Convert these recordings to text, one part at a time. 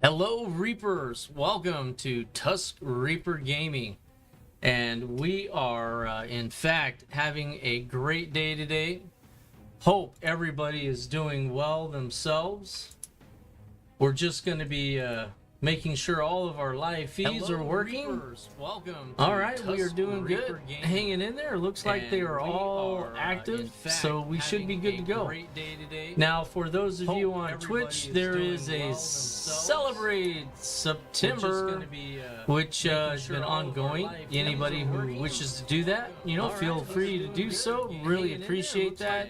Hello Reapers, welcome to Tusk Reaper Gaming, and we are in fact having a great day today. Hope everybody is doing well themselves. We're just going to be making sure all of our live feeds are working. Reapers, welcome to all right, Tusk we are doing Reaper good, hanging in there. Looks like they are all active, so we should be good to go. Now, for those of you on Twitch, there is a Celebrate September, which has been ongoing. Anybody who wishes to do that, feel free to do so. Really appreciate that.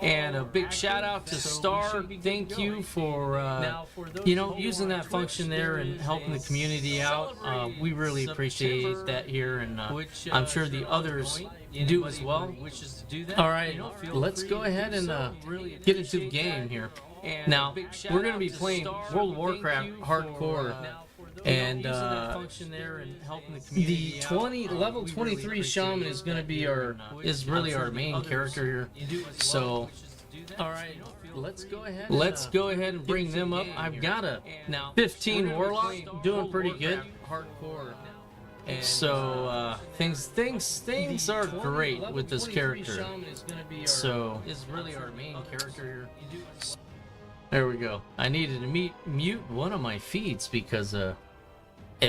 And a big shout out to Star. Thank you for using that function there and helping the community out. We really appreciate that here, and I'm sure the others do as well. All right, let's go ahead and get into the game here. Now, we're going to be playing World of Warcraft Hardcore, and the level 23 Shaman is going to be really our main character here. So, all right, let's go ahead and bring them up. I've got a 15 Warlock, doing pretty good. So things are great with this character. So is really our main character here. There we go. I needed to mute one of my feeds because it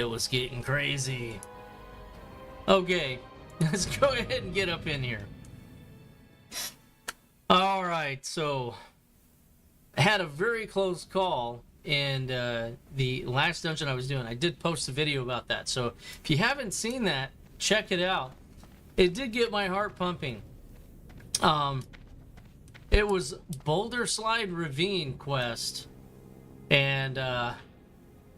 was getting crazy. Okay, let's go ahead and get up in here. All right, so I had a very close call in the last dungeon I was doing. I did post a video about that, so if you haven't seen that, check it out. It did get my heart pumping. It was Boulder Slide Ravine quest, and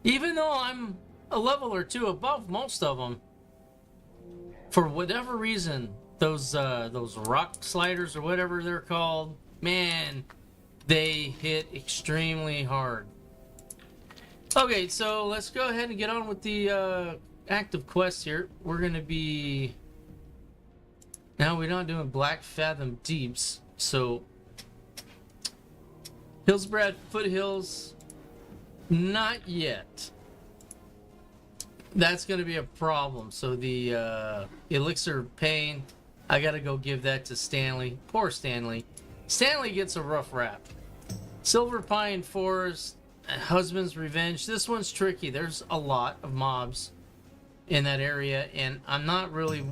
even though I'm a level or two above most of them, for whatever reason, those rock sliders or whatever they're called, man, they hit extremely hard. Okay, so let's go ahead and get on with the active quest here. We're gonna be now, we're not doing Black Fathom Deeps, so Hillsbrad Foothills, not yet. That's gonna be a problem. So the Elixir of Pain, I gotta go give that to Stanley. Poor Stanley. Stanley gets a rough rap. Silver Pine Forest, Husband's Revenge. This one's tricky. There's a lot of mobs in that area, and I'm not really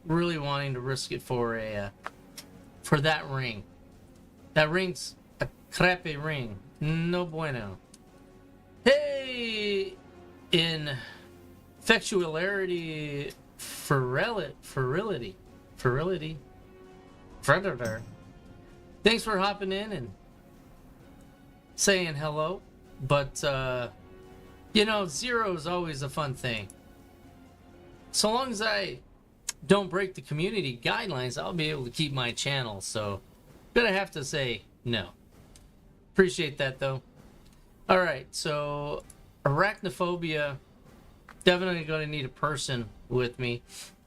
wanting to risk it for that ring. That ring's a crappy ring. No bueno. Hey, in Effectuality, Ferility. Predator. Thanks for hopping in and saying hello. But, zero is always a fun thing. So long as I don't break the community guidelines, I'll be able to keep my channel. So, gonna have to say no. Appreciate that, though. Alright, so Arachnophobia, definitely gonna need a person with me.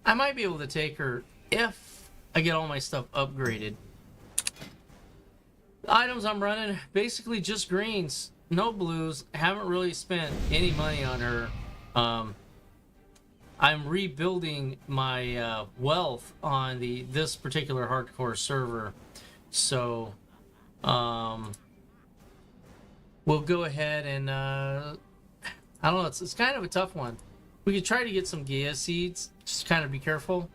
I might be able to take her if I get all my stuff upgraded. The items I'm running, basically just greens. No blues. Haven't really spent any money on her. I'm rebuilding my wealth on this particular hardcore server, so we'll go ahead and I don't know. It's kind of a tough one. We could try to get some Gaia seeds. Just kind of be careful.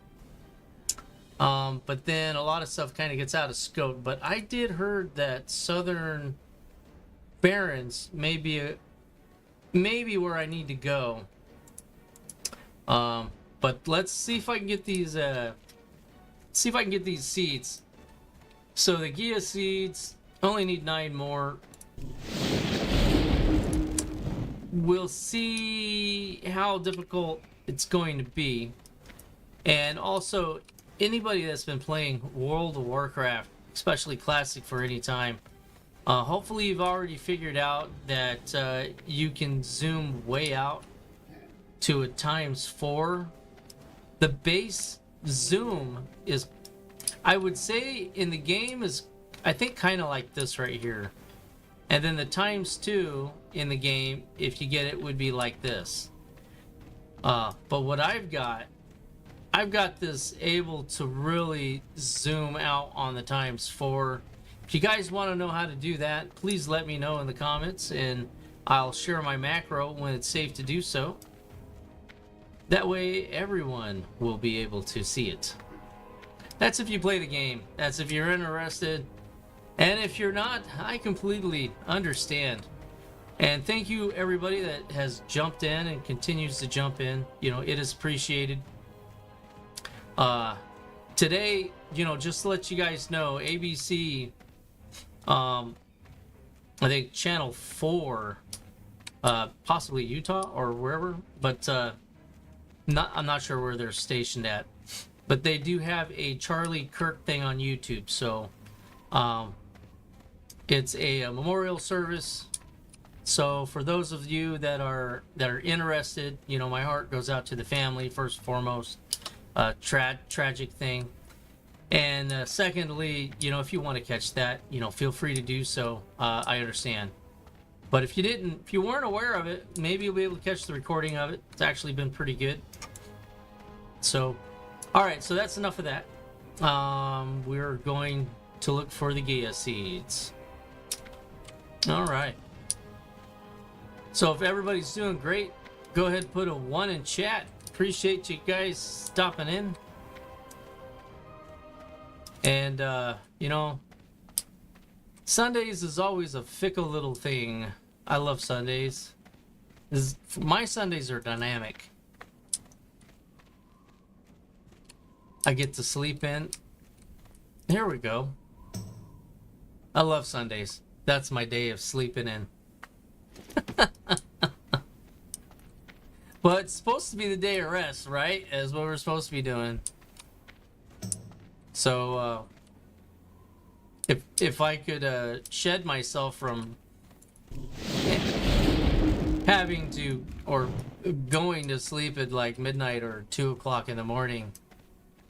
But then a lot of stuff kind of gets out of scope. But I did heard that Southern Barrens may be where I need to go. But let's see if I can get these seeds. So the Gaia seeds only need 9 more. We'll see how difficult it's going to be. And also, anybody that's been playing World of Warcraft, especially Classic for any time, hopefully you've already figured out that you can zoom way out to a ×4. The base zoom is, I would say, in the game is, I think, kind of like this right here. And then the ×2 in the game, if you get it, would be like this. But what I've got this able to really zoom out on the ×4. If you guys want to know how to do that, please let me know in the comments, and I'll share my macro when it's safe to do so. That way everyone will be able to see it. That's if you play the game. That's if you're interested. And if you're not, I completely understand. And thank you everybody that has jumped in and continues to jump in. You know, it is appreciated. Today, you know, just to let you guys know, ABC, I think channel 4, possibly Utah or wherever, but I'm not sure where they're stationed at. But they do have a Charlie Kirk thing on YouTube, so it's a memorial service. So for those of you that are interested, you know, my heart goes out to the family first and foremost. Tragic thing. And secondly, you know, if you want to catch that, you know, feel free to do so. I understand. But if you weren't aware of it, maybe you'll be able to catch the recording of it. It's actually been pretty good. So, all right, so that's enough of that. We're going to look for the Gaia seeds. All right. So if everybody's doing great, go ahead and put a 1 in chat. Appreciate you guys stopping in. And, you know, Sundays is always a fickle little thing. I love Sundays. My Sundays are dynamic. I get to sleep in. Here we go. I love Sundays. That's my day of sleeping in. Well, it's supposed to be the day of rest, right? Is what we're supposed to be doing. So, if I could shed myself from having to, or going to sleep at like midnight or 2 o'clock in the morning,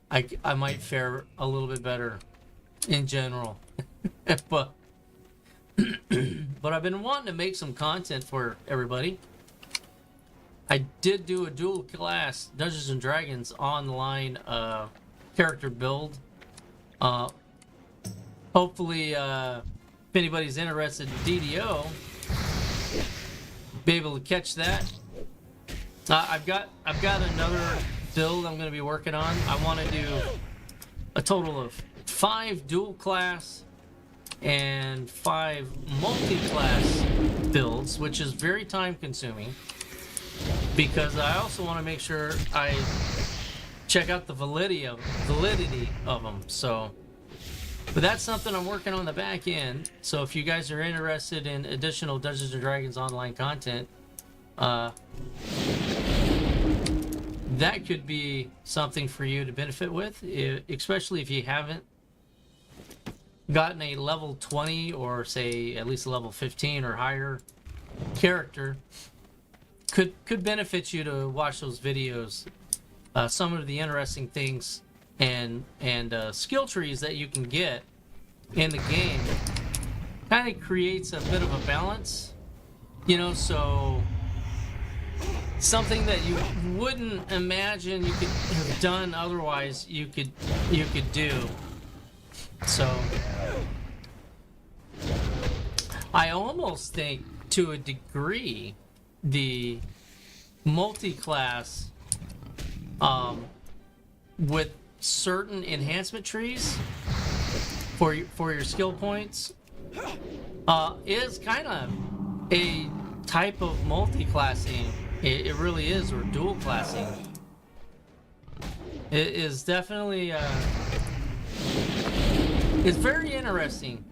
I might fare a little bit better in general. but I've been wanting to make some content for everybody. I did do a dual class Dungeons and Dragons online character build. Hopefully, if anybody's interested in DDO, be able to catch that. I've got another build I'm going to be working on. I want to do a total of 5 dual class and 5 multi-class builds, which is very time consuming, because I also want to make sure I check out the validity of them. So, but that's something I'm working on the back end. So if you guys are interested in additional Dungeons and Dragons online content, that could be something for you to benefit with, especially if you haven't gotten a level 20 or say at least a level 15 or higher character. Could benefit you to watch those videos. Some of the interesting things and skill trees that you can get in the game kind of creates a bit of a balance, you know. So something that you wouldn't imagine you could have done otherwise, you could do. So I almost think, to a degree, the multi-class with certain enhancement trees for your skill points is kind of a type of multi-classing. It really is, or dual classing. It is definitely it's very interesting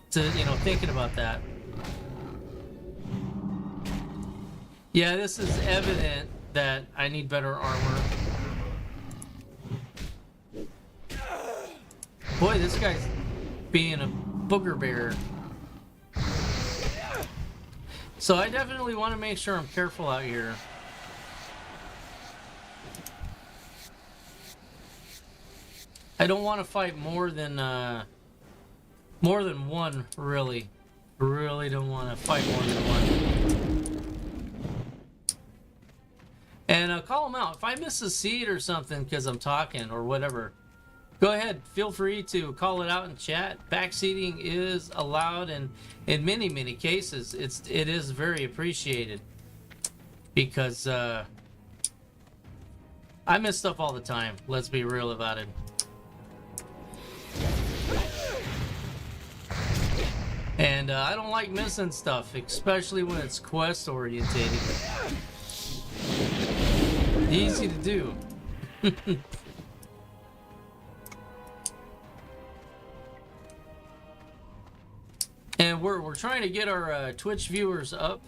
to, you know, thinking about that. Yeah, this is evident that I need better armor. Boy, this guy's being a booger bear. So I definitely want to make sure I'm careful out here. I don't want to fight more than one, really. Really don't want to fight more than one. And call them out. If I miss a seed or something because I'm talking or whatever, go ahead. Feel free to call it out in chat. Backseating is allowed, and in many, many cases, it is very appreciated. Because I miss stuff all the time. Let's be real about it. And I don't like missing stuff, especially when it's quest orientated. Easy to do. And we're trying to get our Twitch viewers up.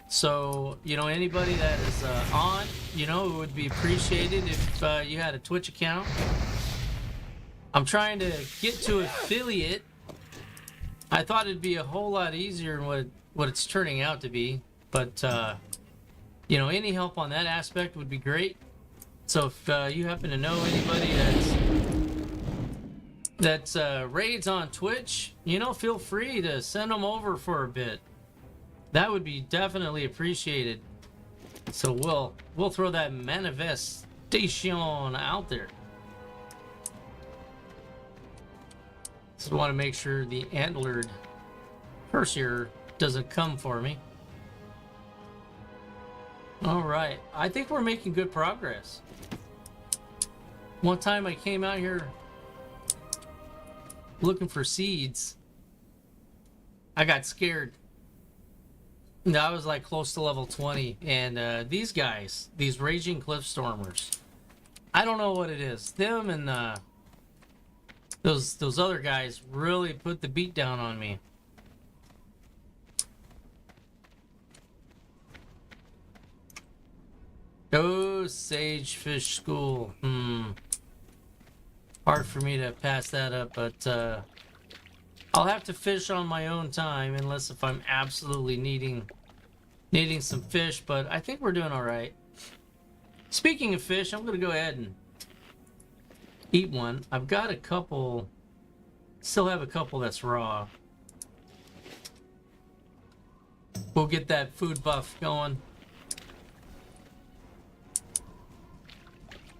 So, you know, anybody that is on, you know, it would be appreciated if you had a Twitch account. I'm trying to get to affiliate. I thought it'd be a whole lot easier than what it's turning out to be. But, you know, any help on that aspect would be great. So if you happen to know anybody that's raids on Twitch, you know, feel free to send them over for a bit. That would be definitely appreciated. So we'll throw that manifestation out there. Just want to make sure the antlered Perseer doesn't come for me. All right, I think we're making good progress. One time I came out here looking for seeds. I got scared. I was like close to level 20, and these guys, these Raging Cliffstormers, I don't know what it is. Them and those other guys really put the beat down on me. Oh, Sagefish School. Hard for me to pass that up, but I'll have to fish on my own time, unless if I'm absolutely needing some fish, but I think we're doing all right. Speaking of fish, I'm going to go ahead and eat one. I've got a couple, still have a couple that's raw. We'll get that food buff going.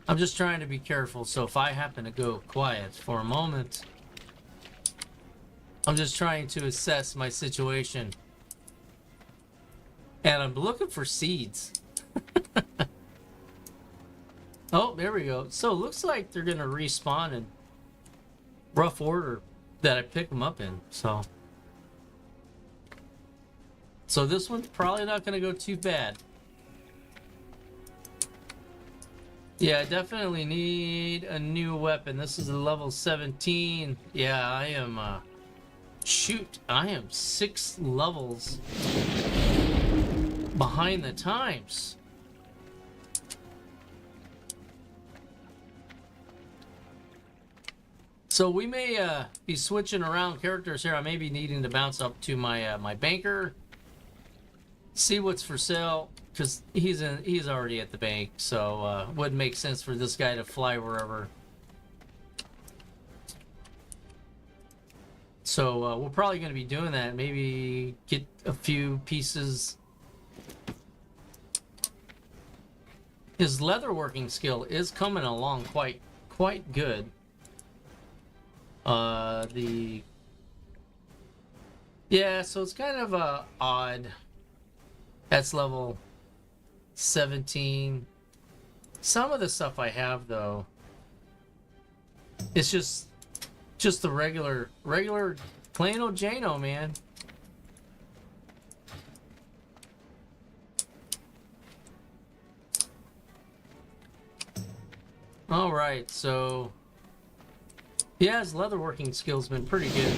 I'm just trying to be careful, so if I happen to go quiet for a moment, I'm just trying to assess my situation. And I'm looking for seeds. Oh, there we go. So it looks like they're going to respawn in rough order that I pick them up in. So this one's probably not going to go too bad. Yeah, I definitely need a new weapon. This is a level 17. Yeah, I am... shoot, I am 6 levels behind the times. So we may be switching around characters here. I may be needing to bounce up to my my banker, see what's for sale, because he's already at the bank. So wouldn't make sense for this guy to fly wherever. So we're probably going to be doing that. Maybe get a few pieces. His leatherworking skill is coming along quite good. Yeah, so it's kind of odd. That's level 17. Some of the stuff I have though, it's just the regular plain old Jano, man. All right, so yeah, his leatherworking skill's been pretty good.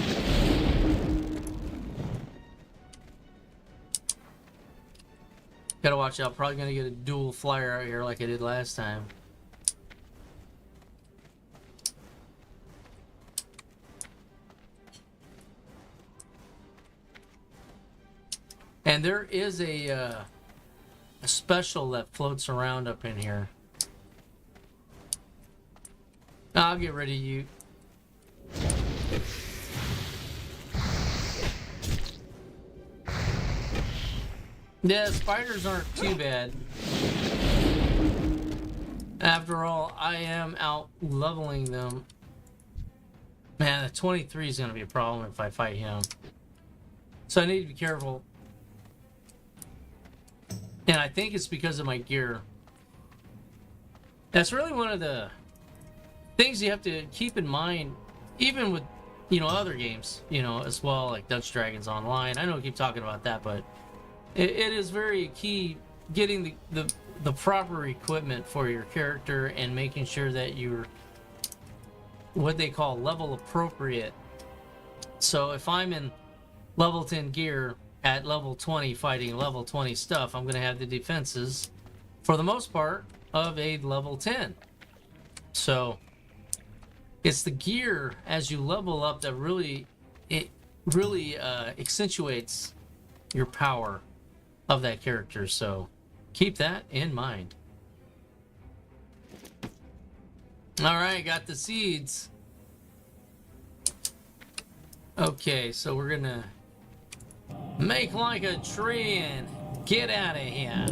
Gotta watch out. Probably gonna get a dual flyer out here like I did last time. And there is a special that floats around up in here. I'll get rid of you. Yeah, spiders aren't too bad. After all, I am out leveling them. Man, the 23 is going to be a problem if I fight him. So I need to be careful. And I think it's because of my gear. That's really one of the things you have to keep in mind, even with, other games, as well, like Dutch Dragons Online. I know I keep talking about that, but it is very key getting the proper equipment for your character and making sure that you're what they call level appropriate. So if I'm in level 10 gear at level 20 fighting level 20 stuff, I'm going to have the defenses, for the most part, of a level 10. So it's the gear as you level up that really accentuates your power of that character. So keep that in mind. All right, got the seeds. Okay, so we're gonna make like a tree and get out of here.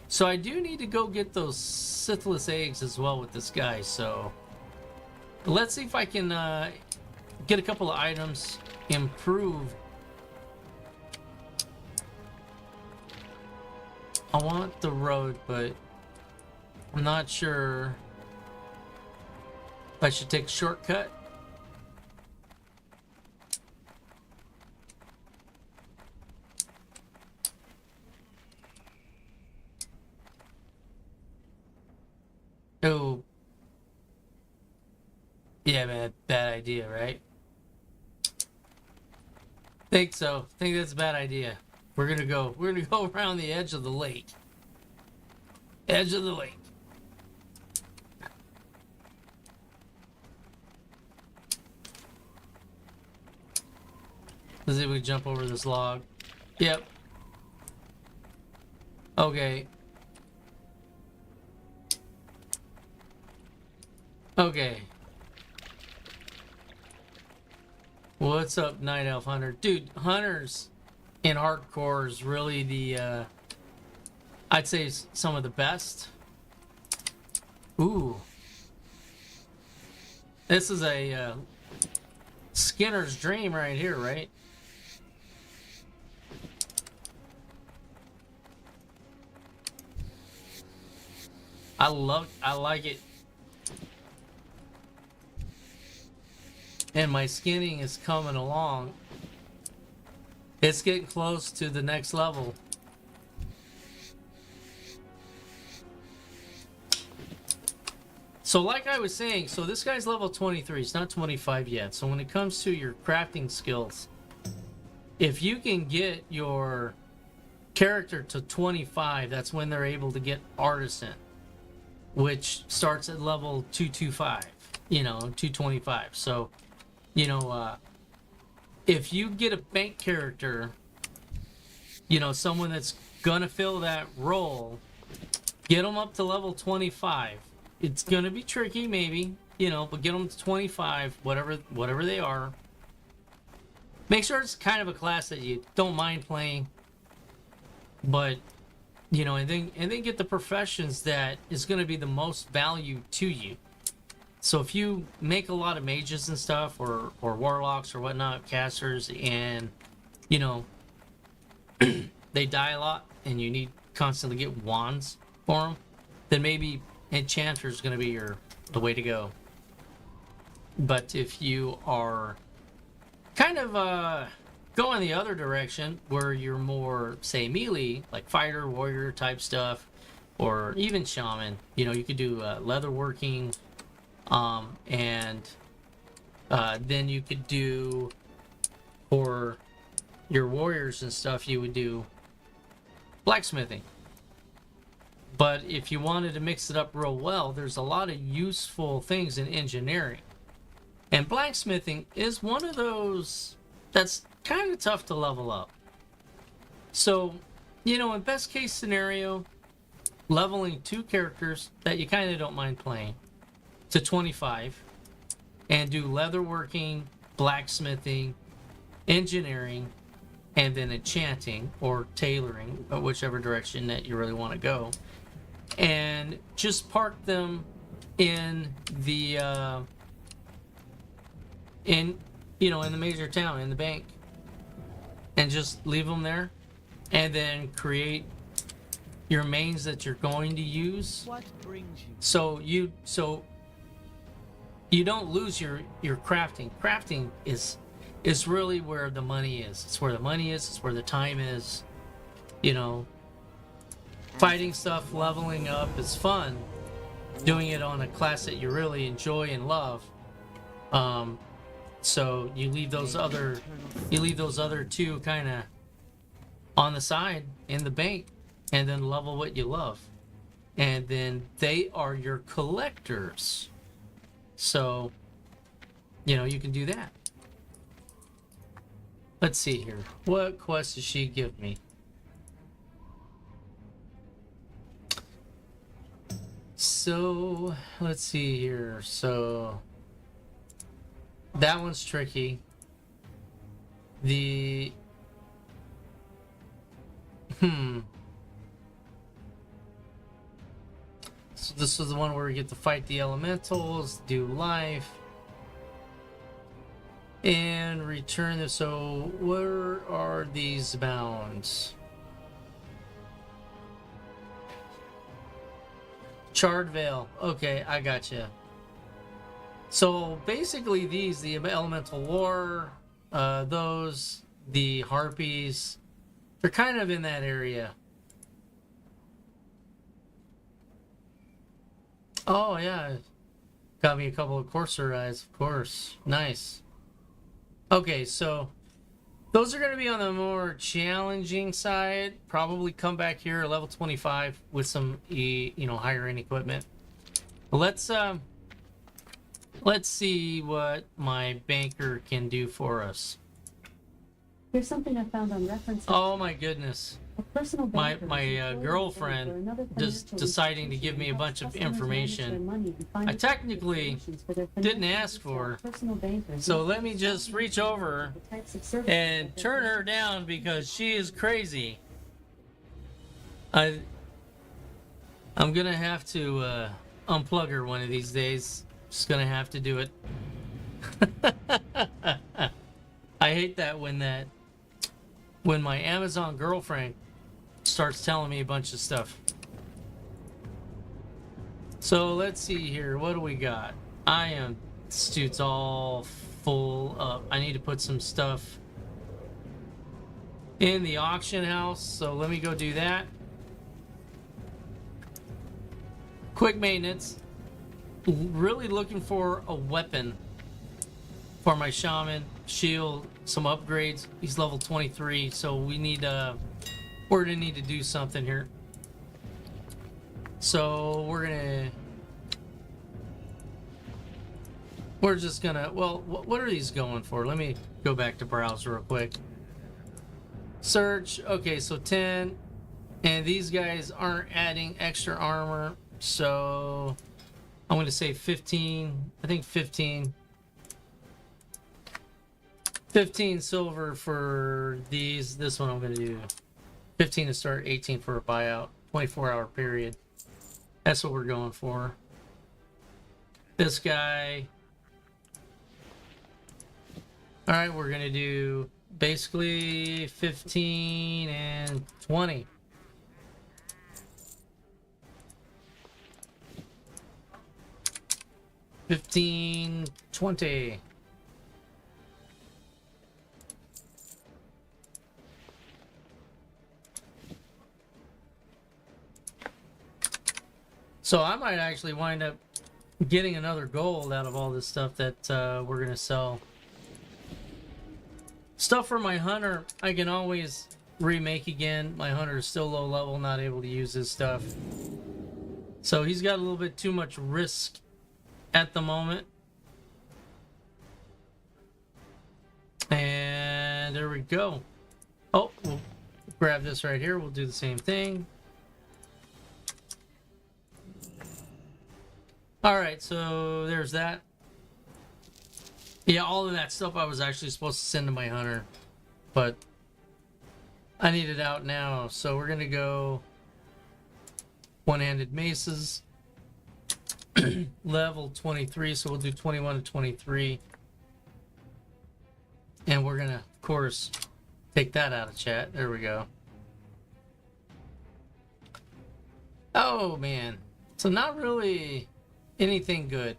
So I do need to go get those Sithless eggs as well with this guy. So let's see if I can get a couple of items, improve. I want the road, but I'm not sure if I should take a shortcut. Oh. Yeah, man, bad idea, right? Think so. Think that's a bad idea. We're gonna go around the edge of the lake. Edge of the lake. Let's see if we can jump over this log. Yep. Okay. Okay. What's up, Night Elf Hunter? Dude, hunters in hardcore is really the, I'd say some of the best. Ooh. This is a Skinner's dream right here, right? I like it. And my skinning is coming along. It's getting close to the next level. So like I was saying, so this guy's level 23. It's not 25 yet. So when it comes to your crafting skills, if you can get your character to 25, that's when they're able to get Artisan, which starts at level 225, 225. So, if you get a bank character, someone that's gonna fill that role, get them up to level 25. It's gonna be tricky, maybe, but get them to 25, whatever they are. Make sure it's kind of a class that you don't mind playing, but and then get the professions that is going to be the most value to you. So if you make a lot of mages and stuff, or warlocks or whatnot, casters, and they die a lot and you need constantly get wands for them, then maybe enchanter is going to be the way to go. But if you are kind of going the other direction, where you're more, say, melee, like fighter, warrior type stuff, or even shaman, you could do leatherworking, and then you could do, for your warriors and stuff, you would do blacksmithing. But if you wanted to mix it up real well, there's a lot of useful things in engineering. And blacksmithing is one of those that's kind of tough to level up. So, in best case scenario, leveling 2 characters that you kind of don't mind playing to 25, and do leatherworking, blacksmithing, engineering, and then enchanting or tailoring, whichever direction that you really want to go, and just park them in the in the major town, in the bank, and just leave them there, and then create your mains that you're going to use. What brings you? So you don't lose your crafting. Crafting is really where the money is. It's where the money is. It's where the time is. Fighting stuff, leveling up is fun. Doing it on a class that you really enjoy and love. So you leave those other two kind of on the side in the bank, and then level what you love, and then they are your collectors. So you can do that. Let's see here. What quest does she give me? So let's see here. So that one's tricky. So this is the one where we get to fight the elementals, do life, and return them. So where are these bounds? Charred Veil. Okay, I gotcha. So basically these, the elemental war, those, the harpies, they're kind of in that area. Oh yeah, got me a couple of Corsair eyes, of course. Nice. Okay, so those are going to be on the more challenging side. Probably come back here level 25 with some higher end equipment. Let's see what my banker can do for us. Here's something I found on reference. Oh my goodness. A personal My banker girlfriend just deciding to give me a bunch of information I technically didn't ask for. So let me just reach over and turn her down because she is crazy. I'm gonna have to unplug her one of these days. Just gonna have to do it. I hate that when my Amazon girlfriend starts telling me a bunch of stuff. So let's see here. What do we got? This dude's all full up. I need to put some stuff in the auction house. So let me go do that. Quick maintenance. Really looking for a weapon for my Shaman. Shield, some upgrades. He's level 23, so we're gonna need to do something here. So we're just gonna, well, what are these going for? Let me go back to browse real quick. Search. Okay, so 10, and these guys aren't adding extra armor, so I'm gonna say 15. I think 15 silver for these. This one I'm gonna do 15 to start, 18 for a buyout, 24-hour period. That's what we're going for. This guy. All right, we're gonna do basically 15 and 20. $15, $20. So I might actually wind up getting another gold out of all this stuff that we're gonna sell. Stuff for my hunter, I can always remake again. My hunter is still low level, not able to use his stuff. So he's got a little bit too much risk at the moment. And there we go. Oh, we'll grab this right here. We'll do the same thing. All right, so there's that. Yeah, all of that stuff I was actually supposed to send to my hunter, but I need it out now, so we're gonna go one-handed maces. Level 23, so we'll do 21 to 23. And we're gonna, of course, take that out of chat. There we go. Oh man, so not really anything good.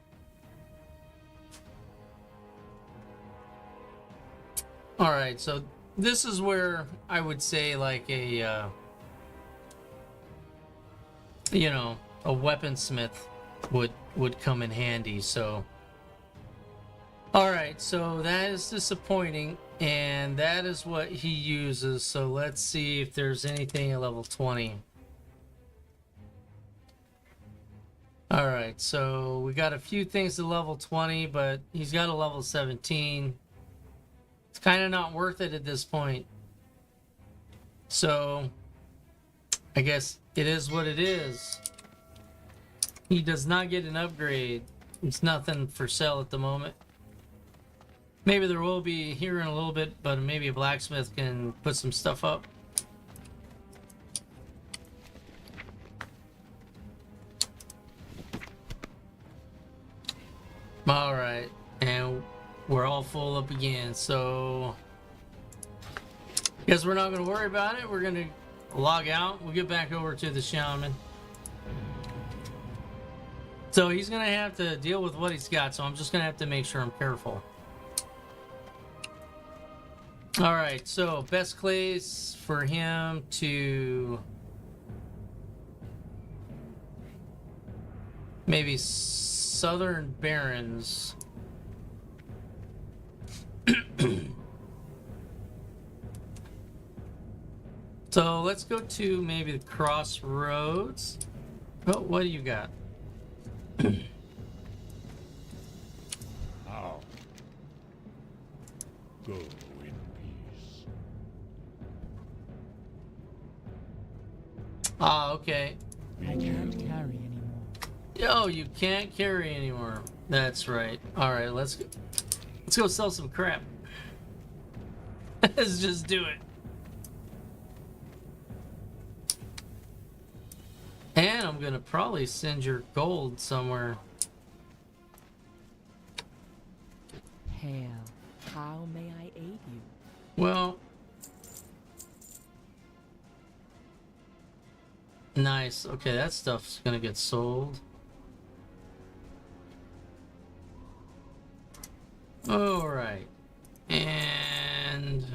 All right, so this is where I would say like a you know, a weaponsmith would come in handy. So all right, so that is disappointing, and that is what he uses. So let's see if there's anything at level 20. All right, so we got a few things at level 20, but he's got a level 17. It's kind of not worth it at this point. So I guess it is what it is. He does not get an upgrade. It's nothing for sale at the moment. Maybe there will be here in a little bit, but maybe a blacksmith can put some stuff up. All right, and we're all full up again, so guess we're not going to worry about it. We're going to log out. We'll get back over to the shaman. So he's going to have to deal with what he's got, so I'm just going to have to make sure I'm careful. All right, so best place for him to maybe Southern Barrens. So let's go to maybe the Crossroads. Oh, what do you got? How? Go in peace. Ah, okay. I can't carry anymore. Oh, you can't carry anymore. That's right. All right, let's go sell some crap. Let's just do it. And I'm gonna probably send your gold somewhere. Hail, how may I aid you? Well, nice. Okay, that stuff's gonna get sold. All right, and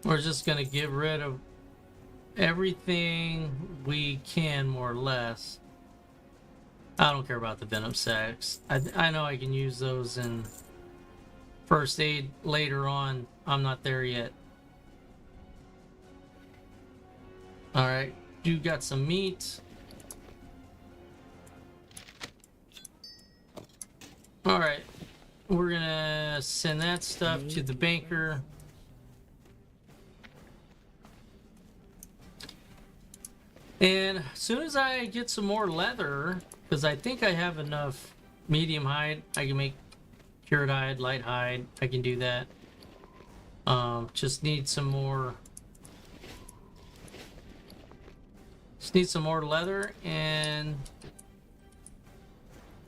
we're just gonna get rid of everything we can, more or less. I don't care about the venom sacks. I know I can use those in first aid later on. I'm not there yet. All right, you got some meat. All right, we're gonna send that stuff to the banker. And as soon as I get some more leather, because I think I have enough medium hide, I can make cured hide, light hide. I can do that. Just need some more. Just need some more leather, and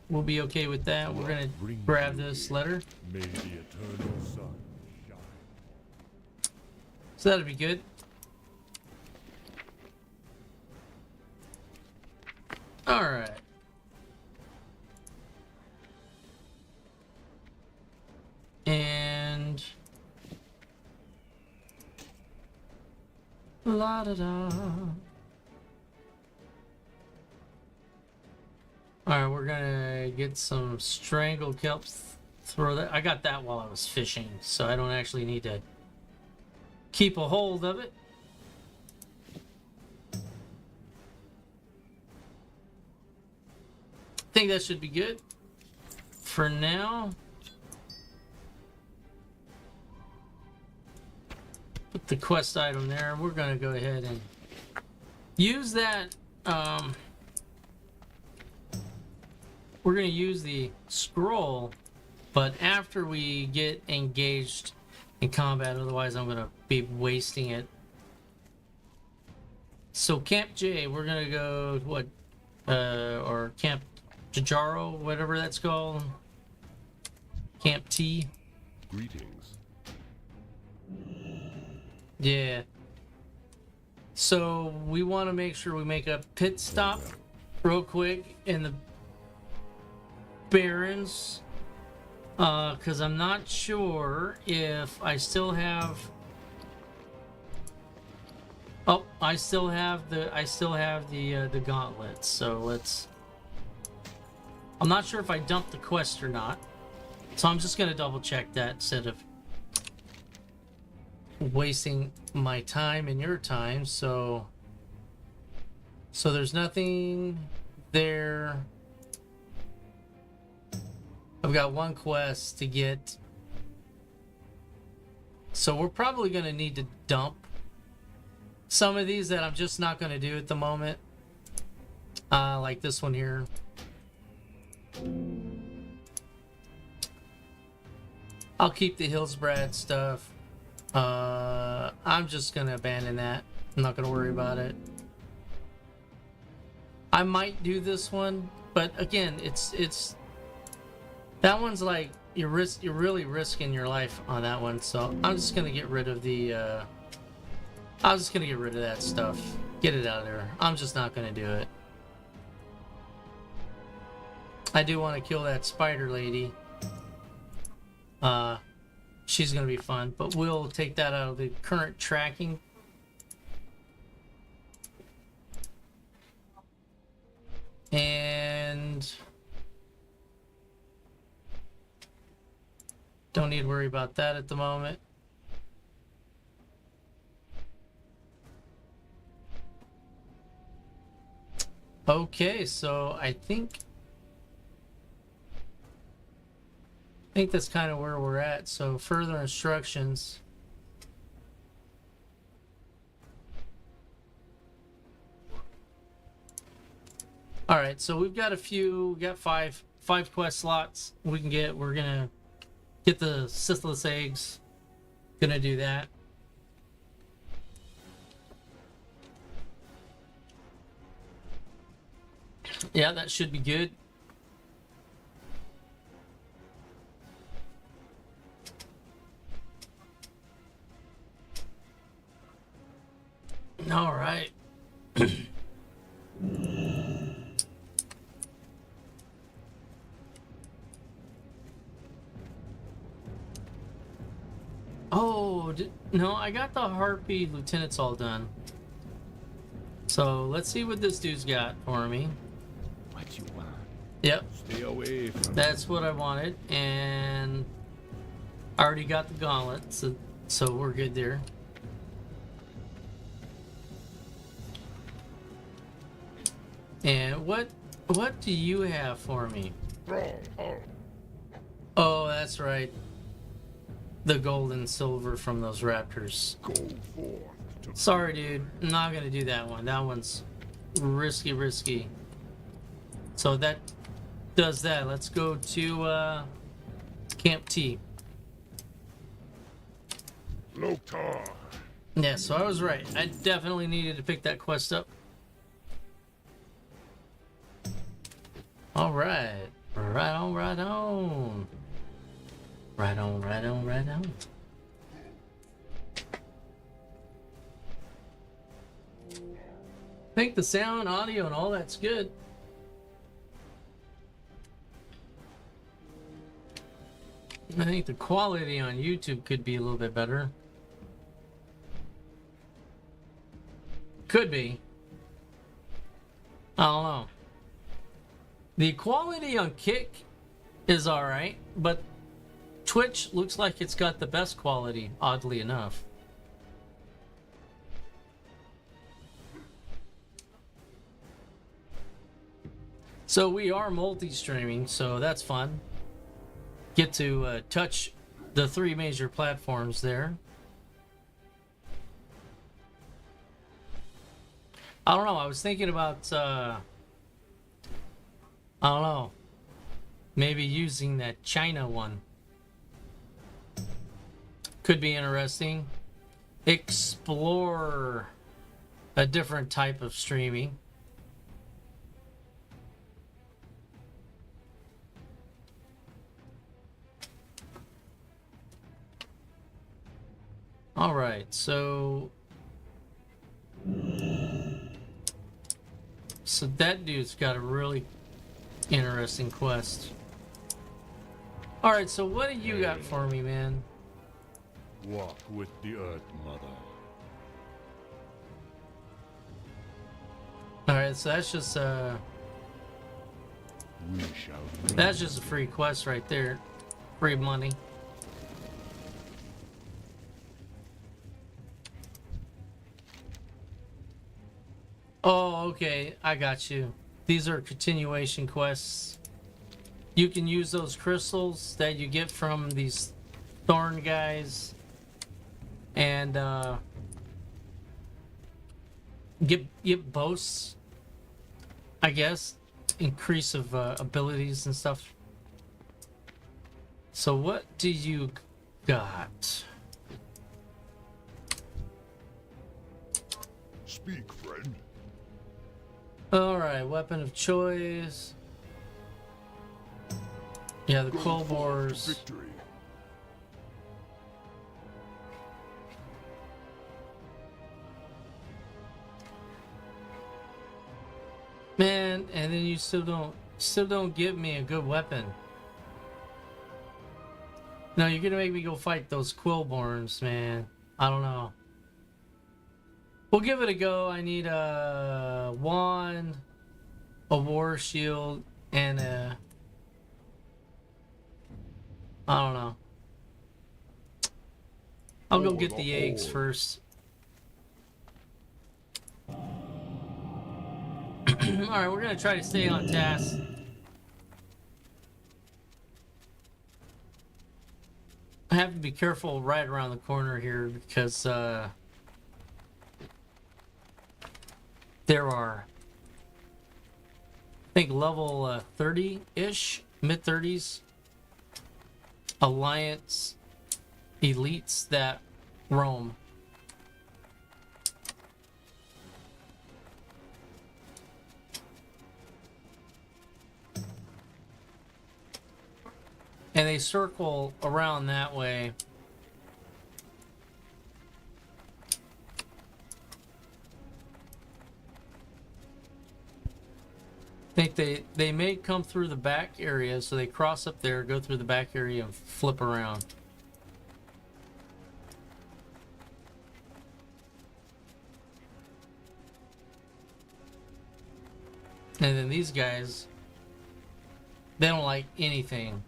we'll be okay with that. We're gonna grab this letter. May the eternal sun shine. So that'll be good. All right. And la da da. All right, we're gonna get some strangle kelps. Throw that. I got that while I was fishing, so I don't actually need to keep a hold of it. I think that should be good for now. Put the quest item there. We're gonna go ahead and use that. We're gonna use the scroll but after we get engaged in combat, otherwise I'm gonna be wasting it. So Camp J, we're gonna go what, or Camp Jajaro, whatever that's called. Camp T. Greetings. Yeah. So we want to make sure we make a pit stop real quick in the Barrens, because I'm not sure if I still have. Oh, I still have the gauntlets. So let's. I'm not sure if I dumped the quest or not, so I'm just gonna double check that instead of wasting my time and your time. So there's nothing there. I've got one quest to get, so we're probably going to need to dump some of these that I'm just not going to do at the moment, like this one here. I'll keep the Hillsbrad stuff. I'm just gonna abandon that. I'm not gonna worry about it. I might do this one, but again, it's that one's like you're really risking your life on that one. So I'm just gonna get rid of the. I'm just gonna get rid of that stuff. Get it out of there. I'm just not gonna do it. I do want to kill that spider lady. She's gonna be fun, but we'll take that out of the current tracking. And don't need to worry about that at the moment. Okay, so I think that's kind of where we're at. So further instructions. All right, so we've got we got five quest slots we can get. We're gonna get the Syphilis eggs. Gonna do that. Yeah, that should be good. All right. Oh, no, I got the Harpy Lieutenants all done. So let's see what this dude's got for me. What you want? Yep, Stay away from that's what I wanted, and I already got the gauntlet, so we're good there. And what do you have for me? Oh, that's right. The gold and silver from those raptors. go forth to Sorry, dude. I'm not gonna do that one. That one's risky. So that does that. Let's go to Camp T. Loktar. Yeah, so I was right. I definitely needed to pick that quest up. All right. Right on. Right on. I think the sound, audio, and all that's good. I think the quality on YouTube could be a little bit better. Could be. I don't know. The quality on Kick is alright, but Twitch looks like it's got the best quality, oddly enough. So we are multi-streaming, so that's fun. Get to touch the 3 major platforms there. I don't know, I was thinking about, I don't know. Maybe using that China one. Could be interesting. Explore a different type of streaming. All right, so that dude's got a really interesting quest. All right, so what do you got for me, man? Walk with the Earth Mother. All right, so that's just We shall that's just a free quest right there, free money. Oh, okay, I got you. These are continuation quests. You can use those crystals that you get from these thorn guys and get boasts, I guess, increase of abilities and stuff. So what do you got? speak, friend. All right, weapon of choice. Yeah, the Go quill forth bores. to victory. Man, and then you still don't give me a good weapon. No, you're gonna make me go fight those Quillborns, man. I don't know. We'll give it a go. I need a wand, a war shield, and a... I don't know. I'll go get the eggs first. Alright, we're gonna try to stay on task. I have to be careful right around the corner here because there are, I think, level 30-ish, mid-30s Alliance elites that roam. And they circle around that way. I think they may come through the back area, so they cross up there, go through the back area, and flip around. And then these guys, they don't like anything.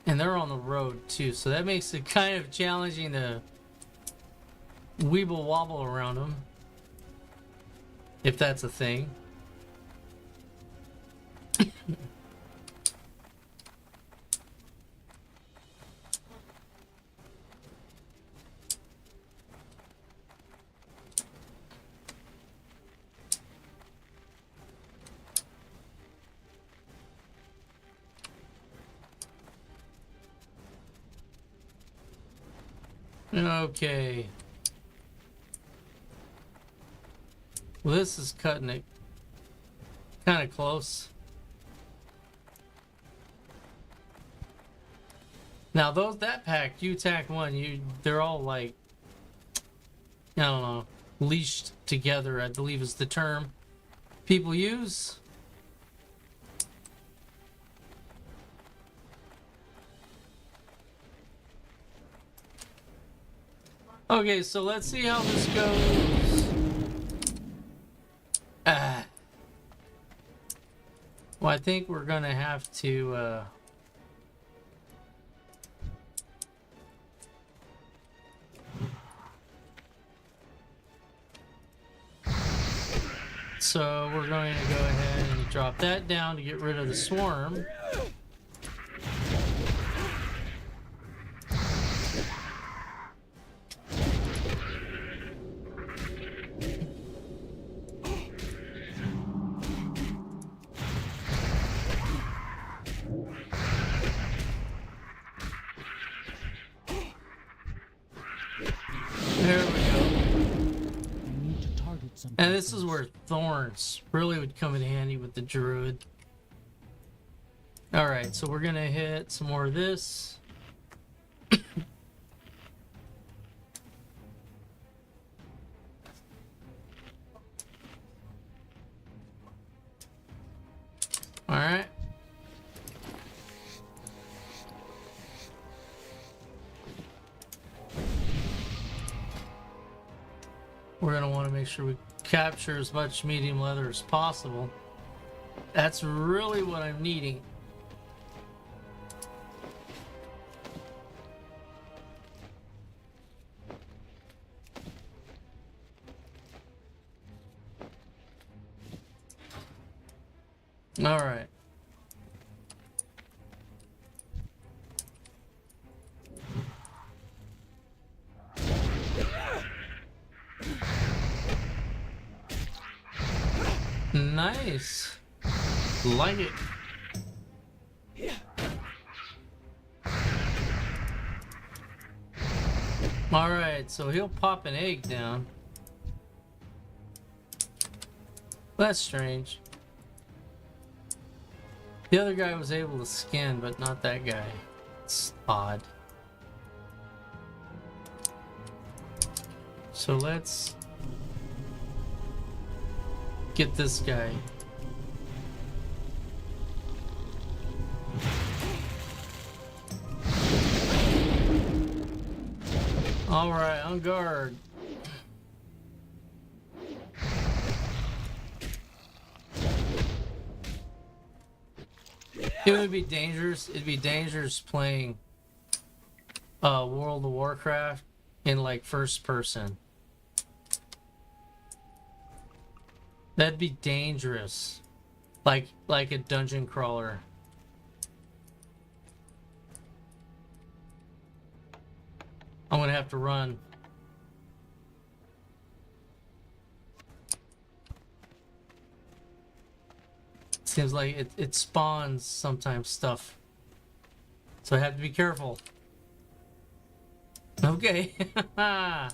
And they're on the road too, so that makes it kind of challenging to weeble wobble around them, if that's a thing. Okay. Well, this is cutting it kind of close. Now that pack, you attack one, they're all like, I don't know, leashed together, I believe is the term people use. Okay, so let's see how this goes. Well, I think we're gonna have to so we're going to go ahead and drop that down to get rid of the swarm. And this is where thorns really would come in handy with the druid. Alright, so we're gonna hit some more of this. Alright. We're going to want to make sure we capture as much medium leather as possible. That's really what I'm needing. All right. Nice. Like it. All right, so he'll pop an egg down. That's strange. The other guy was able to skin, but not that guy. It's odd. So let's get this guy. All right, on guard. It would be dangerous. It'd be dangerous playing World of Warcraft in like first person. That'd be dangerous. Like a dungeon crawler. I'm gonna have to run. Seems like it spawns sometimes stuff. So I have to be careful. Okay. Alright,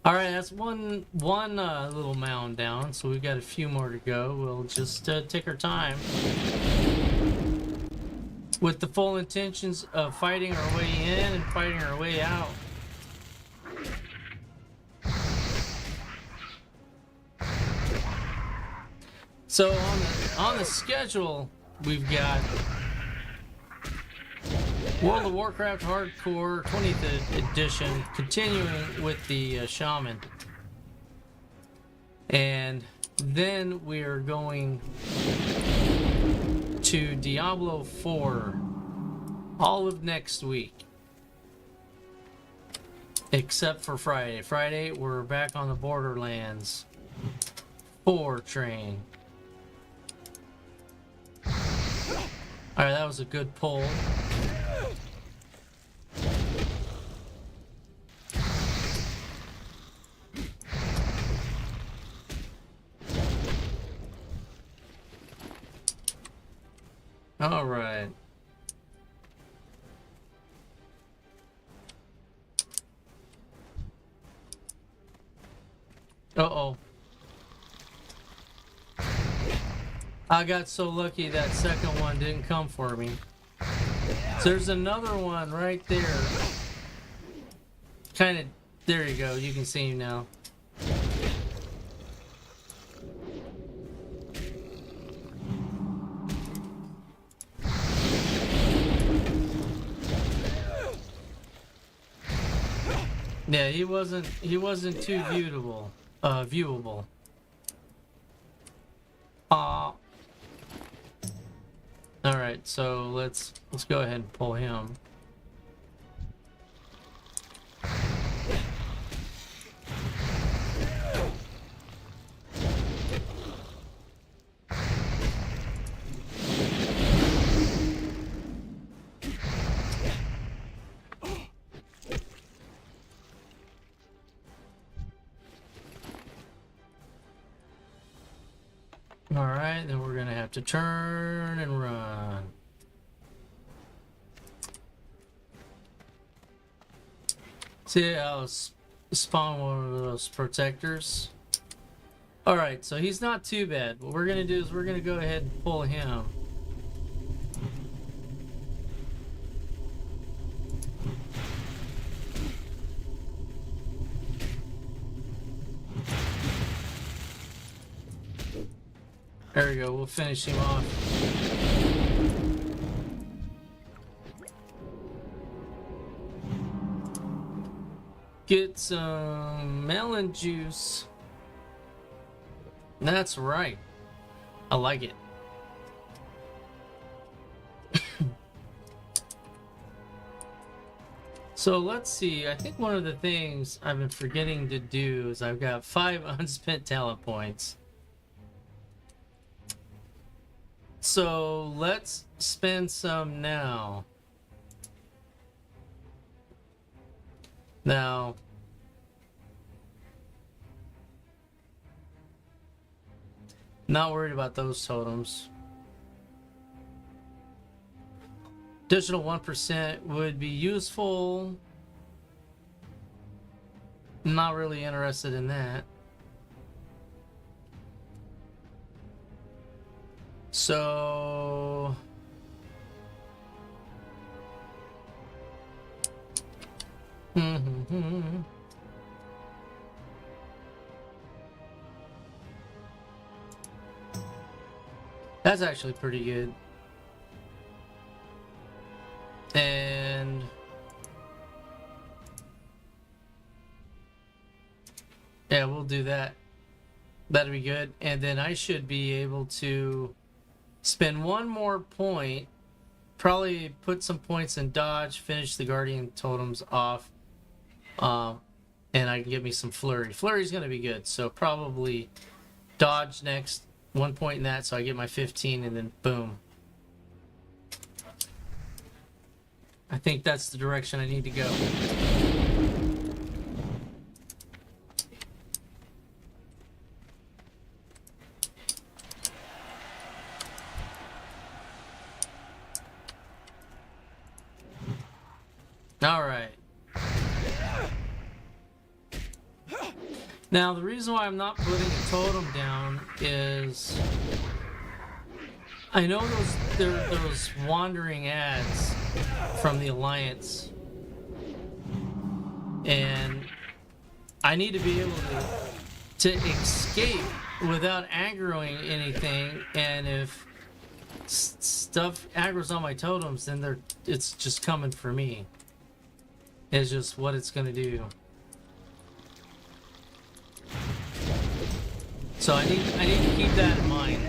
that's one little mound down, so we've got a few more to go. We'll just take our time. With the full intentions of fighting our way in and fighting our way out. So on the schedule, we've got World of Warcraft Hardcore 20th edition, continuing with the Shaman, and then we are going to Diablo 4 all of next week, except for Friday. Friday we're back on the Borderlands 4 train. Alright, that was a good pull. Alright. Uh-oh. I got so lucky that second one didn't come for me. So there's another one right there. Kind of, there you go, you can see him now. Yeah, he wasn't too viewable. All right, so let's go ahead and pull him. All right, then we're gonna have to turn and run. See, I'll spawn one of those protectors. All right, so he's not too bad. What we're gonna do is we're gonna go ahead and pull him. There we go, we'll finish him off. Get some melon juice. That's right. I like it. So let's see. I think one of the things I've been forgetting to do is I've got 5 unspent talent points. So let's spend some now. Now, not worried about those totems. Additional 1% would be useful. Not really interested in that. So that's actually pretty good. And yeah, we'll do that. That'll be good. And then I should be able to spend one more point, probably put some points in dodge, finish the guardian totems off, and I can get me some flurry. Flurry's going to be good, so probably dodge next, 1 point in that, so I get my 15, and then boom. I think that's the direction I need to go. All right. Now, the reason why I'm not putting a totem down is I know those wandering ads from the Alliance, and I need to be able to escape without aggroing anything, and if stuff aggroes on my totems, then it's just coming for me. It's just what it's gonna do. So I need to keep that in mind.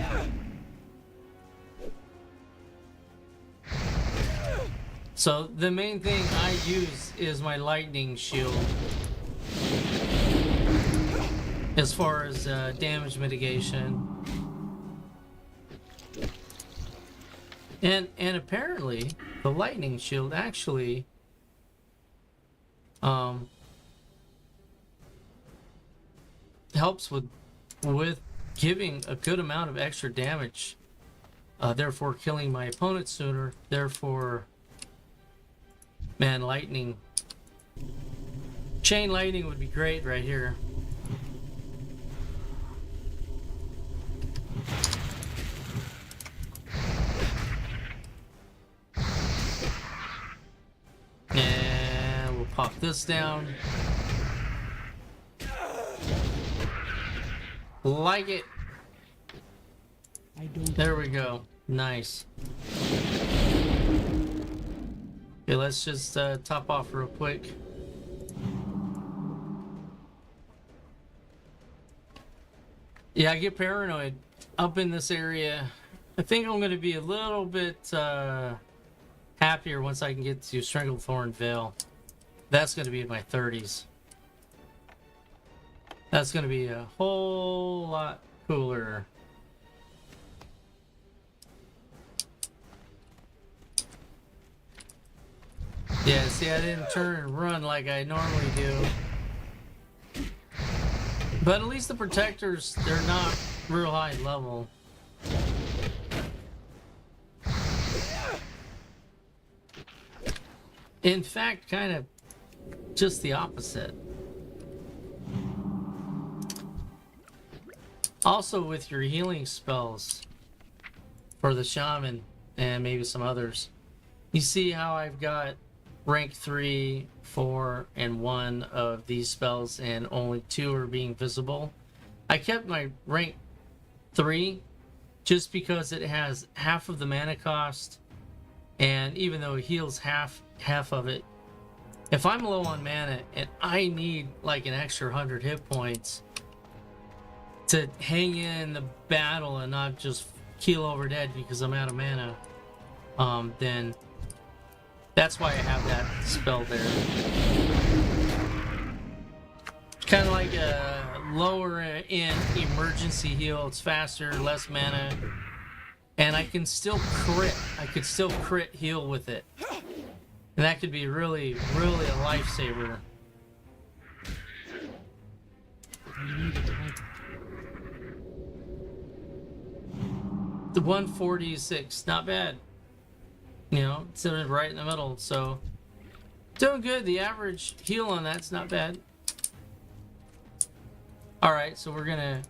So the main thing I use is my lightning shield as far as damage mitigation. And apparently the lightning shield actually helps with giving a good amount of extra damage, therefore killing my opponent sooner, therefore, man, lightning, chain lightning would be great right here. And we'll pop this down. Like it. There we go. Nice. Okay, let's just top off real quick. Yeah, I get paranoid up in this area. I think I'm going to be a little bit happier once I can get to Stranglethorn Vale. That's going to be in my 30s. That's going to be a whole lot cooler. Yeah, see, I didn't turn and run like I normally do. But at least the protectors, they're not real high level. In fact, kind of just the opposite. Also with your healing spells for the Shaman and maybe some others. You see how I've got rank 3, 4, and 1 of these spells and only 2 are being visible? I kept my rank 3 just because it has half of the mana cost, and even though it heals half of it, if I'm low on mana and I need like an extra 100 hit points to hang in the battle and not just keel over dead because I'm out of mana, then that's why I have that spell there. Kind of like a lower end emergency heal. It's faster, less mana, and I can still crit. I could still crit heal with it, and that could be really a lifesaver. The 146, not bad. You know, it's right in the middle, so doing good. The average heal on that's not bad. Alright, so we're gonna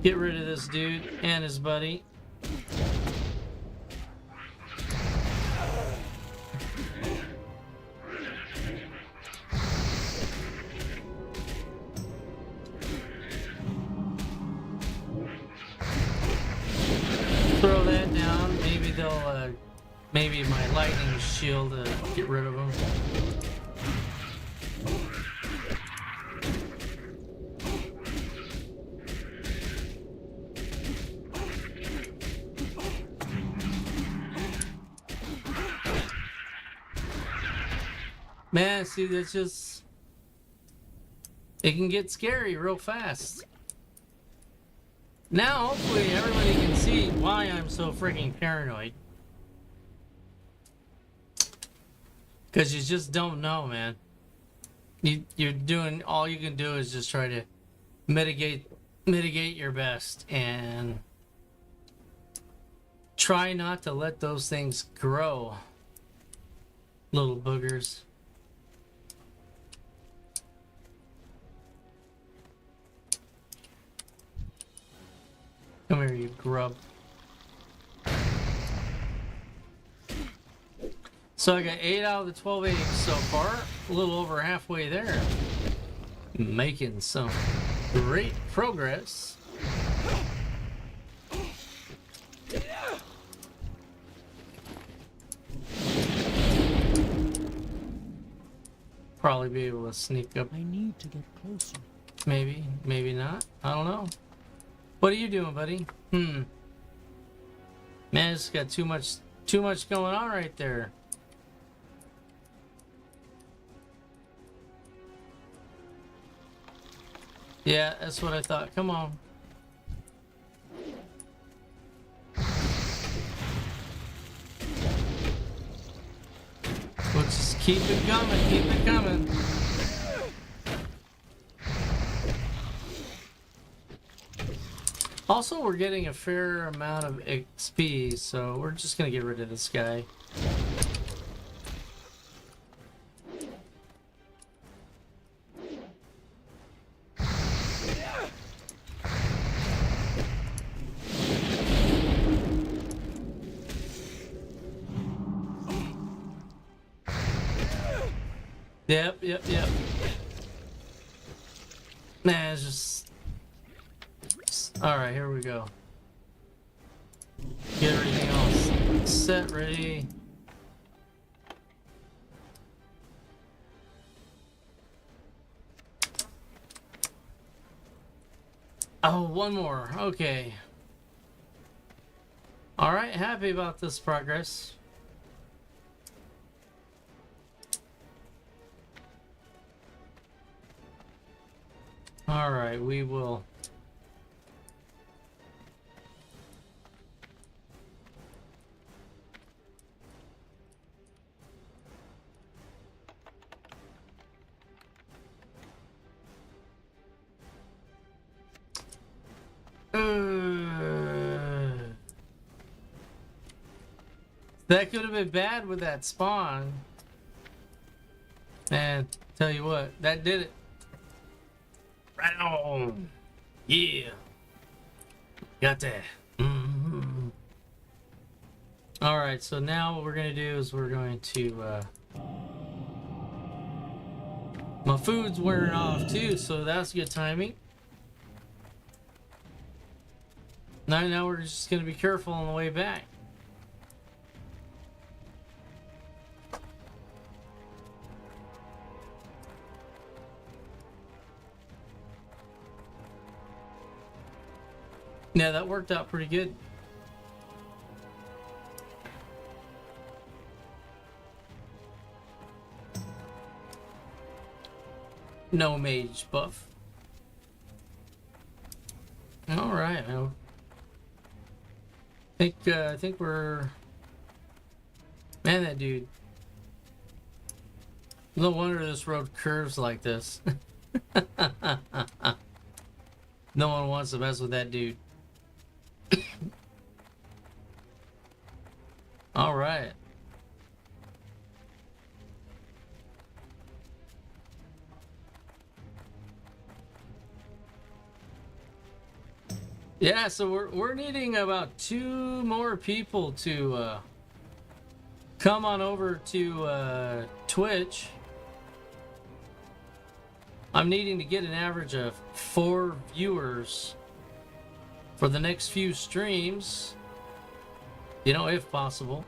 get rid of this dude and his buddy. Throw that down. Maybe they'll, maybe my lightning shield to get rid of them. Man, see, that's just... it can get scary real fast. Now, hopefully, everybody can see why I'm so freaking paranoid. Because you just don't know, man. You're doing... all you can do is just try to mitigate your best and try not to let those things grow. Little boogers. Come here, you grub. So I got 8 out of the 12 eggs so far. A little over halfway there. Making some great progress. Probably be able to sneak up. I need to get closer. Maybe, maybe not. I don't know. What are you doing, buddy? Man, it's got too much going on right there. Yeah, that's what I thought. Come on. Let's just keep it coming, keep it coming. Also, we're getting a fair amount of XP, so we're just gonna get rid of this guy. Yep. Nah, it's just... Alright, here we go. Get everything else set, ready. Oh, one more. Okay. Alright, happy about this progress. Alright, we will... That could have been bad with that spawn. And tell you what, that did it. Right on. Yeah. Got that. Alright, so now what we're going to do is we're going to... my food's wearing off too, so that's good timing. Now we're just going to be careful on the way back. Yeah, that worked out pretty good. No mage buff. All right. I think we're. Man, that dude. No wonder this road curves like this. No one wants to mess with that dude. All right. Yeah, so we're needing about 2 more people to come on over to Twitch. I'm needing to get an average of 4 viewers for the next few streams, you know, if possible.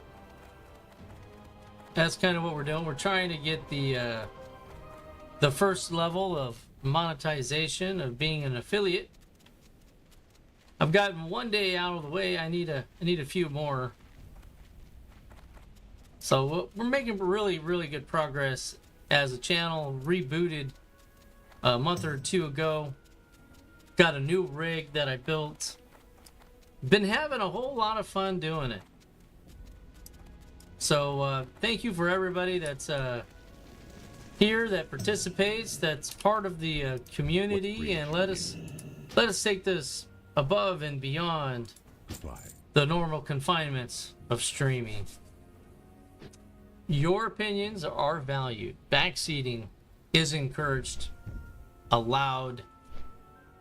That's kind of what we're doing. We're trying to get the first level of monetization of being an affiliate. I've gotten 1 day out of the way. I need a few more. So we're making really good progress as a channel. Rebooted a month or 2 ago. Got a new rig that I built. Been having a whole lot of fun doing it. So thank you for everybody that's here, that participates, that's part of the community, and let us take this above and beyond the normal confinements of streaming. Your opinions are valued. Backseating is encouraged, allowed,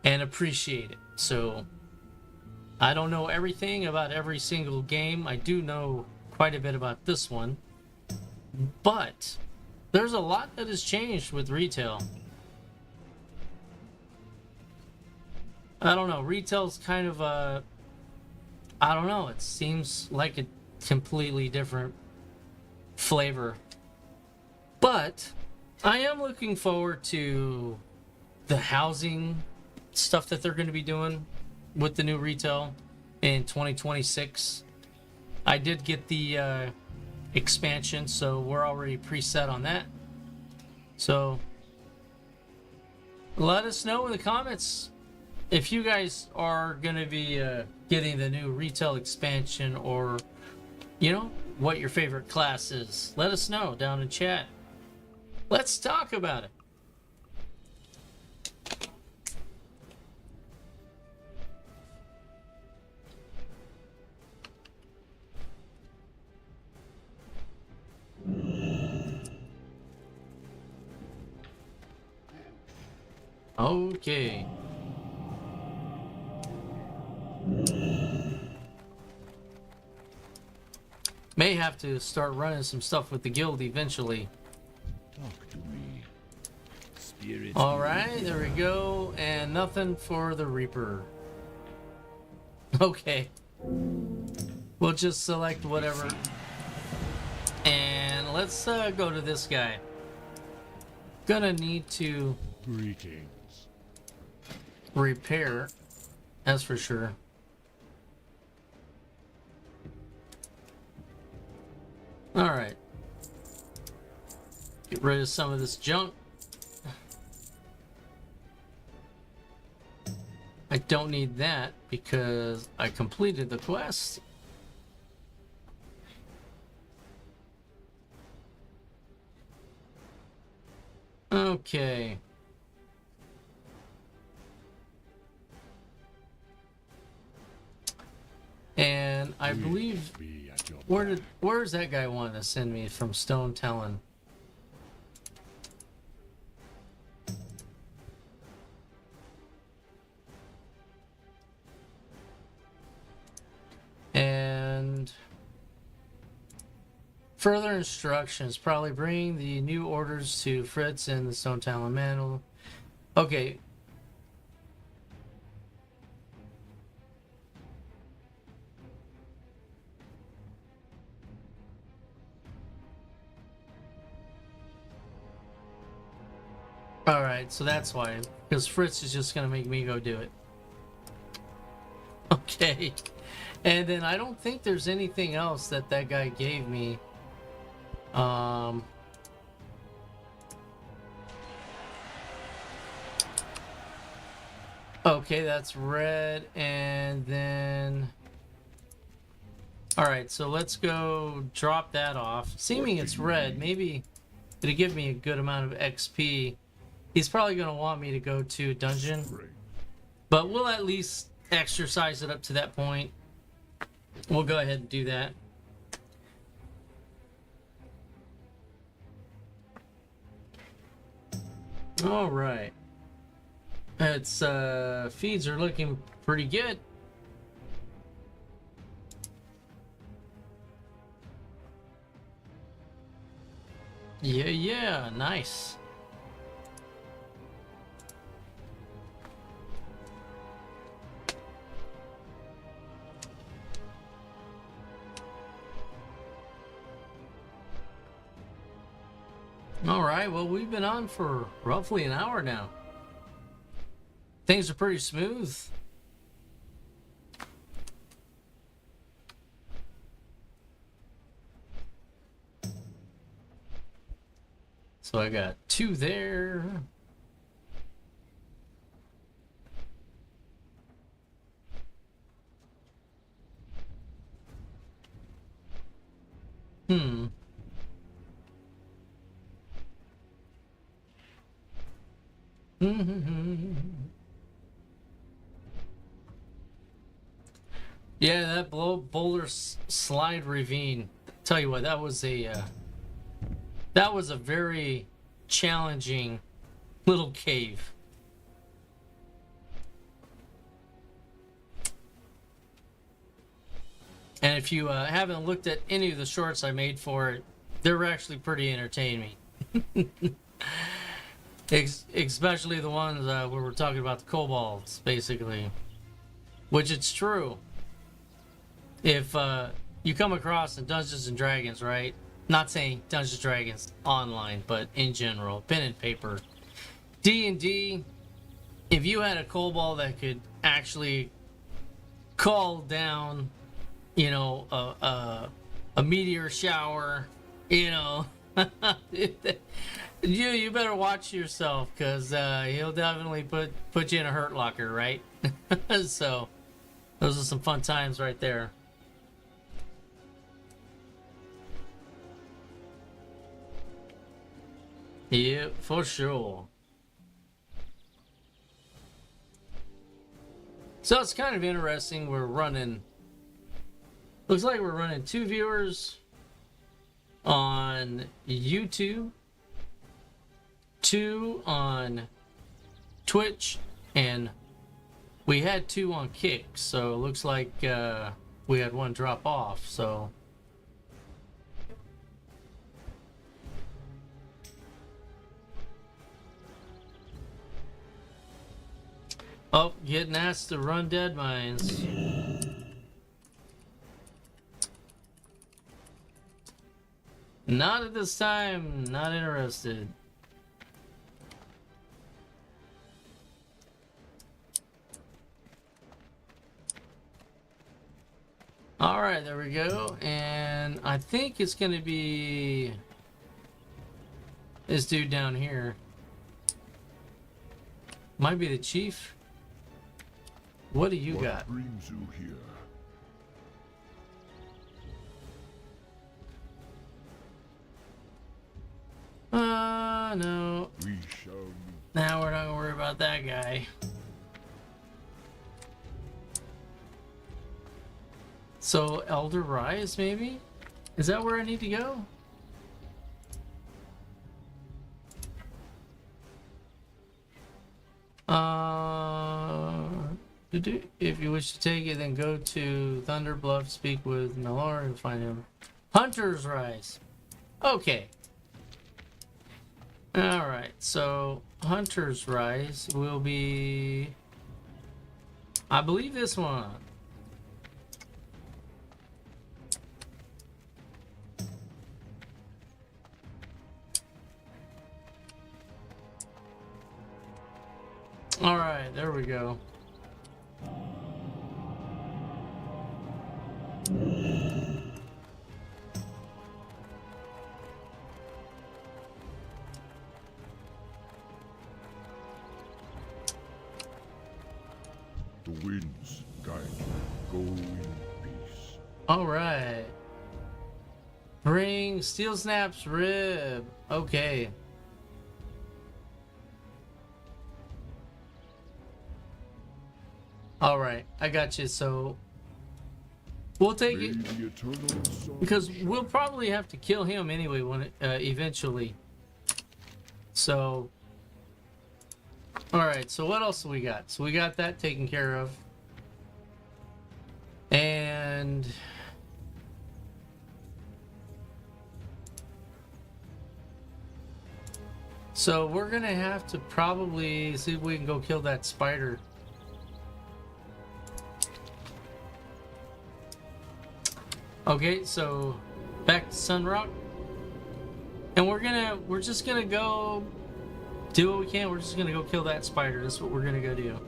and appreciated. So I don't know everything about every single game. I do know quite a bit about this one, but there's a lot that has changed with retail. I don't know, retail's kind of I don't know, it seems like a completely different flavor. But I am looking forward to the housing stuff that they're going to be doing with the new retail in 2026. I did get the expansion, so we're already preset on that. So let us know in the comments if you guys are going to be getting the new retail expansion, or, you know, what your favorite class is. Let us know down in chat. Let's talk about it. Okay. May have to start running some stuff with the guild eventually. Talk to me. Spirit. All right, there we go. And nothing for the Reaper. Okay. We'll just select whatever. And let's go to this guy. Gonna need to Greetings. repair, that's for sure. All right. Get rid of some of this junk. I don't need that because I completed the quest. Okay. And I believe, Be at your where's that guy want to send me from Stone Talon? Further instructions. Probably bring the new orders to Fritz and the Stone Talon Manual. Okay. Alright, so that's why. Because Fritz is just going to make me go do it. Okay. And then I don't think there's anything else that that guy gave me. Okay, that's red. And then... Alright, so let's go drop that off. Seeming it's red, maybe it'll give me a good amount of XP. He's probably going to want me to go to a dungeon. But we'll at least exercise it up to that point. We'll go ahead and do that. All right. Its feeds are looking pretty good. Yeah, nice. All right, well, we've been on for roughly an hour now. Things are pretty smooth. So I got 2 there. Yeah, that boulder slide ravine. Tell you what, that was a very challenging little cave. And if you haven't looked at any of the shorts I made for it, they're actually pretty entertaining. Especially the ones where we're talking about the kobolds, basically. Which it's true. If you come across in Dungeons and Dragons, right? Not saying Dungeons and Dragons online, but in general, pen and paper. D&D, if you had a kobold that could actually call down, you know, a meteor shower, you know, you better watch yourself, because he'll definitely put you in a hurt locker, right? So those are some fun times right there. Yeah, for sure. So it's kind of interesting. We're running, looks like we're running 2 viewers on YouTube, 2 on Twitch, and we had 2 on Kick. So it looks like we had 1 drop off. So oh, getting asked to run dead mines. Not at this time, not interested. Alright, there we go. And I think it's gonna be this dude down here. Might be the chief. What do you got? Brings you here? No. We shall meet. Now we're not gonna worry about that guy. So, Elder Rise, maybe? Is that where I need to go? If you wish to take it, then go to Thunder Bluff, speak with Nalor, and find him. Hunter's Rise. Okay. Alright, so Hunter's Rise will be, I believe, this one. Alright, there we go. The winds guide you. Go in peace. Alright. Bring Steel Snap's rib. Okay. Alright, I got you. So we'll take May it the eternal sun because we'll probably have to kill him anyway when it, eventually. So, alright, so what else do we got? So we got that taken care of. And so we're gonna have to probably see if we can go kill that spider. Okay, so back to Sunrock. And we're just gonna go do what we can. We're just gonna go kill that spider. That's what we're gonna go do.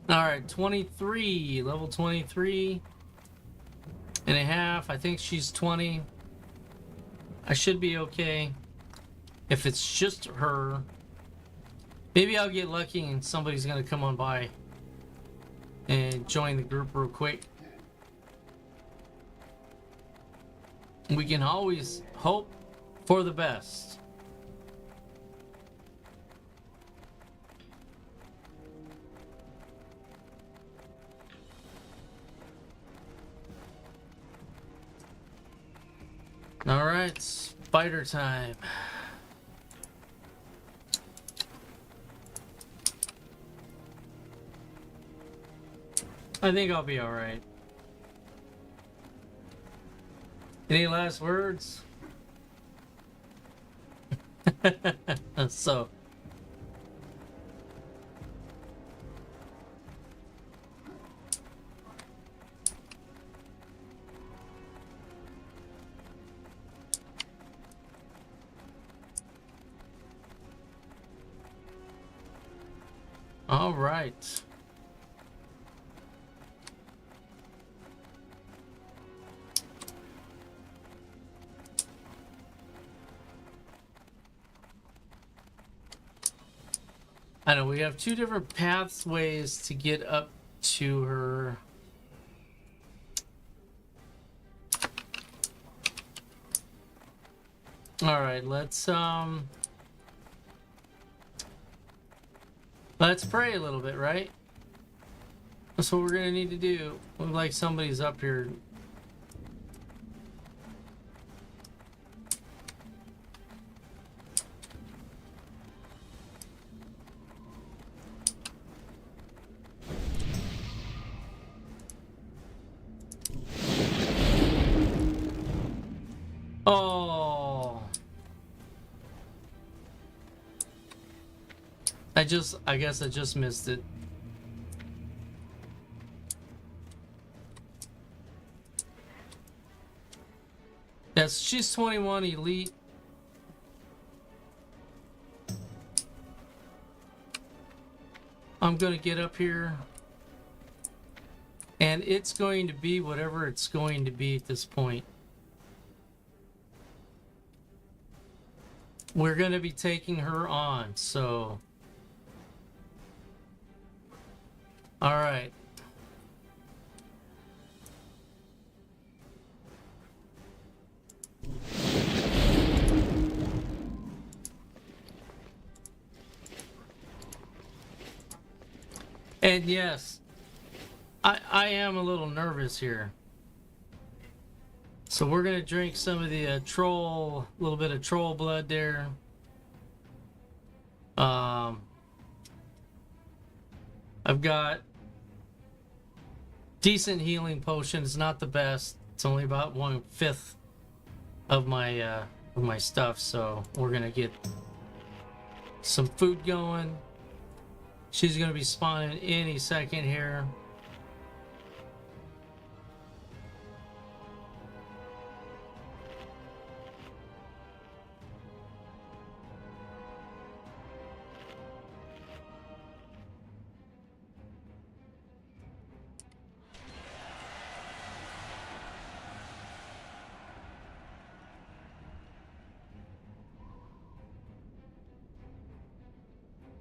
Alright, 23, level 23 and a half. I think she's 20. I should be okay. If it's just her, maybe I'll get lucky and somebody's gonna come on by and join the group real quick. We can always hope for the best. All right, spider time. I think I'll be all right. Any last words? So. All right. I know we have two different pathways to get up to her. All right, let's pray a little bit, right? That's what we're gonna need to do. Look like somebody's up here. Oh. I guess I just missed it. Yes, she's 21 elite. I'm gonna get up here. And it's going to be whatever it's going to be at this point. We're gonna be taking her on, so. All right. And yes, I am a little nervous here. So we're gonna drink some of the troll, a little bit of troll blood there. I've got decent healing potions, not the best. It's only about 1/5 of my stuff, so we're gonna get some food going. She's gonna be spawning any second here.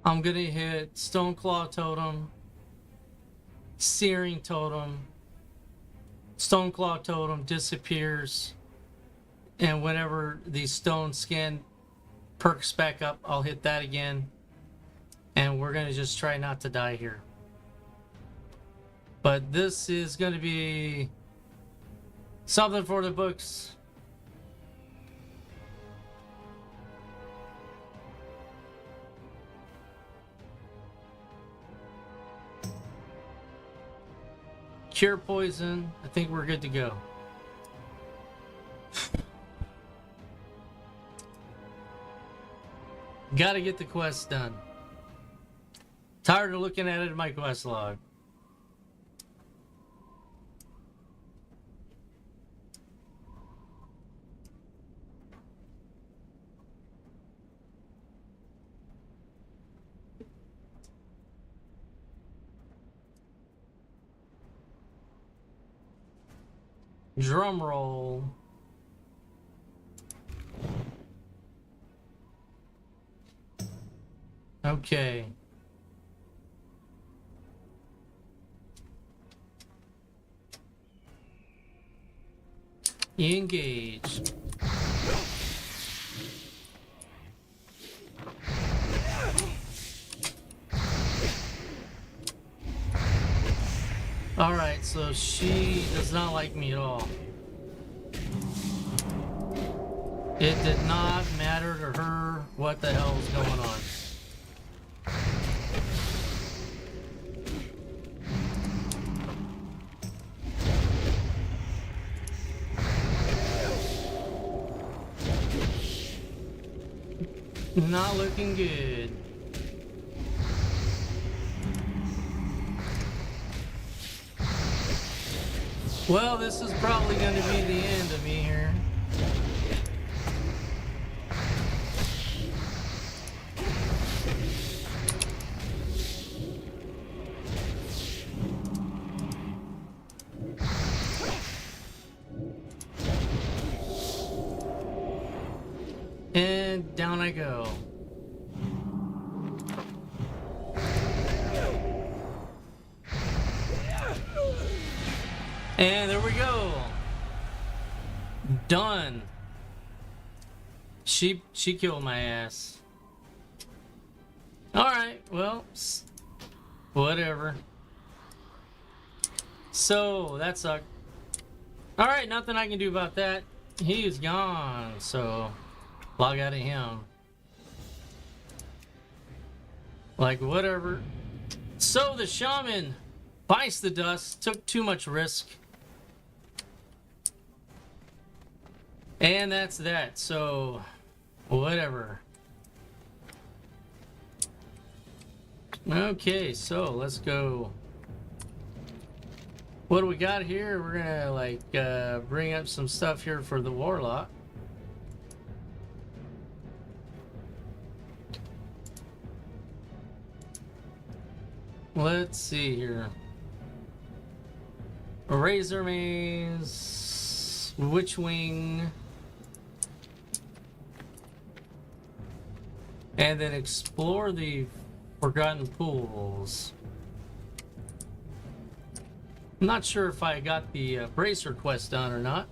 I'm gonna hit Stoneclaw Totem, Searing Totem, Stoneclaw Totem disappears, and whenever the Stone Skin perks back up, I'll hit that again, and we're gonna just try not to die here. But this is gonna be something for the books. Cure poison. I think we're good to go. Gotta get the quest done. Tired of looking at it in my quest log. Drum roll. Okay. Engage. Alright, so she does not like me at all. It did not matter to her what the hell is going on. Not looking good. Well, this is probably going to be the end of me here. And down I go. And there we go. Done. She killed my ass. Alright, well, whatever. So, that sucked. Alright, nothing I can do about that. He is gone, so log out of him. Like, whatever. So, the Shaman bites the dust, took too much risk. And that's that, so whatever. Okay, so let's go. What do we got here? We're gonna like bring up some stuff here for the Warlock. Let's see here. Razor Maze, Witchwing, and then explore the Forgotten Pools. I'm not sure if I got the Bracer quest done or not.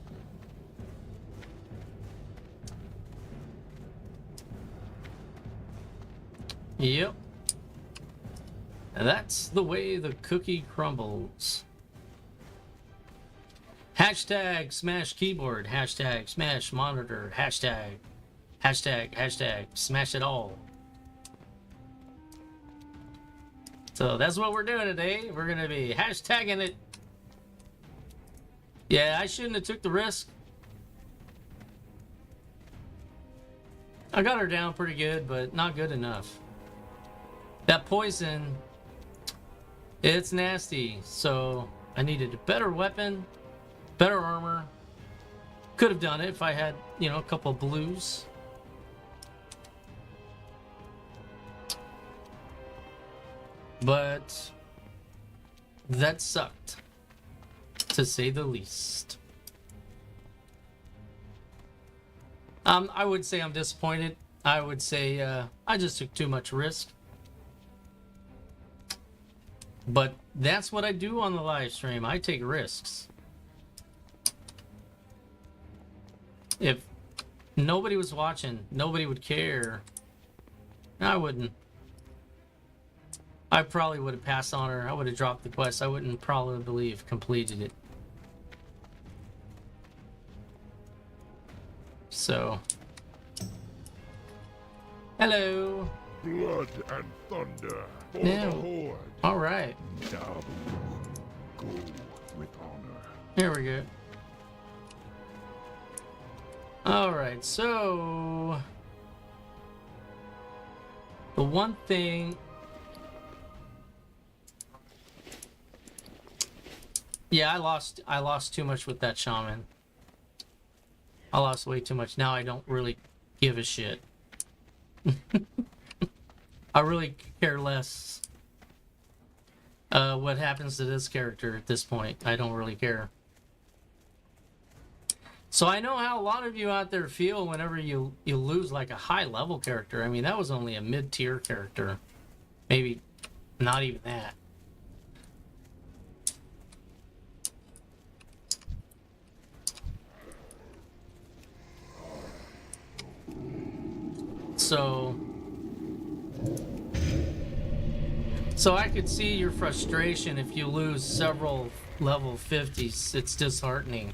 Yep. And that's the way the cookie crumbles. Hashtag smash keyboard. Hashtag smash monitor. Hashtag smash it all. So that's what we're doing today. We're gonna be hashtagging it. Yeah, I shouldn't have took the risk. I got her down pretty good, but not good enough. That poison, it's nasty. So I needed a better weapon, better armor. Could have done it if I had, you know, a couple of blues. But that sucked, to say the least. I would say I'm disappointed. I would say I just took too much risk. But that's what I do on the live stream. I take risks. If nobody was watching, nobody would care. I wouldn't. I probably would have passed on her. I would have dropped the quest. I wouldn't probably have completed it. So. Hello. Blood and thunder for Yeah. the Horde. All right. Now, go with honor. Here we go. All right. So the one thing. Yeah, I lost too much with that shaman. I lost way too much. Now I don't really give a shit. I really care less what happens to this character at this point. I don't really care. So I know how a lot of you out there feel whenever you lose like a high level character. I mean, that was only a mid-tier character. Maybe not even that. So I could see your frustration if you lose several level 50s. It's disheartening.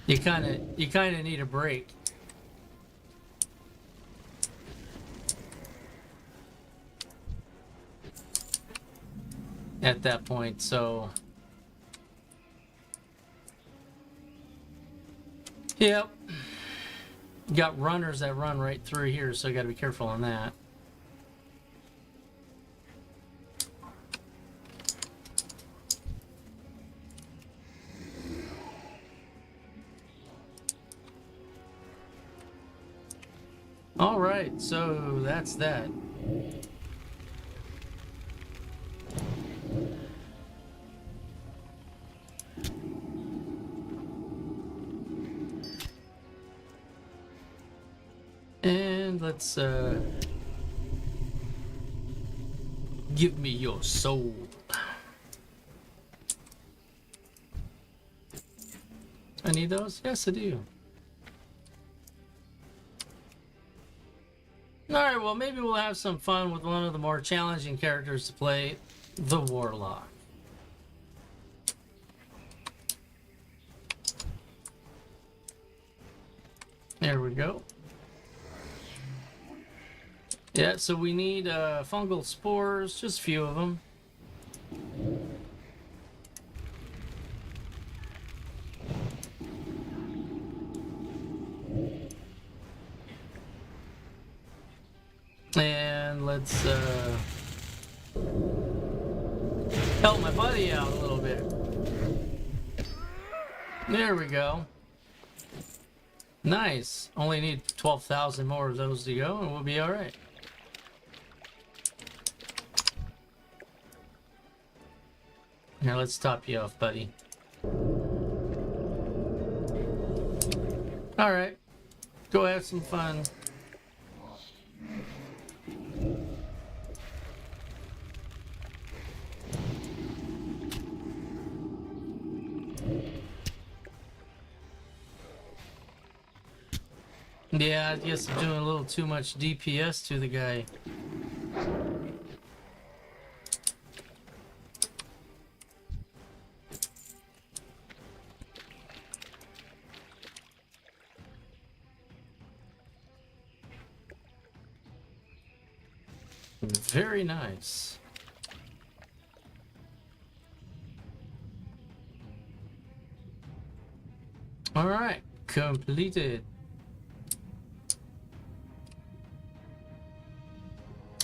You kind of need a break. At that point, so yep. Got runners that run right through here, so I got to be careful on that. All right, so that's that. And let's give me your soul. I need those? Yes, I do. Alright, well, maybe we'll have some fun with one of the more challenging characters to play, the Warlock. There we go. Yeah, so we need fungal spores, just a few of them. And let's help my buddy out a little bit. There we go. Nice. Only need 12,000 more of those to go and we'll be all right. Here, let's top you off, buddy. All right. Go have some fun. Yeah, I guess I'm doing a little too much DPS to the guy. Very nice. All right, completed.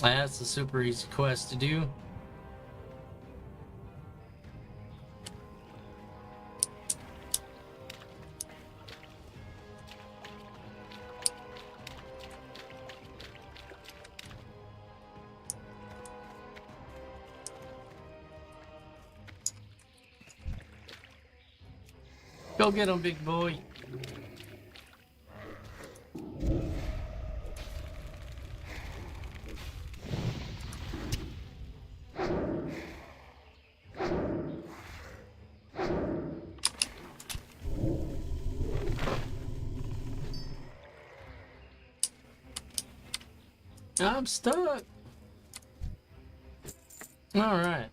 That's a super easy quest to do. Go get him, big boy. I'm stuck. All right.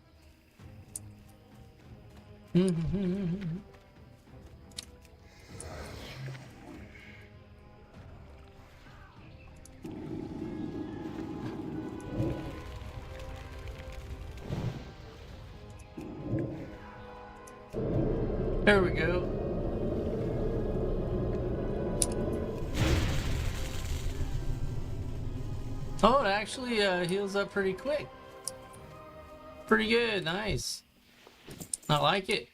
There we go. Oh, it actually heals up pretty quick. Pretty good, nice. I like it.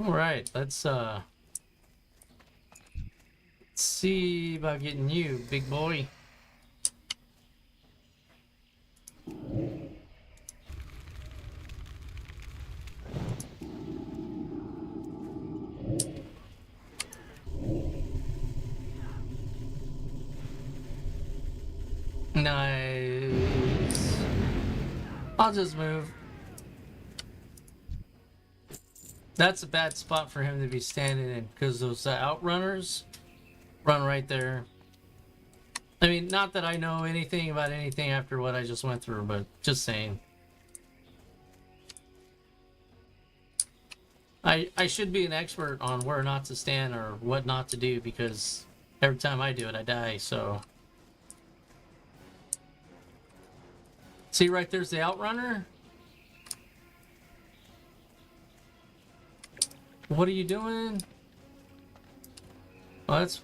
All right, let's see about getting you, big boy. Nice. I'll just move. That's a bad spot for him to be standing in because those outrunners run right there. I mean, not that I know anything about anything after what I just went through, but just saying. I should be an expert on where not to stand or what not to do because every time I do it, I die, so. See, right there's the outrunner. What are you doing? Oh, that's...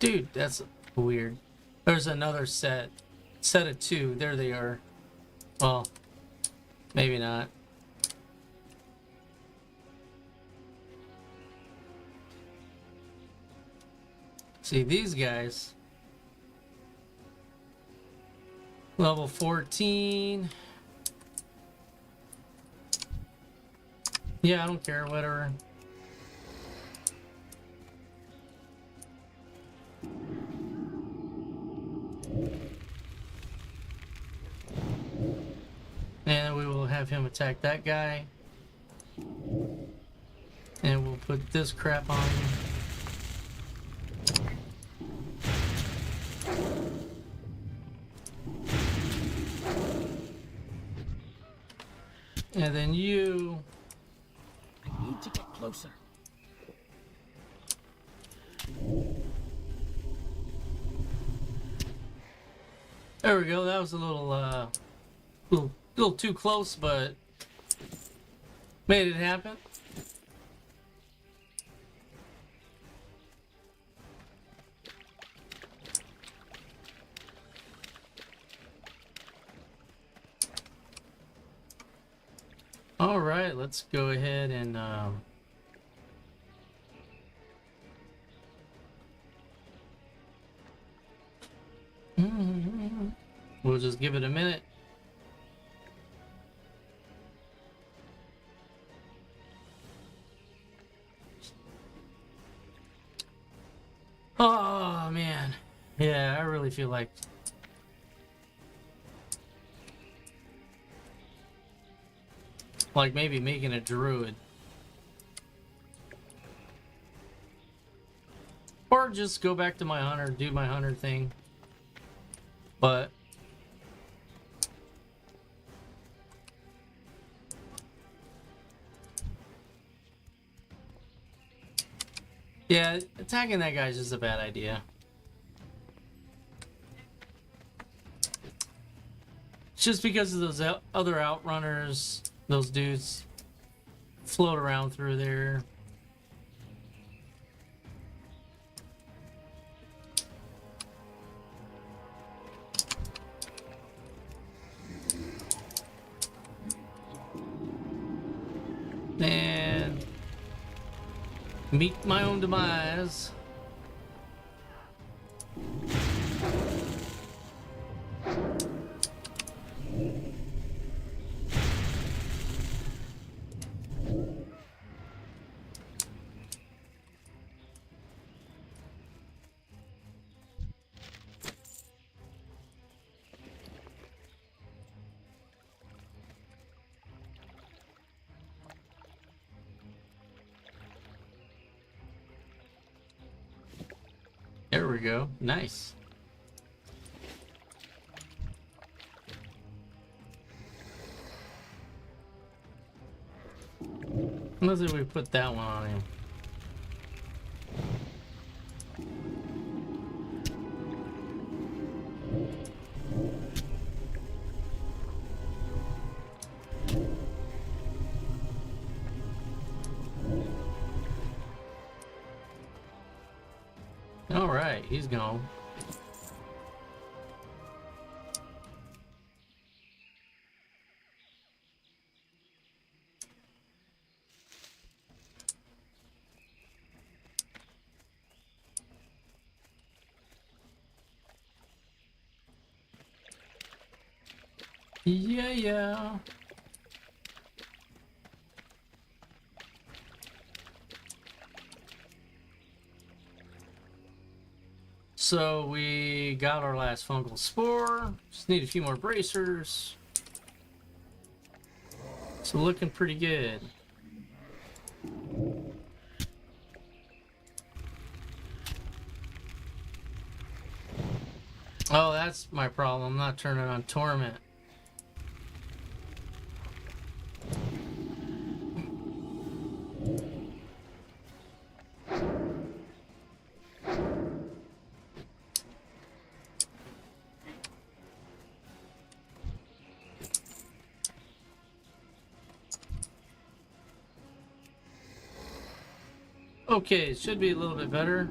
Dude, that's weird. There's another set. Set of two. There they are. Well, maybe not. See, these guys. Level 14. Yeah, I don't care, whatever. And we will have him attack that guy. And we'll put this crap on him. And then you... I need to get closer. There we go. That was a little too close, but made it happen. All right, let's go ahead and we'll just give it a minute. Oh man, yeah, I really feel like maybe making a druid. Or just go back to my hunter, do my hunter thing. But yeah, attacking that guy is just a bad idea. just because of those other outrunners, those dudes float around through there. And meet my own demise. There we go. Nice. Let's see if we put that one on him. All right, he's gone. Yeah. So we got our last fungal spore. Just need a few more bracers. So looking pretty good. Oh, that's my problem. I'm not turning on torment. Okay, it should be a little bit better.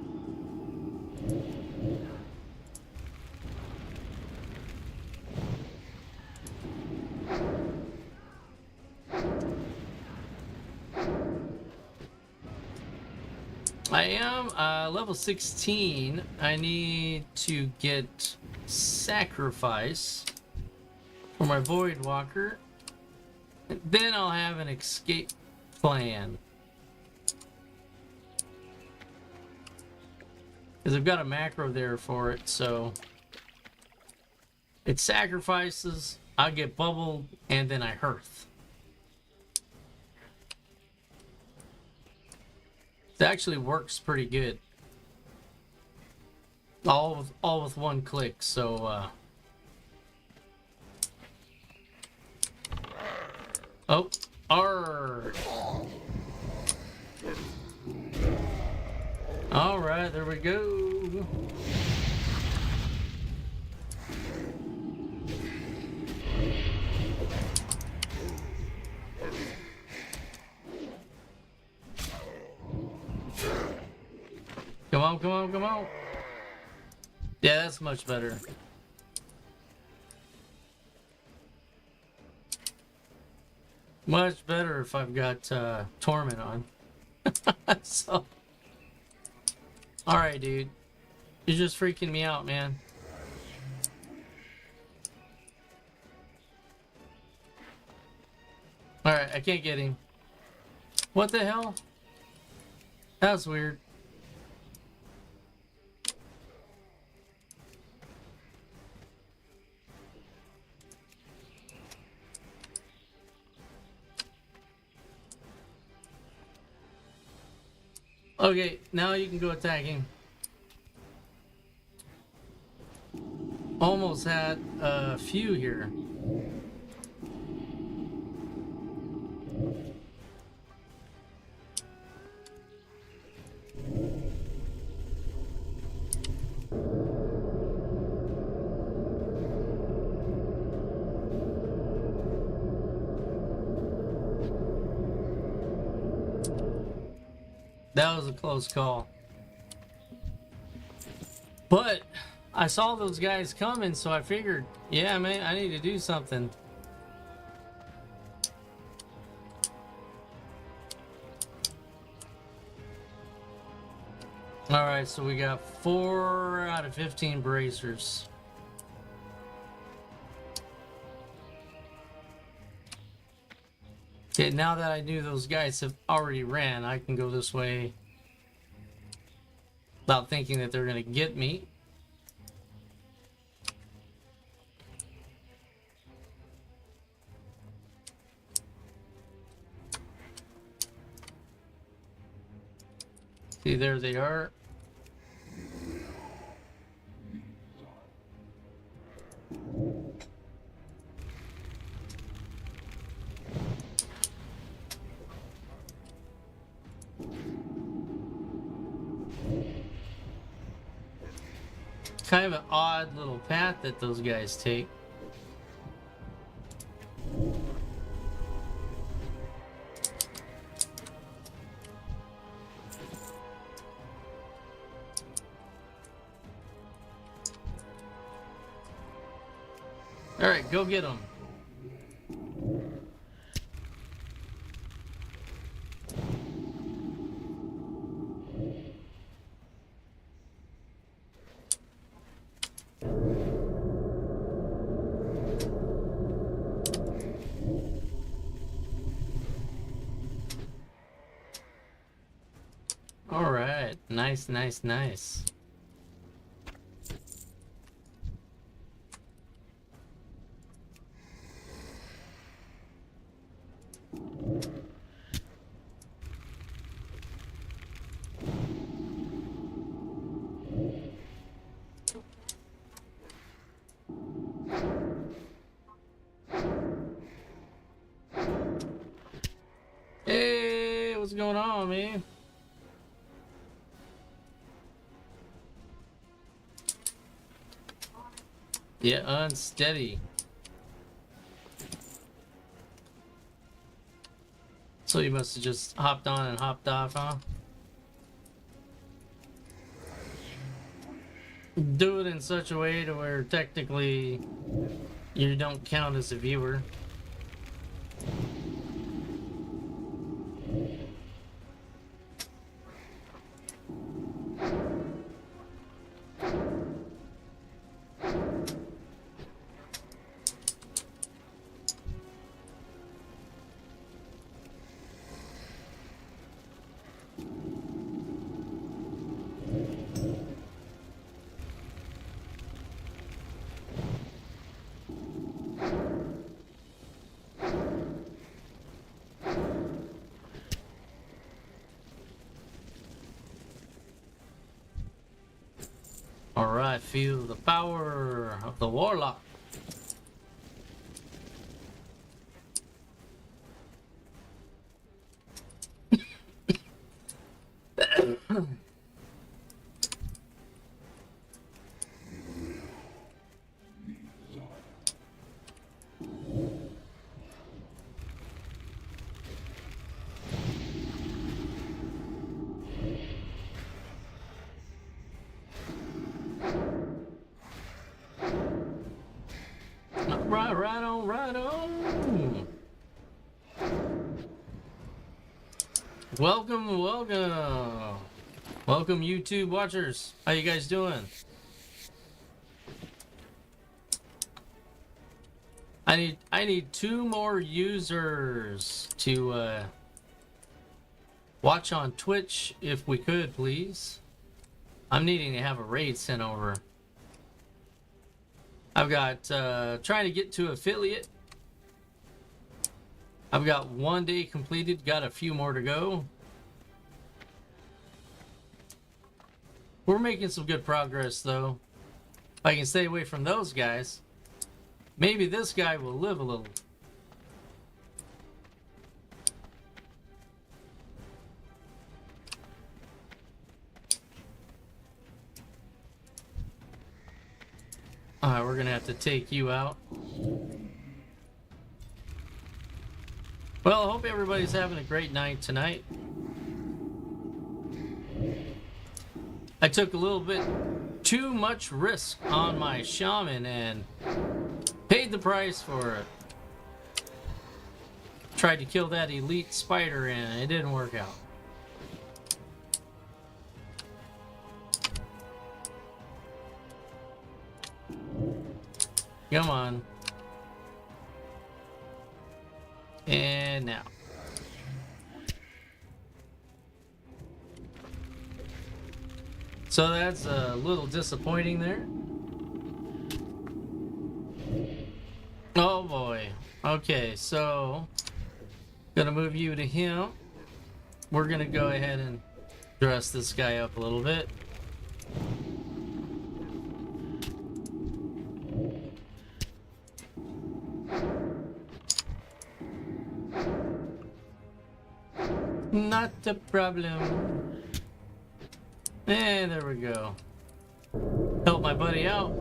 I am level 16. I need to get sacrifice for my Void Walker. Then I'll have an escape plan. Because I've got a macro there for it, so it sacrifices, I get bubbled, and then I hearth. It actually works pretty good. All with one click, so oh, arrgh. All right, there we go. Come on, come on, come on. Yeah, that's much better. Much better if I've got Torment on. So, alright, dude. You're just freaking me out, man. Alright, I can't get him. What the hell? That's weird. Okay, now you can go attacking. Almost had a few here. That was a close call. But I saw those guys coming, so I figured, yeah, man, I need to do something. All right, so we got 4 out of 15 bracers. Okay, now that I knew those guys have already ran, I can go this way without thinking that they're going to get me. See, there they are. Kind of an odd little path that those guys take. All right, go get them. All right, nice, nice, nice. Hey, what's going on, man? Yeah, unsteady. So you must have just hopped on and hopped off, huh? Do it in such a way to where technically you don't count as a viewer. Alright, feel the power of the warlock. Right on, right on. Welcome, welcome. Welcome, YouTube watchers. How you guys doing? I need 2 more users to watch on Twitch, if we could, please. I'm needing to have a raid sent over. I've got trying to get to affiliate. I've got 1 day completed, got a few more to go. We're making some good progress though. If I can stay away from those guys, maybe this guy will live a little. Alright, we're gonna have to take you out. Well, I hope everybody's having a great night tonight. took a little bit too much risk on my Shaman and paid the price for it. Tried to kill that elite spider and it didn't work out. Come on. And now. So that's a little disappointing there. Oh boy. Okay, so gonna move you to him. We're gonna go ahead and dress this guy up a little bit. Not a problem. And there we go. Help my buddy out.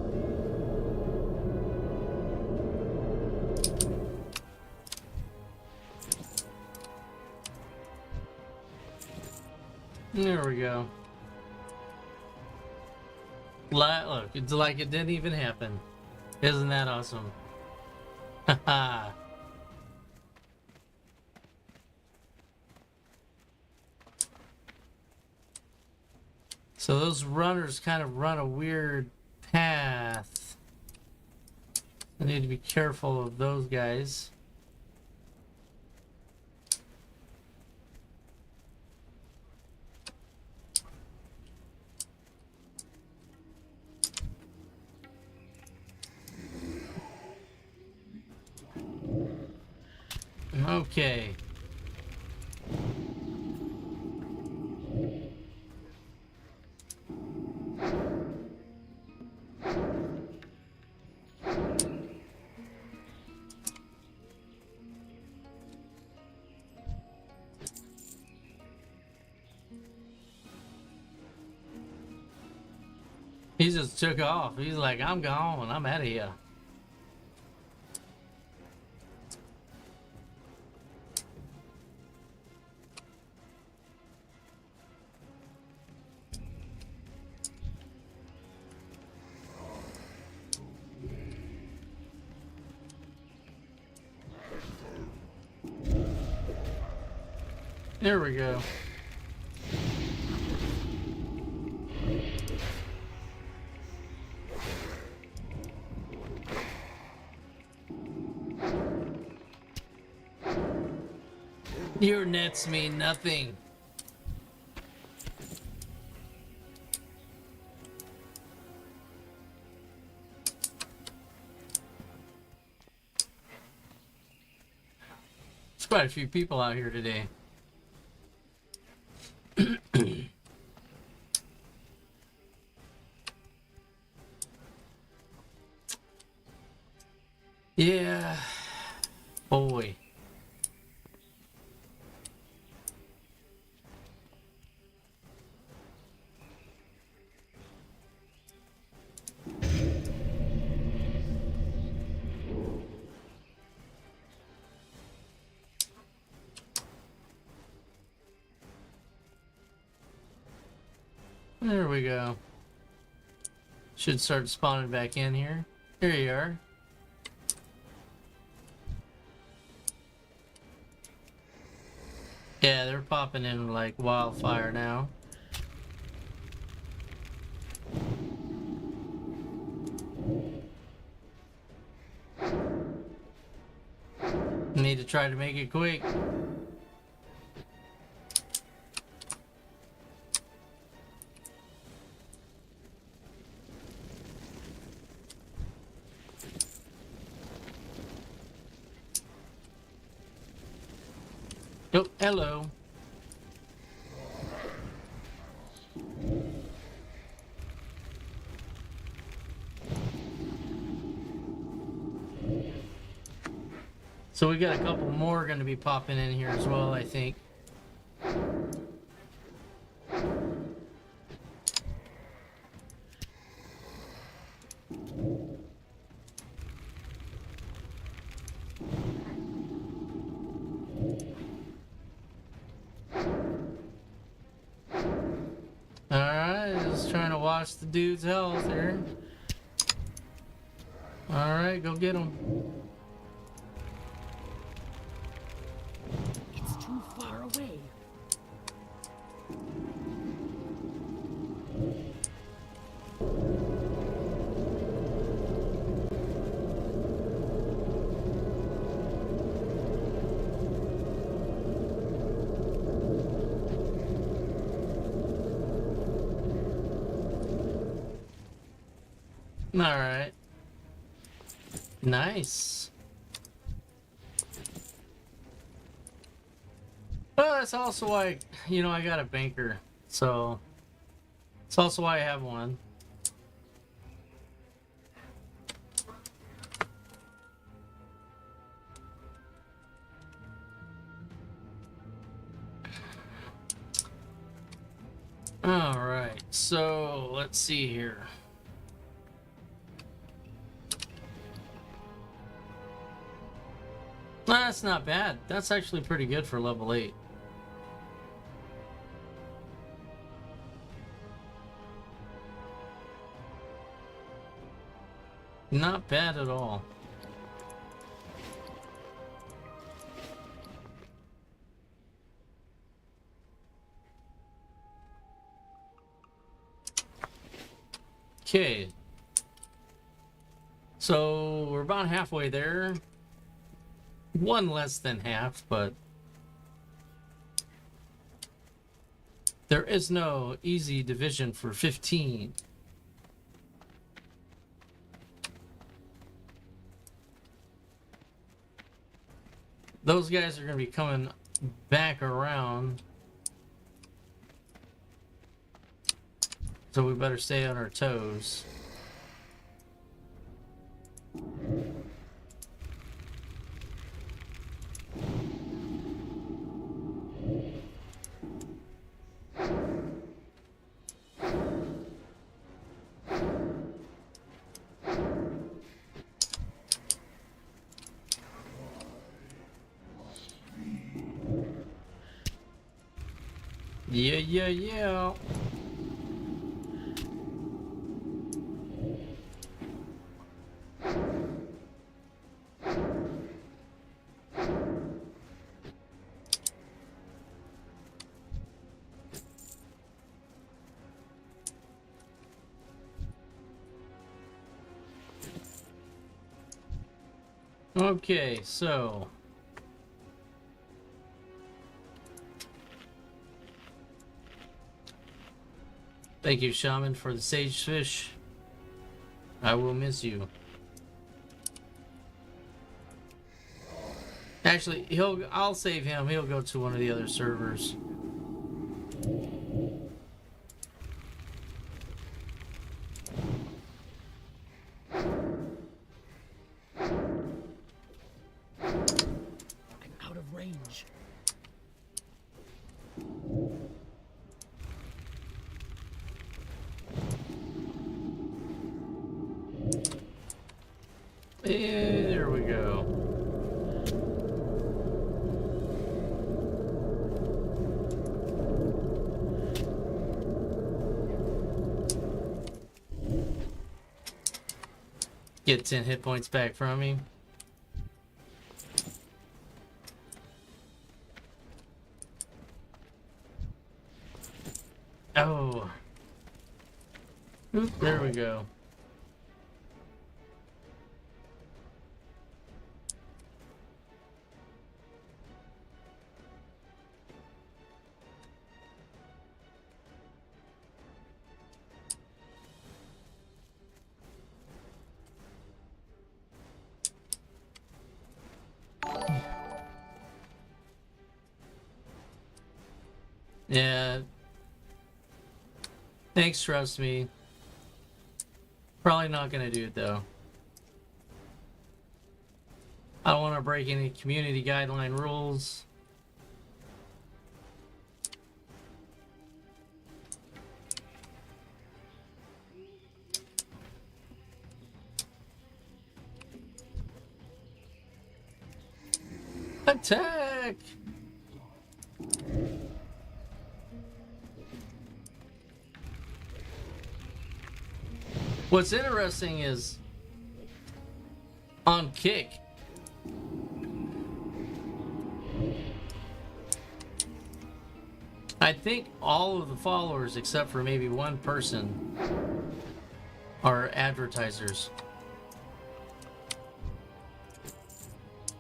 There we go. Look, it's like it didn't even happen. Isn't that awesome? Haha. So those runners kind of run a weird path. I need to be careful of those guys. Okay. He just took off. He's like, I'm gone. I'm out of here. There we go. Your nets mean nothing. There's quite a few people out here today. Yeah. Boy. There we go. Should start spawning back in here. Here you are. Yeah, they're popping in like wildfire now. Need to try to make it quick. Oh, hello. So we got a couple more going to be popping in here as well, I think. watch the dude's health here. Alright, go get him. It's too far away. Alright. Nice. Well, that's also why, you know, I got a banker. So, it's also why I have one. Alright, so let's see here. That's not bad. That's actually pretty good for level 8. Not bad at all. Okay. So we're about halfway there. One less than half, but there is no easy division for 15. Those guys are going to be coming back around. So we better stay on our toes. Yeah. Okay, so thank you, Shaman, for the sage fish. I will miss you. Actually, I'll save him. He'll go to one of the other servers. I'm out of range. There we go. Get 10 hit points back from me. Oh. Oop, there we go. Yeah. Thanks, trust me. Probably not gonna do it though. I don't want to break any community guideline rules. Attack! What's interesting is on Kick, I think all of the followers except for maybe one person are advertisers.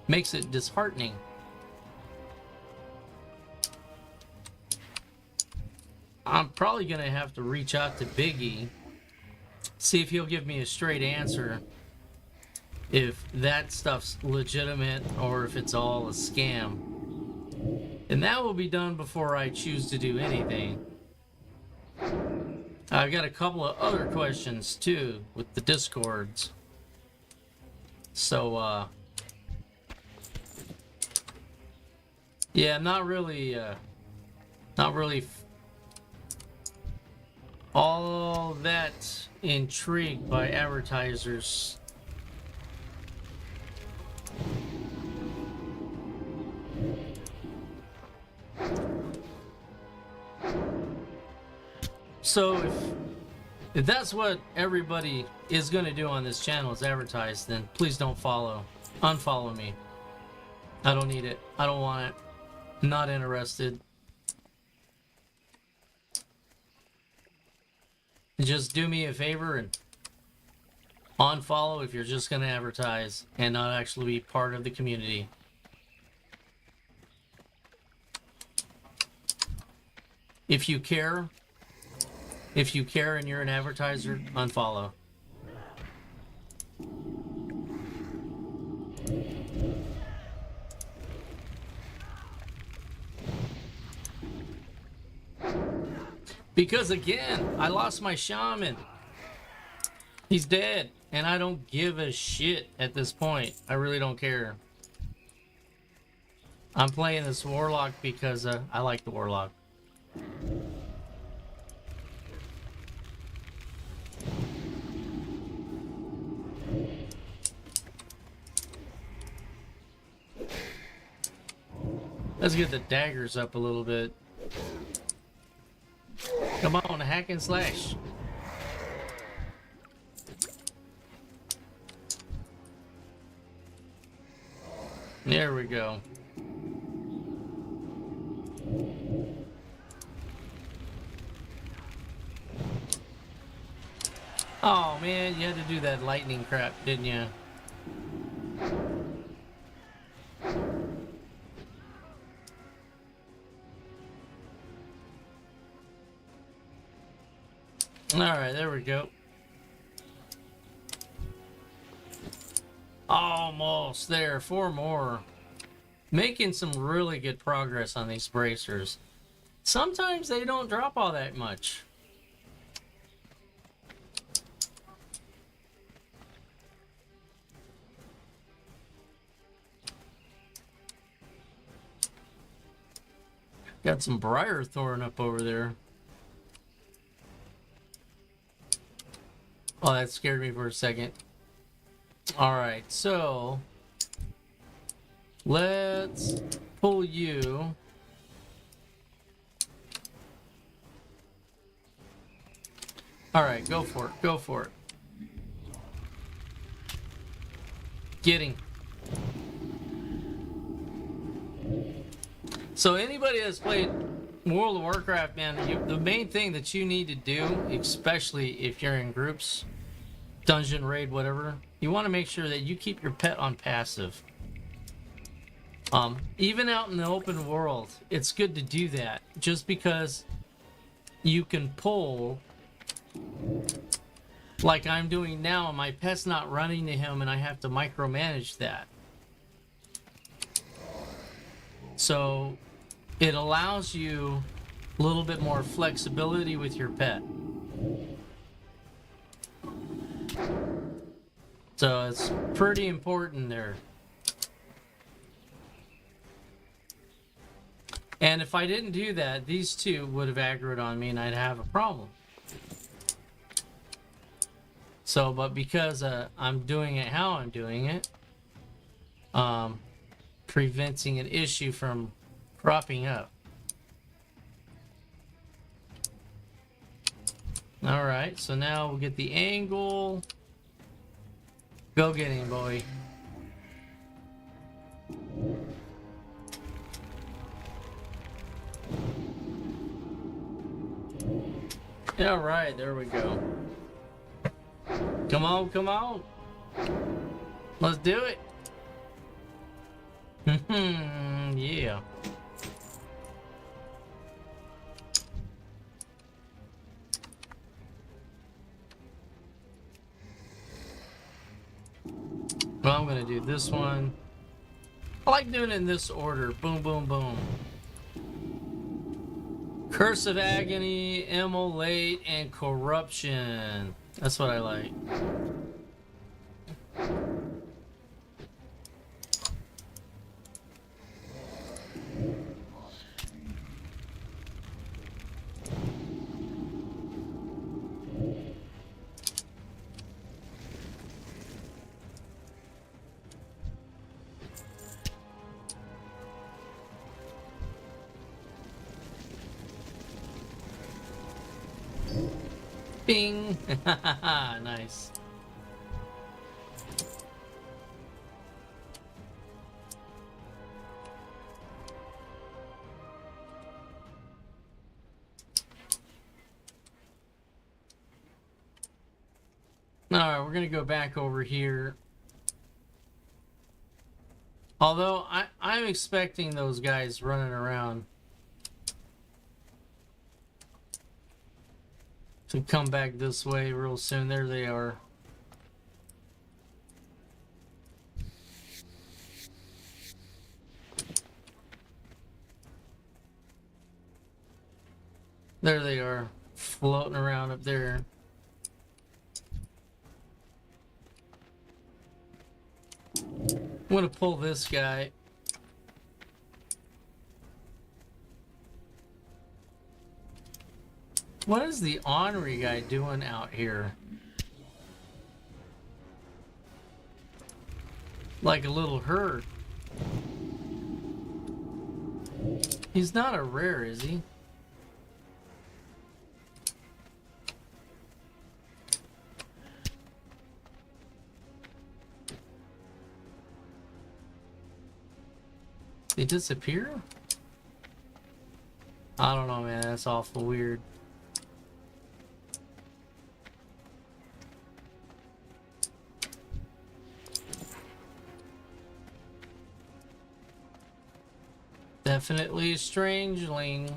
Makes it disheartening. I'm probably gonna have to reach out to Biggie, see if he'll give me a straight answer if that stuff's legitimate or if it's all a scam. And that will be done before I choose to do anything. I've got a couple of other questions too with the Discords. So, yeah, not really all that intrigued by advertisers. So if that's what everybody is going to do on this channel is advertise, then please don't unfollow me. I don't need it. I don't want it. Not interested. Just do me a favor and unfollow if you're just going to advertise and not actually be part of the community. If you care and you're an advertiser, unfollow. Because again, I lost my shaman. He's dead, and I don't give a shit at this point. I really don't care. I'm playing this warlock because I like the warlock. Let's get the daggers up a little bit. Come on, hack and slash. There we go. Oh man, you had to do that lightning crap, didn't you? Alright, there we go. Almost there. 4 more. Making some really good progress on these bracers. Sometimes they don't drop all that much. Got some briar thorn up over there. Oh, that scared me for a second. Alright, so let's pull you. Alright, go for it. Go for it. Getting. So anybody that's played World of Warcraft, man, the main thing that you need to do, especially if you're in groups, dungeon raid, whatever, you want to make sure that you keep your pet on passive. Even out in the open world, it's good to do that, just because you can pull, like I'm doing now, and my pet's not running to him, and I have to micromanage that. So it allows you a little bit more flexibility with your pet. So it's pretty important there. And if I didn't do that, these two would have aggroed on me and I'd have a problem. So, but because I'm doing it how I'm doing it, preventing an issue from cropping up. All right, so now we'll get the angle. Go get him, boy. All right, there we go. Come on, come on. Let's do it. Yeah. Well, I'm gonna do this one. I like doing it in this order. Boom, boom, boom. Curse of Agony, Immolate, and Corruption. That's what I like. Bing! Nice. Alright, we're gonna go back over here. Although I'm expecting those guys running around to come back this way real soon. There they are. There they are, floating around up there. I'm gonna pull this guy. What is the ornery guy doing out here? Like a little herd. He's not a rare, is he? They disappear? I don't know, man. That's awful weird. Definitely a strangeling.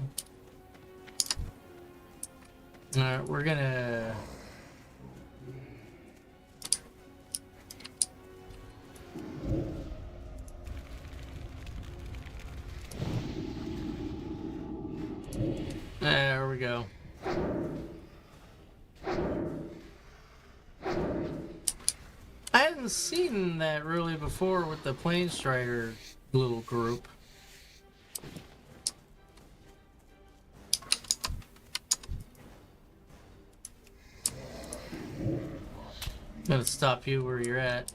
Alright, we're gonna... There we go. I hadn't seen that really before with the Plane Strider little group. I'm gonna stop you where you're at.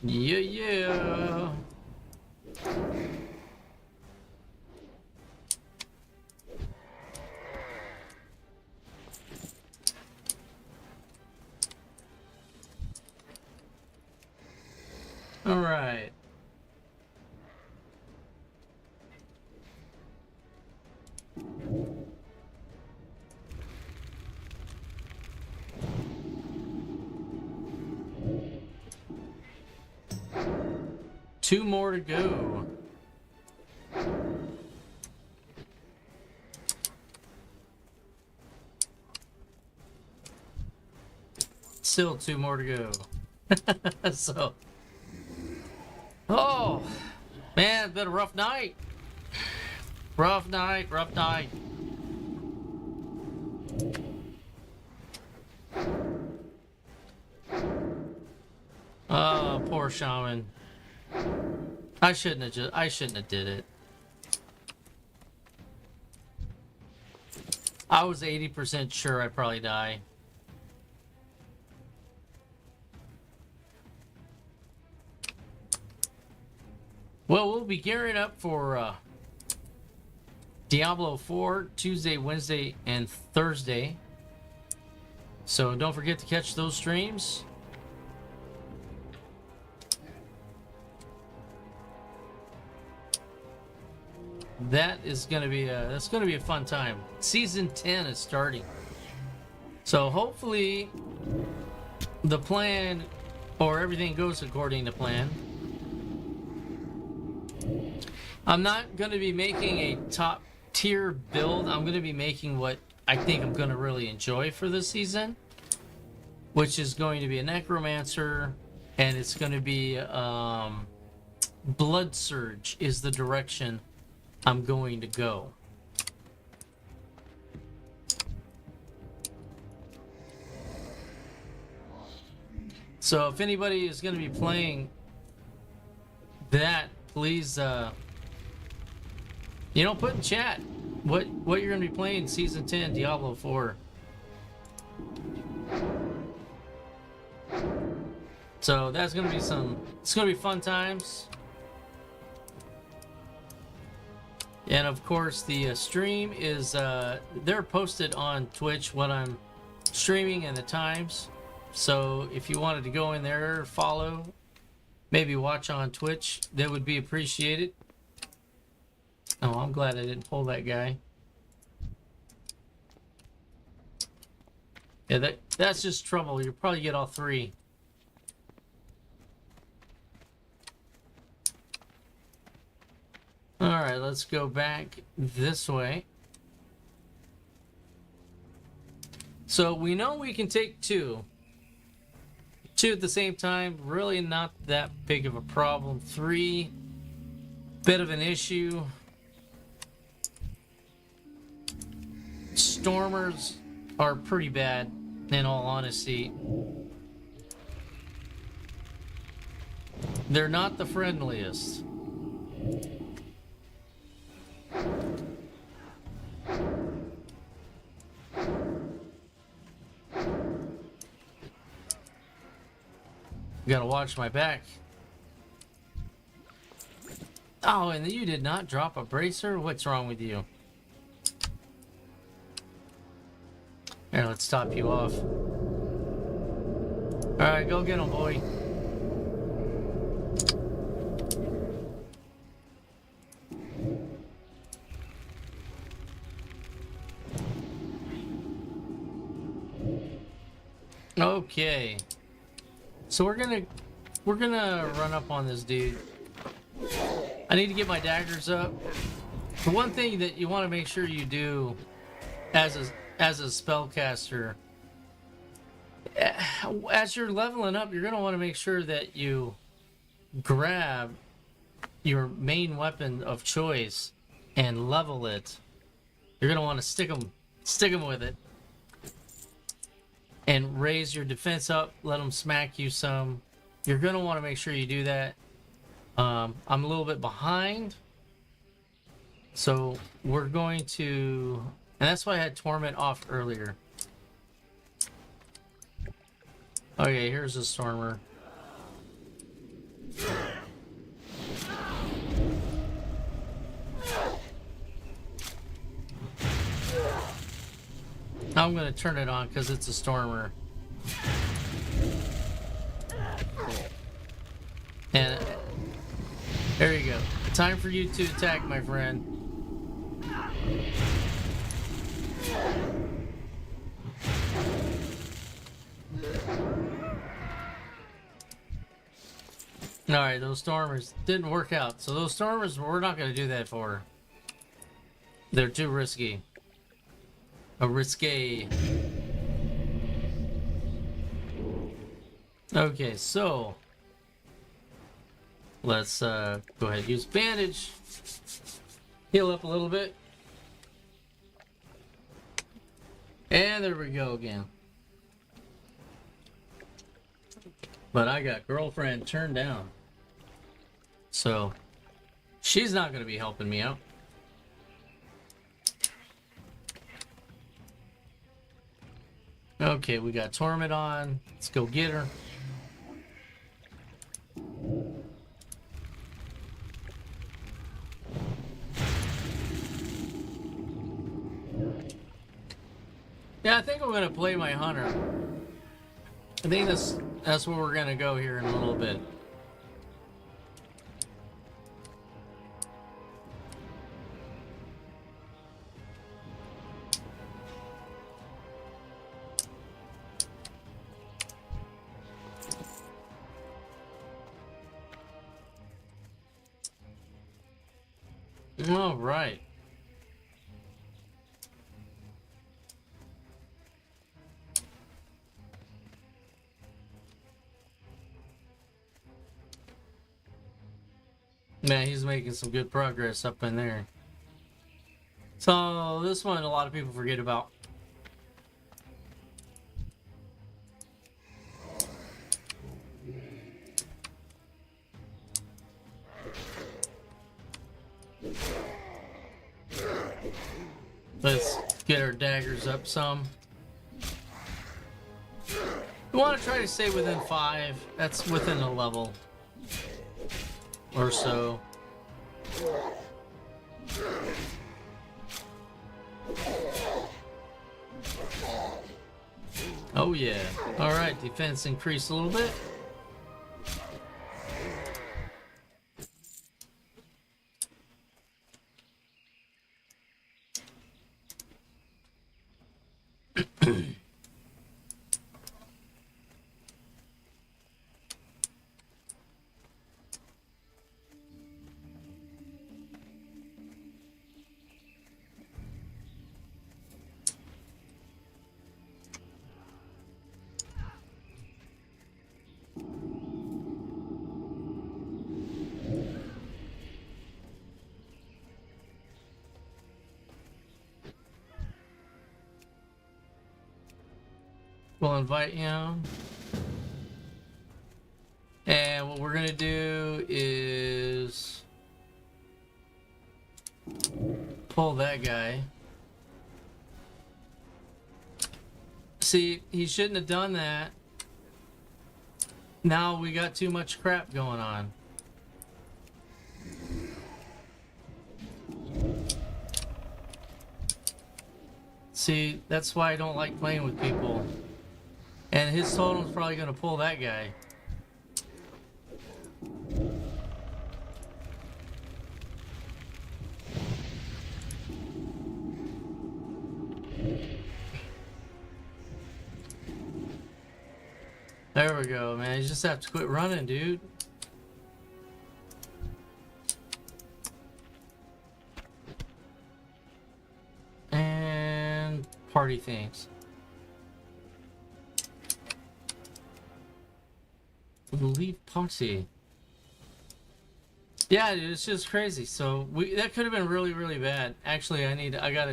Yeah, yeah. All right. Two more to go. Still two more to go. So, oh man, it's been a rough night. Rough night, rough night. Oh, poor Shaman. I shouldn't have did it. I was 80% sure I'd probably die. Well, we'll be gearing up for Diablo 4 Tuesday, Wednesday, and Thursday. So don't forget to catch those streams. That is going to be that's going to be a fun time. Season 10 is starting. So hopefully the plan or everything goes according to plan. I'm not going to be making a top tier build. I'm going to be making what I think I'm going to really enjoy for this season, which is going to be a necromancer, and it's going to be blood surge is the direction I'm going to go. So if anybody is going to be playing that, please put in chat what you're going to be playing season 10 Diablo 4. So that's going to be it's going to be fun times. And of course, the stream is, they're posted on Twitch what I'm streaming and the times. So if you wanted to go in there, follow, maybe watch on Twitch, that would be appreciated. Oh, I'm glad I didn't pull that guy. Yeah, that's just trouble. You'll probably get all three. Alright, let's go back this way. So we know we can take two. Two at the same time, really not that big of a problem. Three, bit of an issue. Stormers are pretty bad, in all honesty. They're not the friendliest. Gotta watch my back. Oh, and you did not drop a bracer? What's wrong with you? Here, let's top you off. Alright, go get him, boy. Okay. So we're gonna run up on this dude. I need to get my daggers up. The one thing that you want to make sure you do as a spellcaster, as you're leveling up, you're gonna want to make sure that you grab your main weapon of choice and level it. You're gonna want to stick them with it. And raise your defense up, let them smack you some. You're going to want to make sure you do that. I'm a little bit behind. So we're going to... And that's why I had Torment off earlier. Okay, here's the Stormer. I'm going to turn it on because it's a Stormer. And there you go. Time for you to attack, my friend. Alright, those Stormers didn't work out. So those Stormers, we're not going to do that for. They're too risky. Risque. Okay, so let's go ahead and use bandage. Heal up a little bit. And there we go again. But I got girlfriend turned down. So she's not going to be helping me out. Okay, we got Torment on. Let's go get her. Yeah, I think I'm gonna play my hunter. I think that's where we're gonna go here in a little bit. All right. Man, he's making some good progress up in there. So this one a lot of people forget about. Let's get our daggers up some. We want to try to stay within 5. That's within a level or so. Oh yeah. All right, defense increased a little bit. We'll invite him. And what we're gonna do is pull that guy. See, he shouldn't have done that. Now we got too much crap going on. See, that's why I don't like playing with people. And his totem's probably gonna pull that guy. There we go, man. You just have to quit running, dude. And party things. Leave party. Yeah, dude, it's just crazy. So that could have been really, really bad. Actually, I got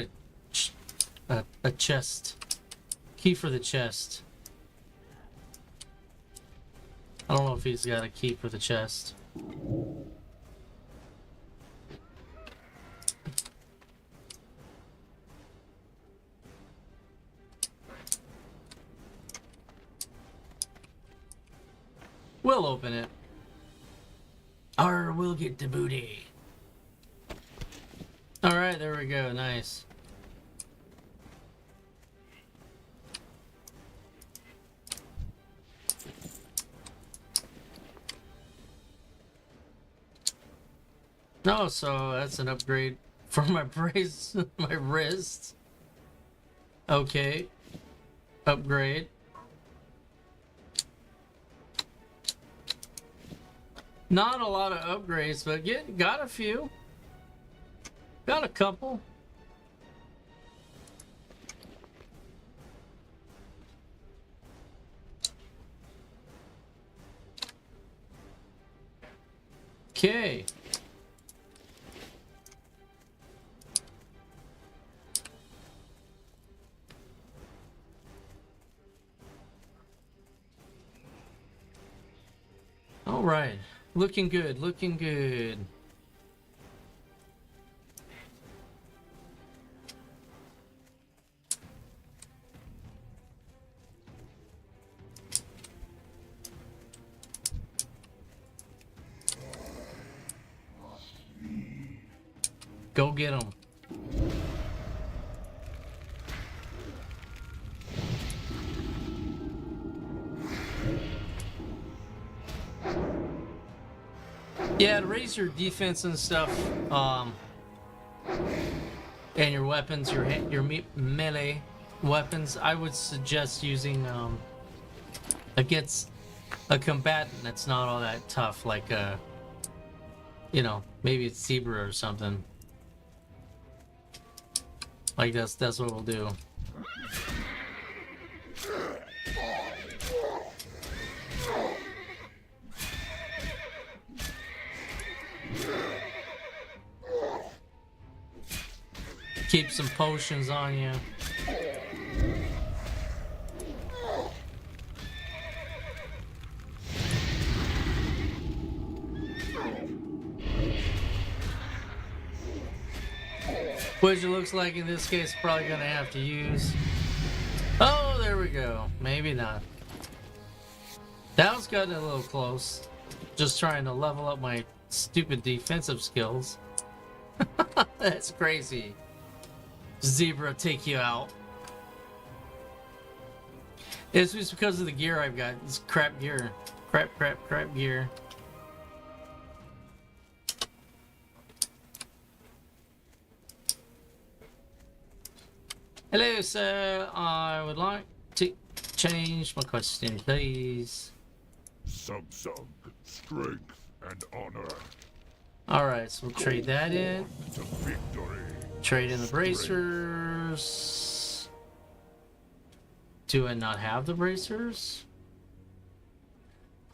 a chest key for the chest. I don't know if he's got a key for the chest. We'll open it. Or we'll get the booty. Alright, there we go. Nice. Oh, so that's an upgrade for my brace, my wrist. Okay. Upgrade. Not a lot of upgrades, but got a few. Got a couple. Okay. All right. Looking good, looking good. Go get him. Yeah, to raise your defense and stuff, and your weapons, your melee weapons, I would suggest using against a combatant that's not all that tough, like you know, maybe it's Zebra or something. Like that's what we'll do. Keep some potions on you. Which it looks like in this case probably gonna have to use. Oh, there we go. Maybe not. That was getting a little close. Just trying to level up my stupid defensive skills. That's crazy. Zebra take you out. It's just because of the gear I've got. It's crap gear. Crap gear. Hello, sir. I would like to change my question, please. Samsung, strength and honor. Alright, so we'll trade that in. To victory. Trade in the bracers. Do I not have the bracers?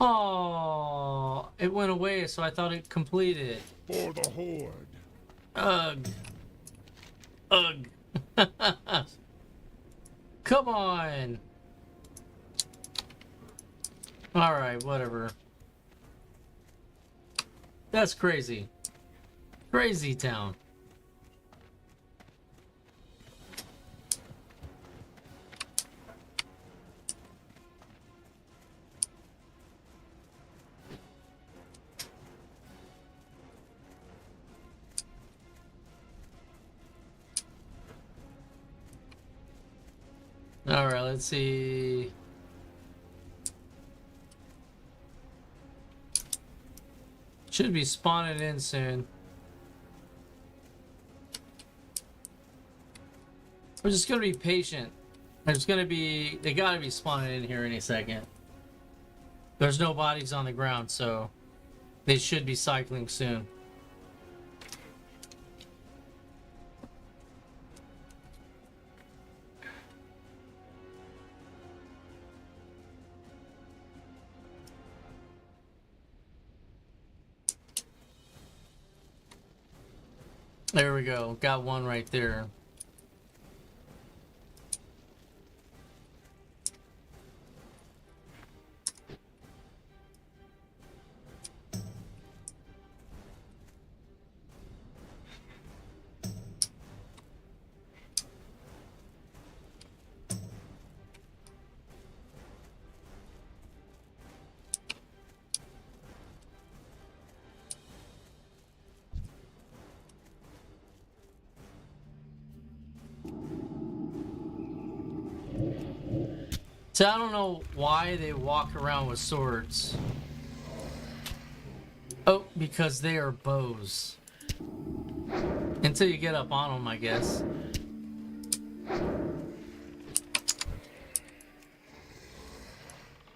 Oh, it went away, so I thought it completed. For the horde. Ugh. Ugh. Come on. Alright, whatever. That's crazy. Crazy town. Alright, let's see. Should be spawning in soon. We're just gonna be patient. There's gonna be, they gotta be spawning in here any second. There's no bodies on the ground, so they should be cycling soon. There we go. Got one right there. So I don't know why they walk around with swords. Oh, because they are bows. Until you get up on them, I guess.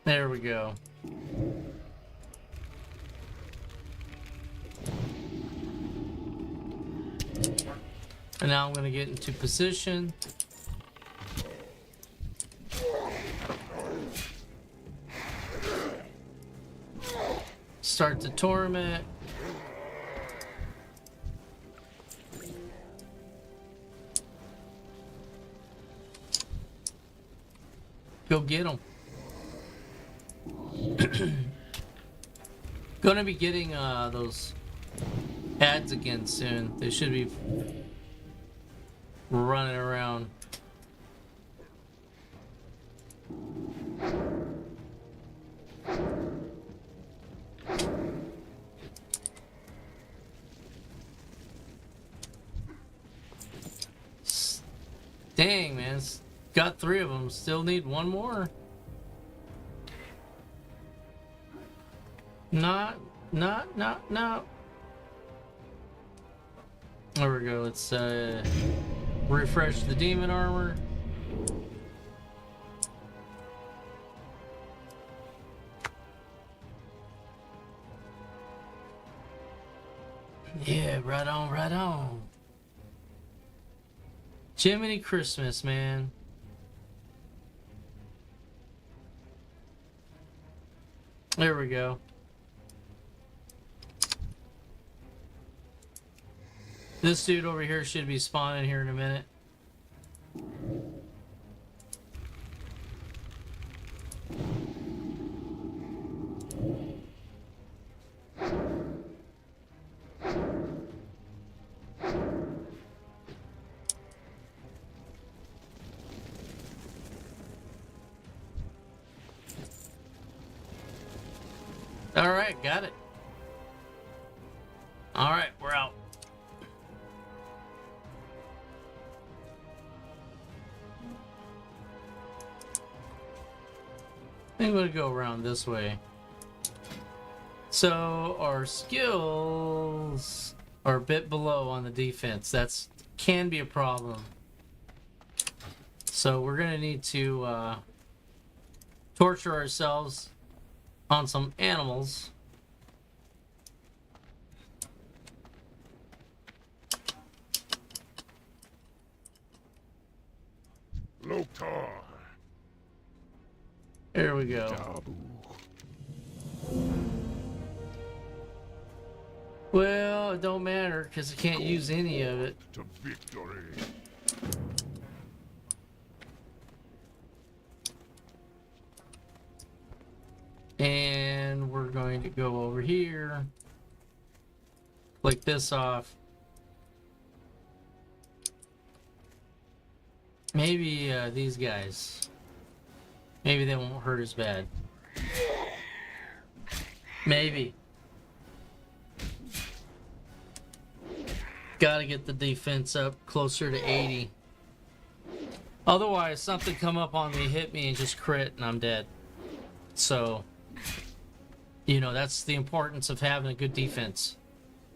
There we go. And now I'm going to get into position. Start the tournament. Go get them. Gonna be getting those ads again soon. They should be running around. Dang, man. Got 3 of them. Still need 1 more. Not No, no, no. There we go. Let's refresh the demon armor. Yeah, right on, right on. Jiminy Christmas, man. There we go. This dude over here should be spawning here in a minute. All right, got it. All right, we're out. I think we'll go around this way. So our skills are a bit below on the defense. That's can be a problem. So we're gonna need to torture ourselves on some animals. Loktar. There we go. Tabu. Well, it don't matter because I can't use any of it. To victory. And we're going to go over here. Click this off. Maybe these guys. Maybe they won't hurt as bad. Maybe. Gotta get the defense up closer to 80. Otherwise, something come up on me, hit me, and just crit, and I'm dead. So, you know, that's the importance of having a good defense.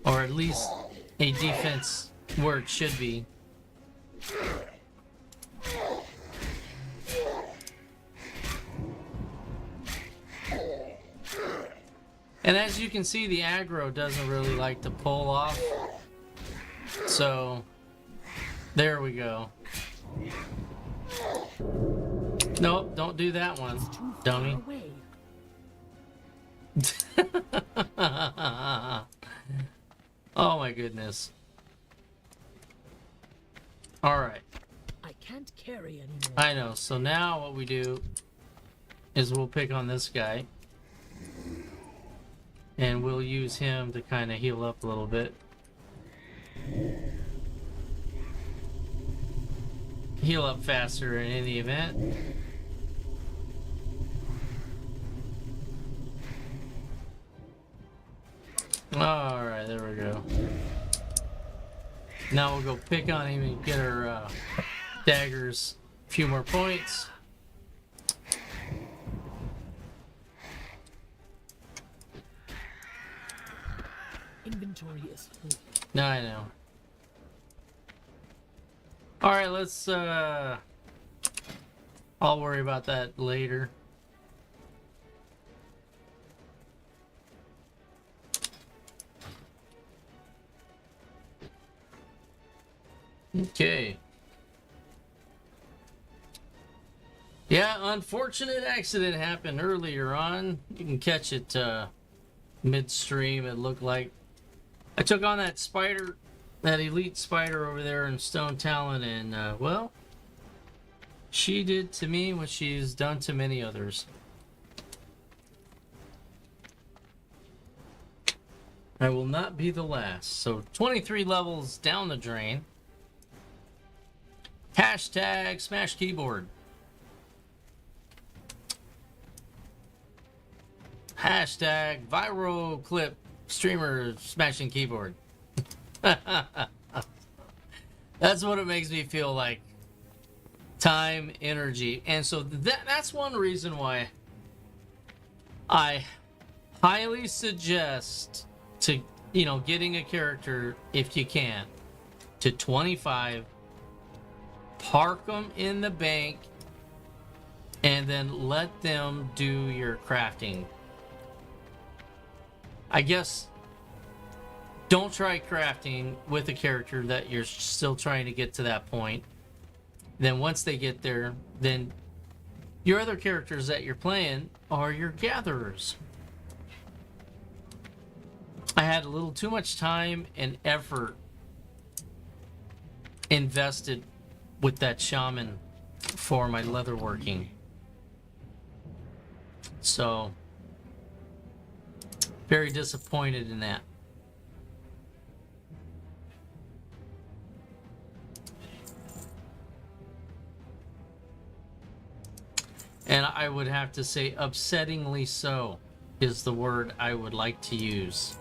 Or at least a defense where it should be. And as you can see, the aggro doesn't really like to pull off. So, there we go. Nope, don't do that one, dummy. Oh my goodness. Alright. I can't carry anymore. I know, so now what we do is we'll pick on this guy. And we'll use him to kind of heal up a little bit. Heal up faster in any event. Alright, there we go. Now we'll go pick on him and get our daggers a few more points. Inventory is full. No, I know. Alright, let's I'll worry about that later. Okay. Yeah, unfortunate accident happened earlier on. You can catch it midstream, it looked like. I took on that spider, that elite spider over there in Stone Talon, and, well, she did to me what she's done to many others. I will not be the last. So, 23 levels down the drain. Hashtag smash keyboard. Hashtag viral clip streamer smashing keyboard. That's what it makes me feel like. Time, energy. And so that's one reason why I highly suggest to, getting a character, if you can, to 25, park them in the bank, and then let them do your crafting. I guess don't try crafting with a character that you're still trying to get to that point. Then once they get there, then your other characters that you're playing are your gatherers. I had a little too much time and effort invested with that shaman for my leatherworking. So, very disappointed in that. And I would have to say upsettingly so is the word I would like to use.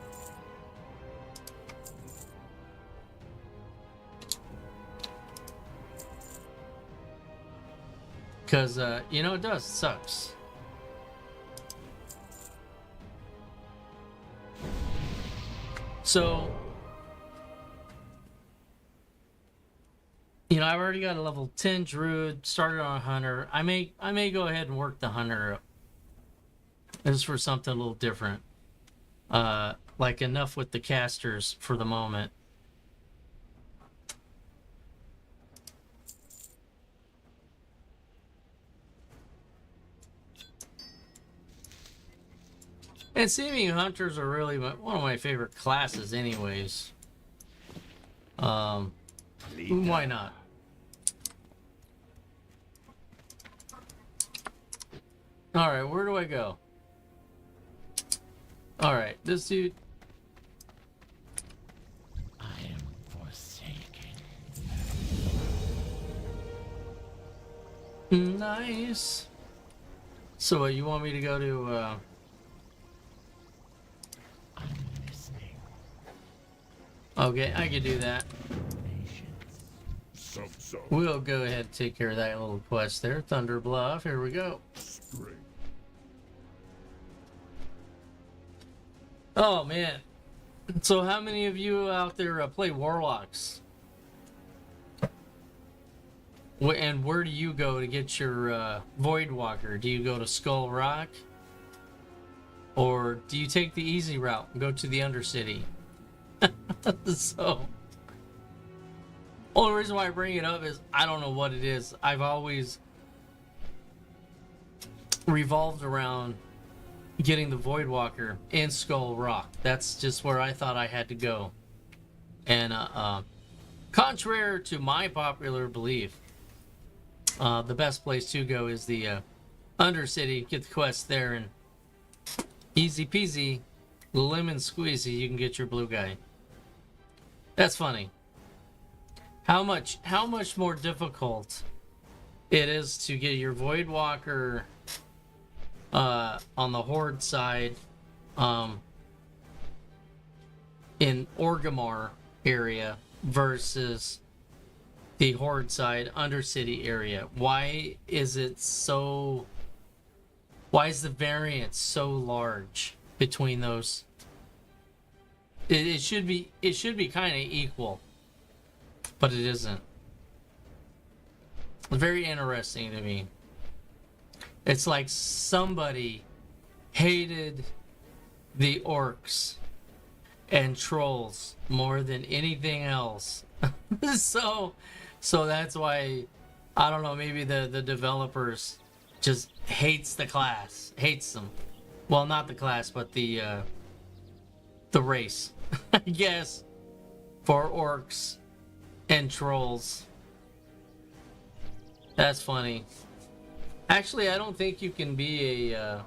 Because, it does. It sucks. So, I've already got a level 10 druid, started on a hunter. I may go ahead and work the hunter up. This is for something a little different. Like enough with the casters for the moment. And seeming hunters are really one of my favorite classes anyways. Why not? Alright, where do I go? Alright, this dude... I am forsaken. Nice. So you want me to go to, I'm listening. Okay, I can do that. Some We'll go ahead and take care of that little quest there. Thunder Bluff, here we go. strength. Oh, man. So how many of you out there play Warlocks? And where do you go to get your Voidwalker? Do you go to Skull Rock? Or do you take the easy route and go to the Undercity? So, only reason why I bring it up is I don't know what it is. I've always revolved around getting the Voidwalker in Skull Rock. That's just where I thought I had to go. And contrary to my popular belief, the best place to go is the Undercity. Get the quest there, and easy peasy, lemon squeezy, you can get your blue guy. That's funny. How much more difficult it is to get your Voidwalker on the Horde side in Orgrimmar area versus the Horde side Undercity area. Why is the variance so large between those? It should be kind of equal, but it isn't. Very interesting to me. It's like somebody hated the orcs and trolls more than anything else. so that's why, I don't know, maybe the developers just hates the class. Hates them. Well, not the class, but the race. I guess. For orcs and trolls. That's funny. Actually, I don't think you can be a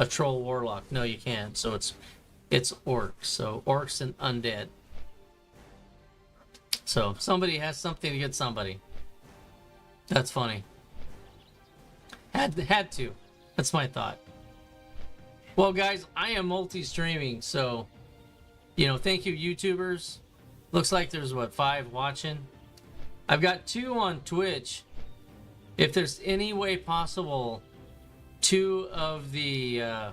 troll warlock. No, you can't. So it's orcs. So orcs and undead. So somebody has something to get somebody. That's funny. Had to. That's my thought. Well, guys, I am multi-streaming, so thank you, YouTubers. Looks like there's 5 watching. I've got 2 on Twitch. If there's any way possible, 2 of the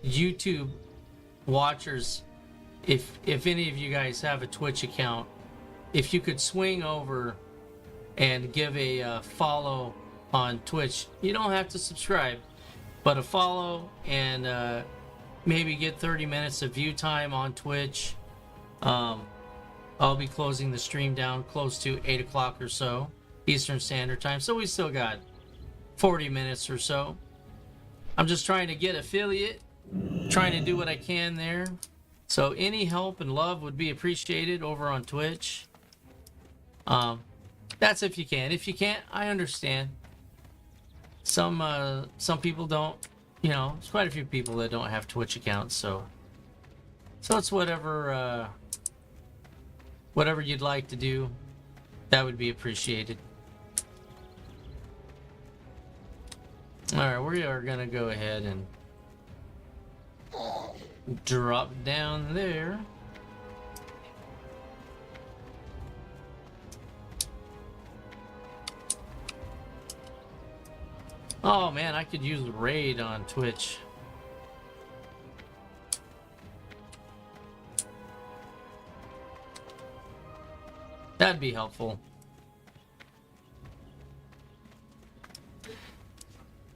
YouTube watchers, if any of you guys have a Twitch account, if you could swing over and give a follow on Twitch. You don't have to subscribe, but a follow, and maybe get 30 minutes of view time on Twitch. I'll be closing the stream down close to 8 o'clock or so Eastern Standard Time, so we still got 40 minutes or so. I'm just trying to get affiliate, trying to do what I can there. So any help and love would be appreciated over on Twitch. That's if you can. If you can't, I understand. Some people don't, you know, there's quite a few people that don't have Twitch accounts, so it's whatever you'd like to do, that would be appreciated. Alright, we are gonna go ahead and drop down there. Oh man, I could use a raid on Twitch. That'd be helpful.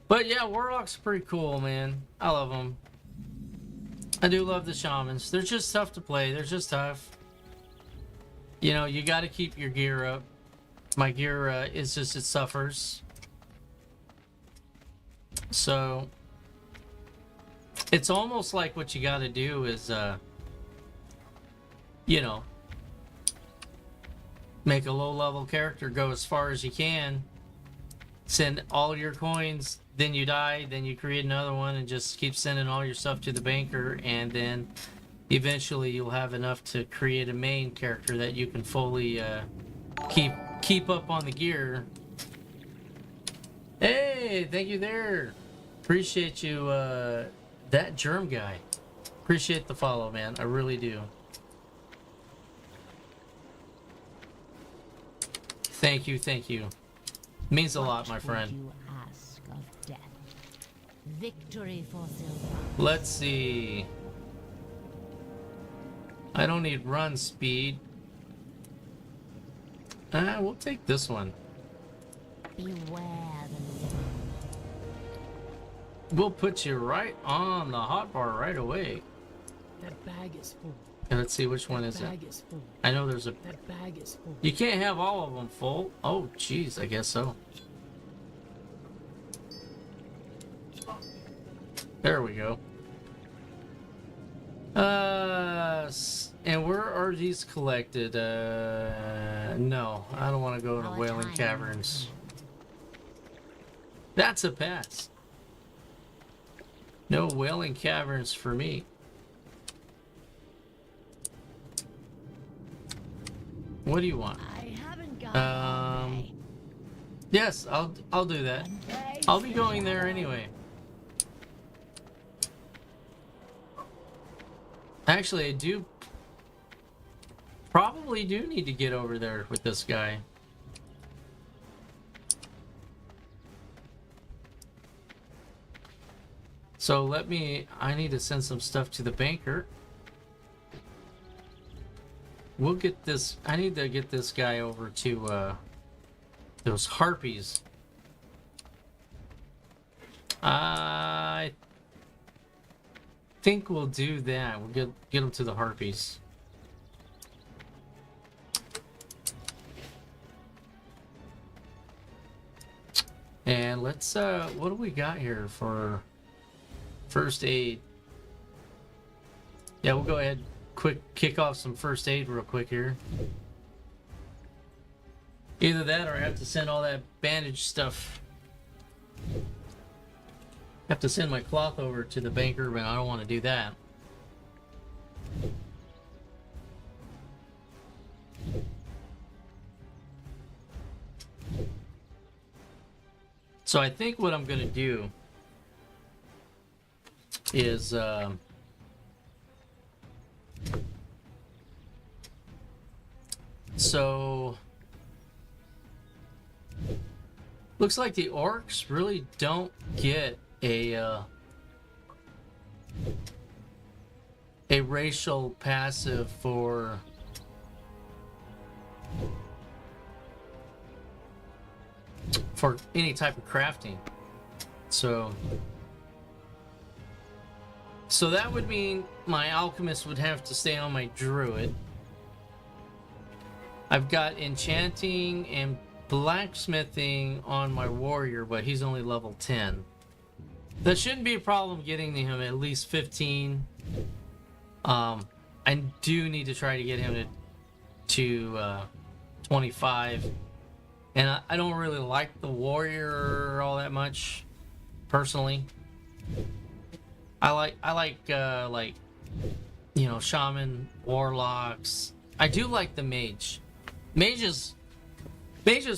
But yeah, Warlocks are pretty cool, man. I love them. I do love the Shamans. They're just tough to play. They're just tough. You know, you got to keep your gear up. My gear is just, it suffers. So it's almost like what you got to do is, you know, make a low-level character go as far as you can. Send all your coins, then you die, then you create another one, and just keep sending all your stuff to the banker, and then eventually you'll have enough to create a main character that you can fully keep up on the gear. Hey, thank you there. Appreciate you, that germ guy. Appreciate the follow, man. I really do. Thank you, thank you. Means a lot, my friend. You ask of death. Victory for Silver. Let's see. I don't need run speed. We'll take this one. Beware the living. We'll put you right on the hot bar right away. That bag is full. And let's see, which one is Bag it? is full. I know there's a... That bag is full. You can't have all of them full. Oh, jeez, I guess so. There we go. And where are these collected? No, I don't want to go to Wailing Caverns. That's a pass. No Wailing Caverns for me. What do you want? I haven't got Yes, I'll do that. I'll be going there anyway. Actually, I probably do need to get over there with this guy. So I need to send some stuff to the banker. We'll get this, I need to get this guy over to those harpies. I think we'll do that. We'll get them to the harpies. And let's what do we got here for first aid? Yeah, we'll go ahead, quick kick off some first aid real quick here. Either that or I have to send all that bandage stuff. I have to send my cloth over to the banker, but I don't want to do that. So I think what I'm going to do is so looks like the orcs really don't get a a racial passive for any type of crafting. So that would mean my alchemist would have to stay on my druid. I've got enchanting and blacksmithing on my warrior, but he's only level 10. That shouldn't be a problem getting to him at least 15. I do need to try to get him to 25. And I don't really like the warrior all that much, personally. I like you know, shaman, warlocks. I do like the mage. Mage is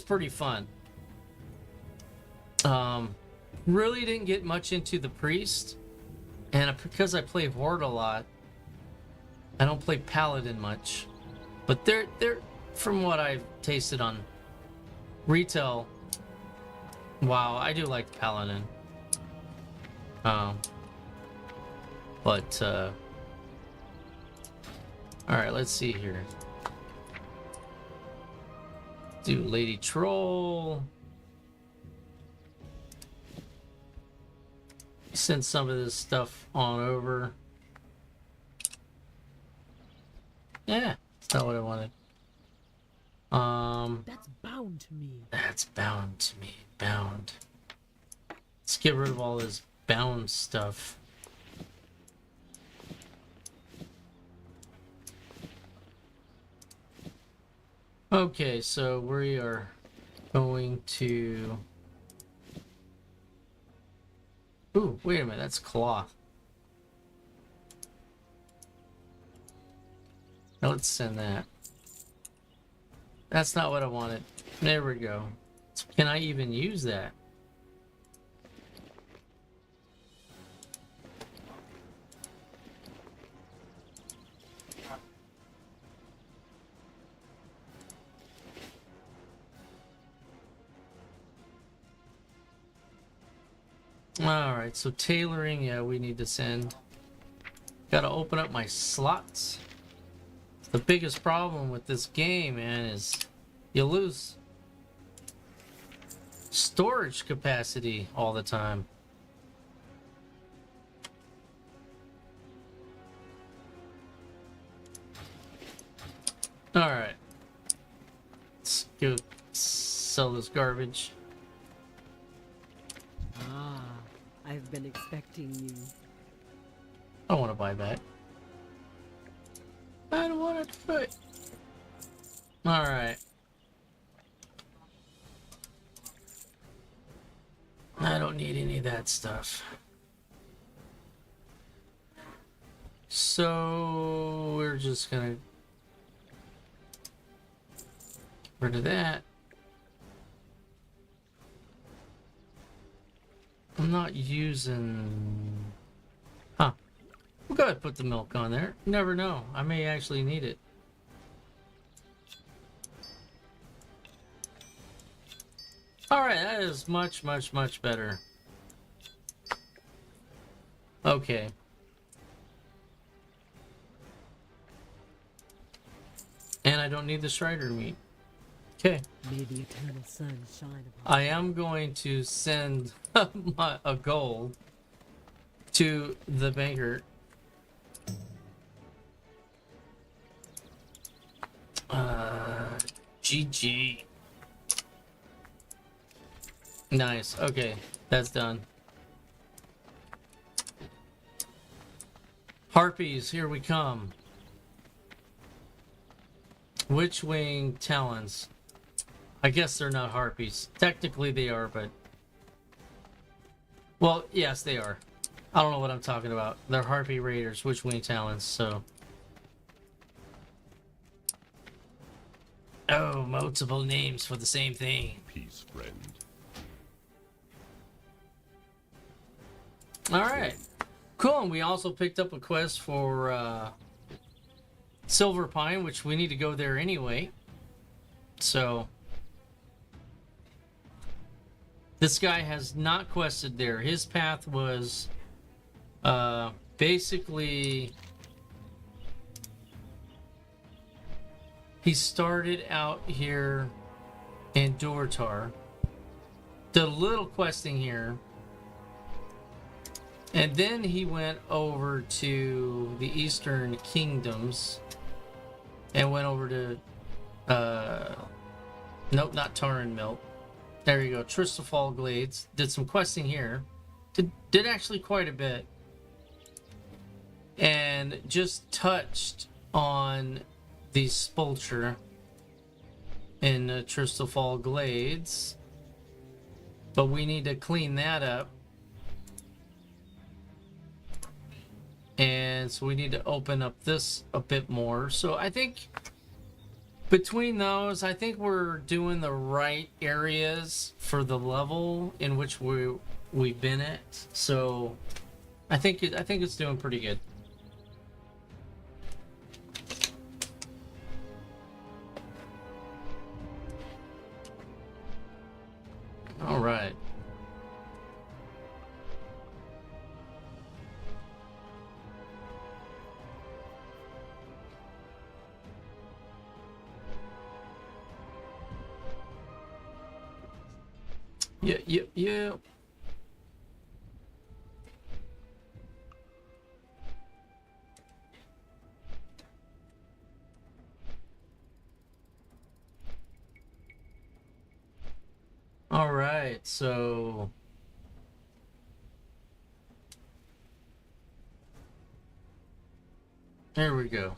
pretty fun. Really didn't get much into the priest, and because I play horde a lot, I don't play paladin much. But they're from what I've tasted on retail. Wow, I do like paladin. But all right, let's see here. Do Lady Troll. Send some of this stuff on over. Yeah, that's not what I wanted. That's bound to me. That's bound to me. Bound. Let's get rid of all this bound stuff. Okay, so we are going to... Ooh, wait a minute, that's cloth. Now let's send that. That's not what I wanted. There we go. Can I even use that? Alright, so tailoring, yeah, we need to send. Gotta open up my slots. The biggest problem with this game, man, is you lose storage capacity all the time. Alright. Let's go sell this garbage. Ah, I've been expecting you. I don't want to buy back. I don't want to do it. Alright. I don't need any of that stuff. So we're just gonna get rid of that. I'm not using... Huh. We'll go ahead and put the milk on there. You never know. I may actually need it. Alright, that is much, much, much better. Okay. And I don't need the Strider meat. Okay. May the eternal sun shine upon I am going to send a gold to the banker. GG. Nice. Okay, that's done. Harpies, here we come. Witchwing talons. I guess they're not harpies. Technically they are, but... Well, yes, they are. I don't know what I'm talking about. They're harpy raiders, witchwing talons, so... Oh, multiple names for the same thing. Peace, friend. Alright. Cool, and we also picked up a quest for Silver Pine, which we need to go there anyway. So... This guy has not quested there. His path was basically he started out here in Durotar, did a little questing here, and then he went over to the Eastern Kingdoms and went over to nope, not Taran Milt. There you go, Tristafal Glades. Did some questing here. Did actually quite a bit. And just touched on the Spulture in Tristafal Glades. But we need to clean that up. And so we need to open up this a bit more. So I think between those, I think we're doing the right areas for the level in which we've been at. So I think it's doing pretty good. All right. Yeah. All right, so there we go.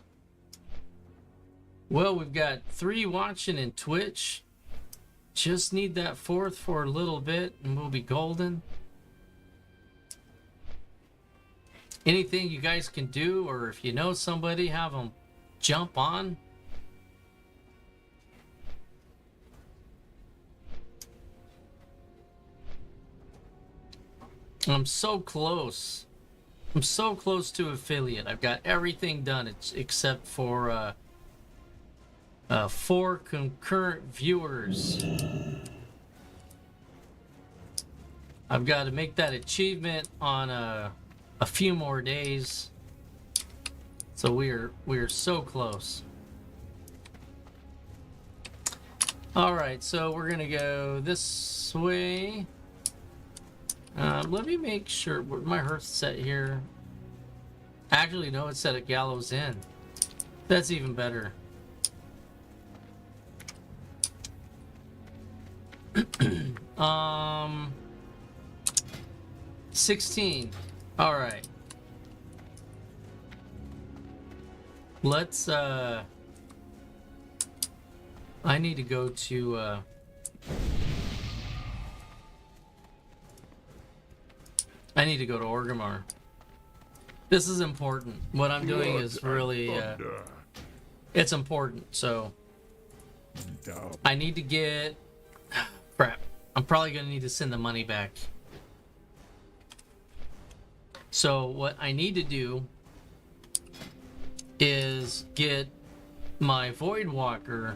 Well, we've got 3 watching in Twitch. Just need that 4th for a little bit and we'll be golden. Anything you guys can do, or if you know somebody, have them jump on. I'm so close. I'm so close to affiliate. I've got everything done except for 4 concurrent viewers. I've got to make that achievement on a few more days. So we're so close. All right, so we're gonna go this way. Let me make sure my hearth's set here. Actually, no, it's set at Gallows Inn. That's even better. 16. All right. Let's I need to go to I need to go to Orgrimmar. This is important. What I'm doing is really it's important. So I need to get crap. I'm probably gonna need to send the money back. So what I need to do is get my Voidwalker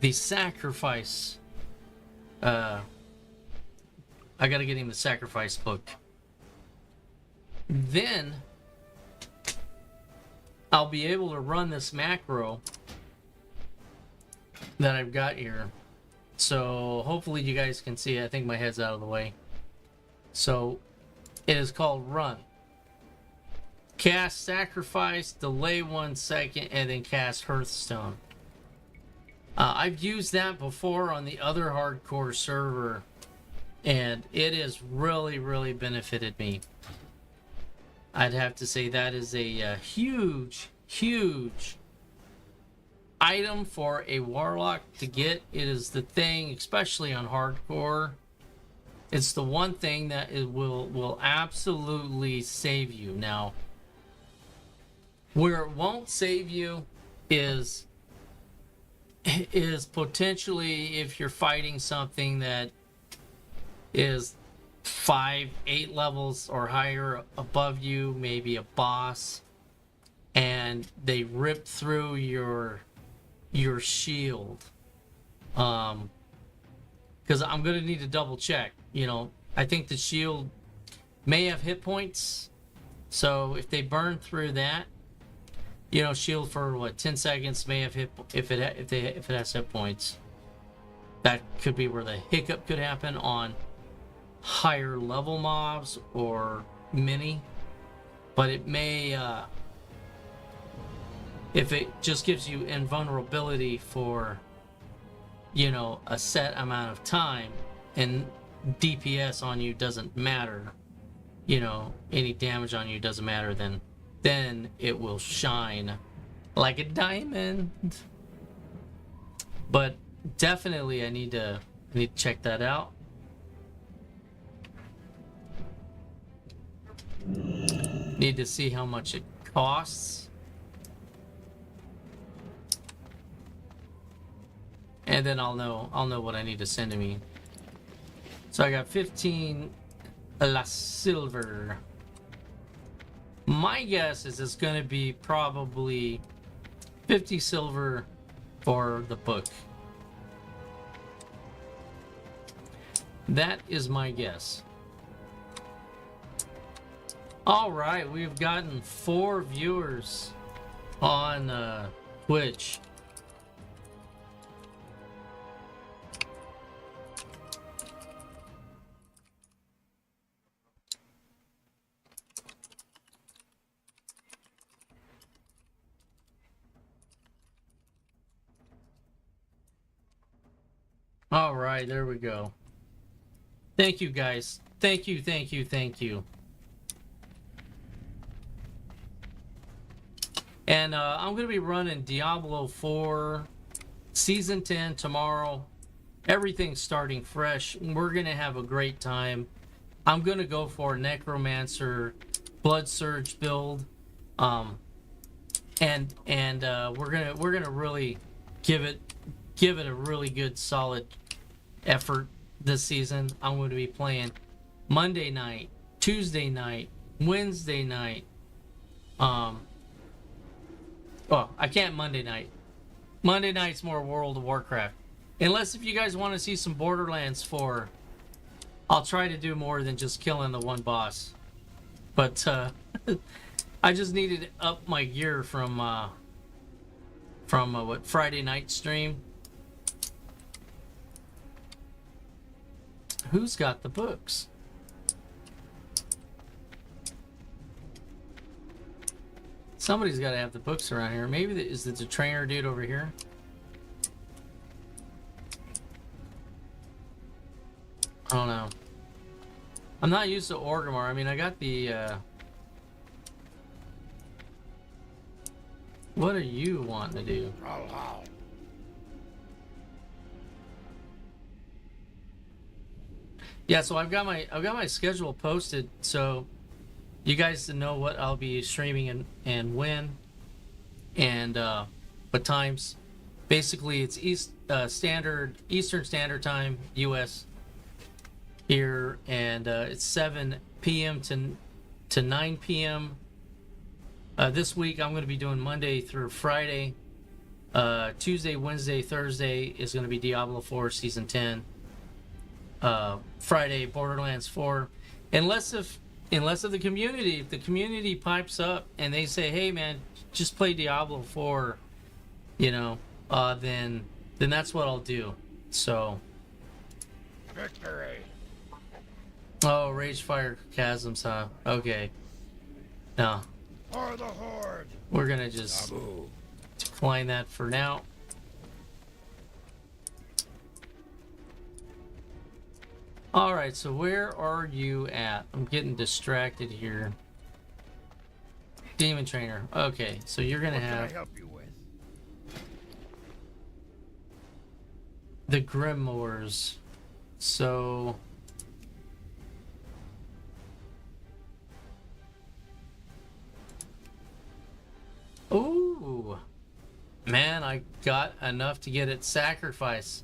the sacrifice. I gotta get him the sacrifice book. Then I'll be able to run this macro that I've got here. So hopefully you guys can see. I think my head's out of the way. So it is called run. Cast sacrifice, delay 1 second, and then cast Hearthstone. I've used that before on the other hardcore server, and it has really benefited me. I'd have to say that is a huge item for a warlock to get. It is the thing, especially on hardcore. It's the one thing that it will absolutely save you. Now, where it won't save you is potentially if you're fighting something that is 5-8 levels or higher above you, maybe a boss, and they rip through your shield. Because I'm gonna need to double check. You know, I think the shield may have hit points, so if they burn through that, you know, shield for what 10 seconds. May have hit if it has hit points. That could be where the hiccup could happen on higher level mobs or mini, but it may if it just gives you invulnerability for, you know, a set amount of time and DPS on you doesn't matter, you know, any damage on you doesn't matter, then it will shine like a diamond. But definitely I need to check that out. Need to see how much it costs. And then I'll know what I need to send to me. So I got 15 la silver. My guess is it's going to be probably 50 silver for the book. That is my guess. All right, we've gotten 4 viewers on Twitch. All right, there we go. Thank you, guys. Thank you, thank you, thank you. And I'm going to be running Diablo 4 Season 10 tomorrow. Everything's starting fresh. We're going to have a great time. I'm going to go for Necromancer Blood Surge build. And we're gonna really give it a really good solid effort this season. I'm going to be playing Monday night, Tuesday night, Wednesday night. Well, I can't Monday night. Monday night's more World of Warcraft. Unless if you guys want to see some Borderlands 4, I'll try to do more than just killing the one boss. But I just needed to up my gear from what, Friday night stream. Who's got the books? Somebody's got to have the books around here. Maybe is it the trainer dude over here? I don't know. I'm not used to Orgrimmar. I mean, I got the what are you wanting to do? Yeah, so I've got my schedule posted, so you guys know what I'll be streaming and when, and what times. Basically, it's Eastern Standard Time, U.S. here, and it's 7 p.m. to 9 p.m. This week I'm going to be doing Monday through Friday. Tuesday, Wednesday, Thursday is going to be Diablo 4 Season 10. Friday, Borderlands 4. Unless if the community pipes up and they say, hey man, just play Diablo 4, you know, then that's what I'll do. So Victory. oh, Ragefire Chasms, huh? Okay. No, For the Horde. we're gonna just decline that for now. Alright, so where are you at? I'm getting distracted here. Demon Trainer. Okay, so you're gonna What can I have help you with? the Grimoires. So ooh, man, I got enough to get it sacrifice.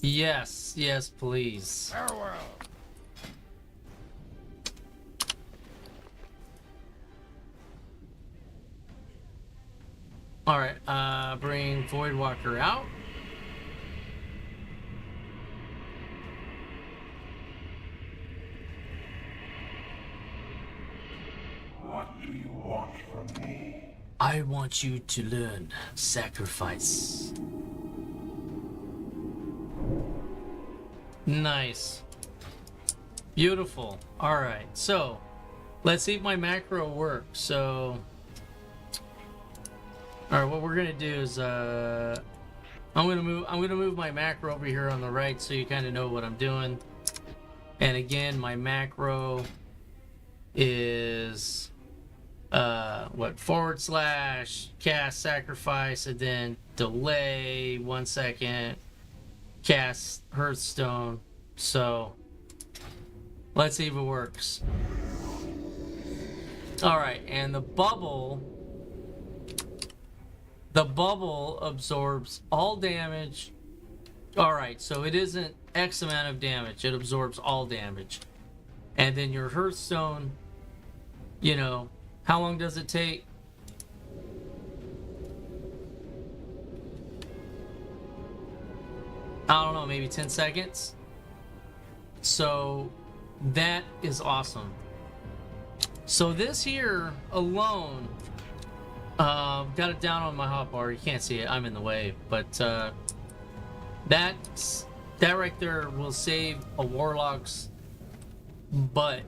Yes, yes, please. Farewell. All right, bring Voidwalker out. What do you want from me? I want you to learn sacrifice. Nice. Beautiful. Alright, so let's see if my macro works. So alright, what we're gonna do is I'm gonna move my macro over here on the right so you kinda know what I'm doing. And again, my macro is / cast sacrifice and then delay 1 second, cast Hearthstone. So let's see if it works. Alright, and the bubble absorbs all damage. Alright, so it isn't X amount of damage, it absorbs all damage. And then your Hearthstone, you know, how long does it take? I don't know, maybe 10 seconds. So that is awesome. So this here alone, got it down on my hotbar. You can't see it, I'm in the way, but that right there will save a warlock's butt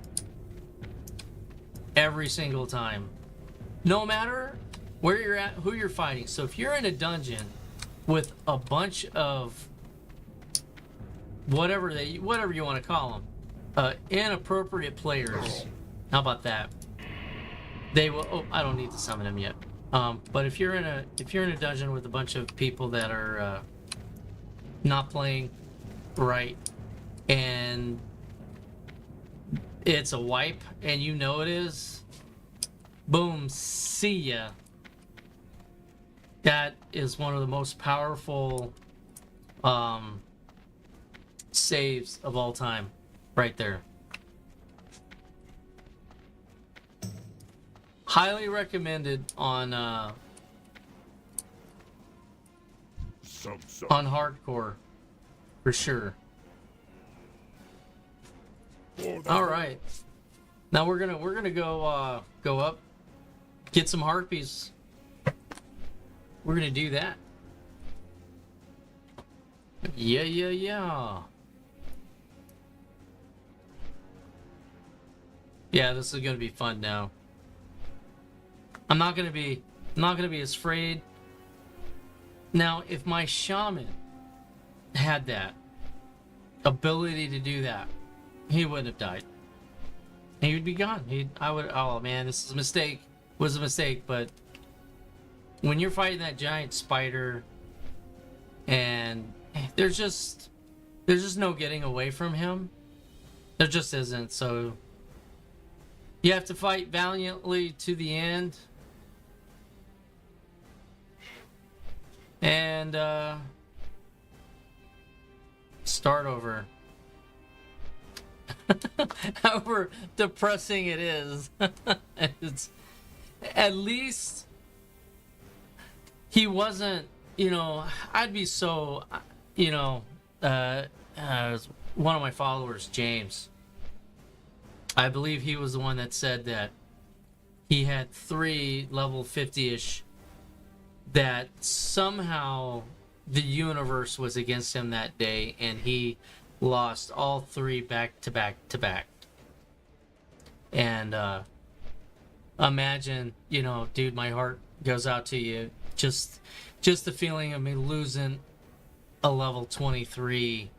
every single time, no matter where you're at, who you're fighting. So if you're in a dungeon with a bunch of whatever you want to call them, inappropriate players, how about that? They will. Oh, I don't need to summon them yet. But if you're in a dungeon with a bunch of people that are not playing right, and it's a wipe, and you know it is, boom, see ya. That is one of the most powerful saves of all time, right there. Highly recommended on hardcore, for sure. All right, now we're gonna go up, get some harpies. We're gonna do that. Yeah. Yeah, this is gonna be fun now. I'm not gonna be as afraid. Now, if my shaman had that ability to do that, he wouldn't have died. He would be gone. Oh man, this is a mistake. Was a mistake, but when you're fighting that giant spider and there's just no getting away from him. There just isn't. So you have to fight valiantly to the end. And start over. However depressing it is. It's, at least he wasn't, I'd be so, one of my followers, James, I believe he was the one that said that he had 3 level 50-ish, that somehow the universe was against him that day, and he lost all 3 back to back to back. And imagine, dude, my heart goes out to you. Just the feeling of me losing a level 23,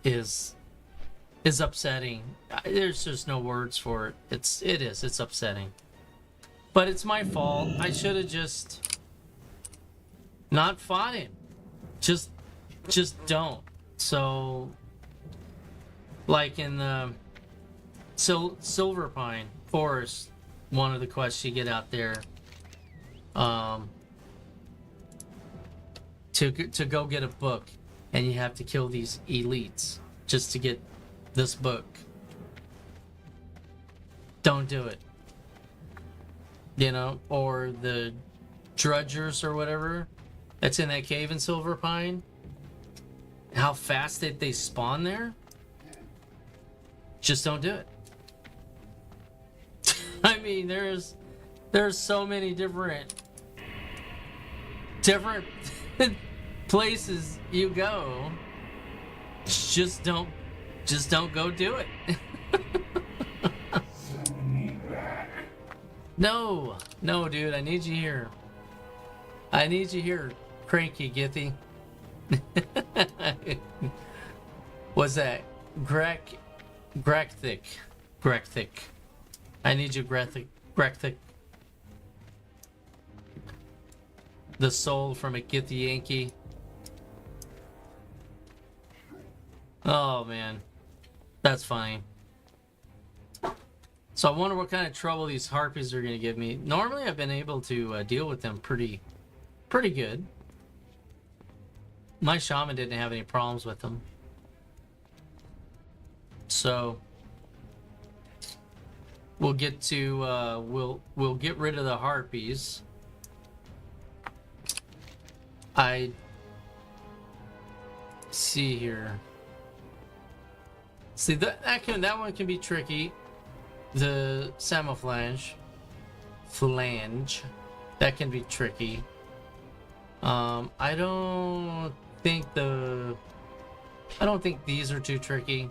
is upsetting. There's just no words for it. It's upsetting. But it's my fault. I should have just not fought him. Just don't. So, like in the Silver Pine Forest, one of the quests you get out there, to go get a book, and you have to kill these elites just to get this book. Don't do it. Or the Drudgers or whatever that's in that cave in Silver Pine. How fast they spawn there. Just don't do it. I mean, there's so many different places you go. Just don't go do it. Send me back. No, dude, I need you here. I need you here, cranky Githy. What's that? Grekthik. I need you, Grekthik. The soul from a Githy Yankee. Oh man, that's funny. So I wonder what kind of trouble these harpies are going to give me. Normally I've been able to deal with them pretty good. My shaman didn't have any problems with them. So we'll get to we'll get rid of the harpies. I see here. See that one can be tricky. The Samoflange, that can be tricky. I don't think these are too tricky.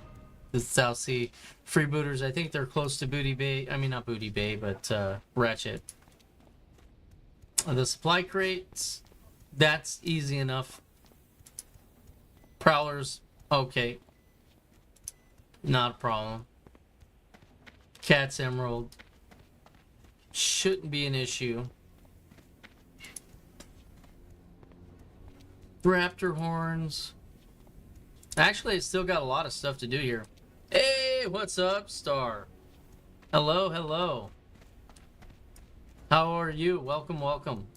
The South Sea freebooters, I think they're close to Booty Bay. I mean, not Booty Bay, but Ratchet. The supply crates, that's easy enough. Prowlers, okay. Not a problem. Cat's Emerald shouldn't be an issue. Raptor horns. Actually, I still got a lot of stuff to do here. Hey, what's up, Star? Hello. How are you? Welcome.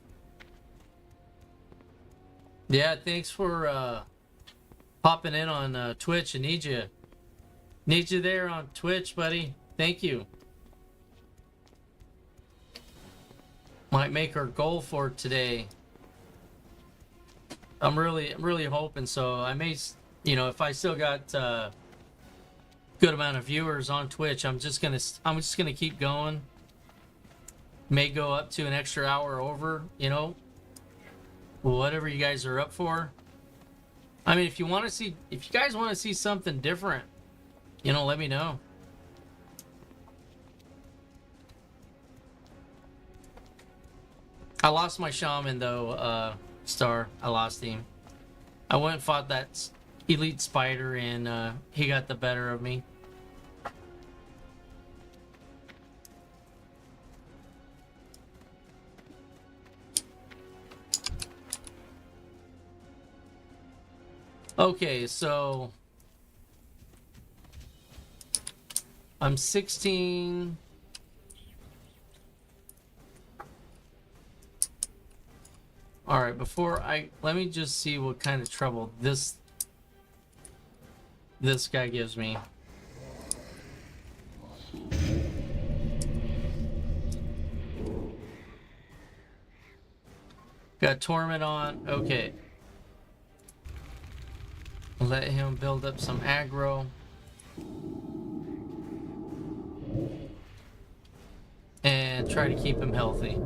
Yeah, thanks for popping in on Twitch. I need you. Need you there on Twitch, buddy. Thank you. Might make our goal for today. I'm really hoping so. I may, if I still got good amount of viewers on Twitch, I'm just gonna keep going. May go up to an extra hour over, whatever you guys are up for. I mean, if you guys want to see something different, let me know. I lost my shaman though, Star. I lost him. I went and fought that elite spider and he got the better of me. Okay, so I'm 16. All right, let me just see what kind of trouble this guy gives me. Got Torment on. Okay. Let him build up some aggro. And try to keep him healthy.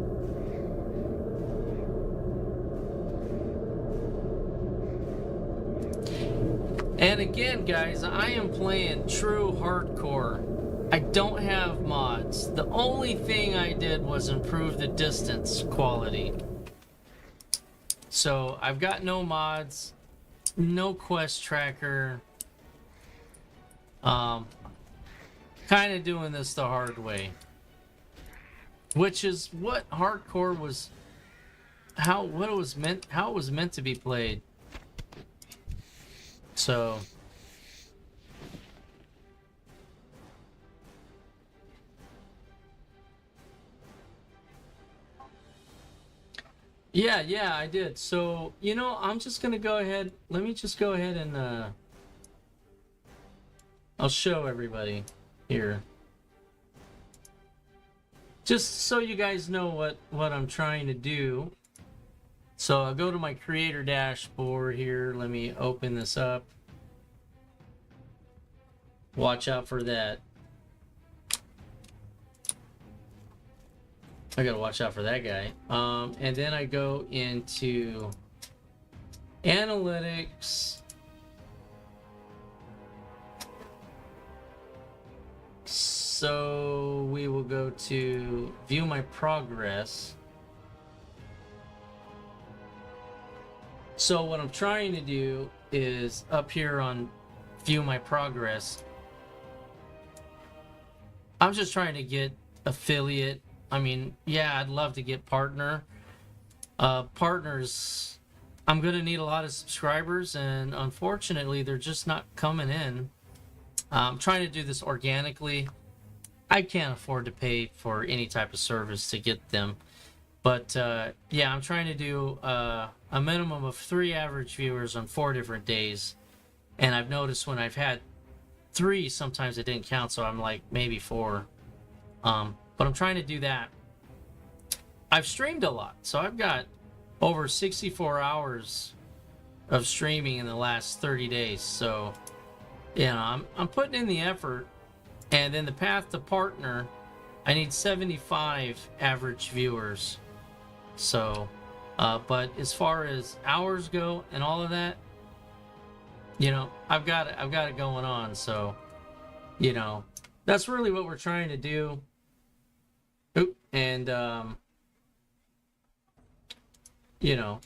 And again, guys, I am playing true hardcore. I don't have mods. The only thing I did was improve the distance quality. So I've got no mods, no quest tracker. Kind of doing this the hard way. Which is what hardcore was, how it was meant to be played. So yeah, I did. So, I'm just gonna go ahead. Let me just go ahead and I'll show everybody here. Just so you guys know what I'm trying to do. So I'll go to my creator dashboard here. Let me open this up. Watch out for that. I gotta watch out for that guy. And then I go into analytics. So we will go to view my progress. So what I'm trying to do is up here on view my progress. I'm just trying to get affiliate. I mean, yeah, I'd love to get partners. I'm gonna need a lot of subscribers, and unfortunately they're just not coming in. I'm trying to do this organically. I can't afford to pay for any type of service to get them, but yeah, I'm trying to do a minimum of 3 average viewers on 4 different days, and I've noticed when I've had 3, sometimes it didn't count, so I'm like maybe 4. But I'm trying to do that. I've streamed a lot, so I've got over 64 hours of streaming in the last 30 days. So, you know, I'm putting in the effort. And then the path to partner, I need 75 average viewers. So, but as far as hours go and all of that, you know, I've got it going on. So, you know, that's really what we're trying to do. Oop, and you know,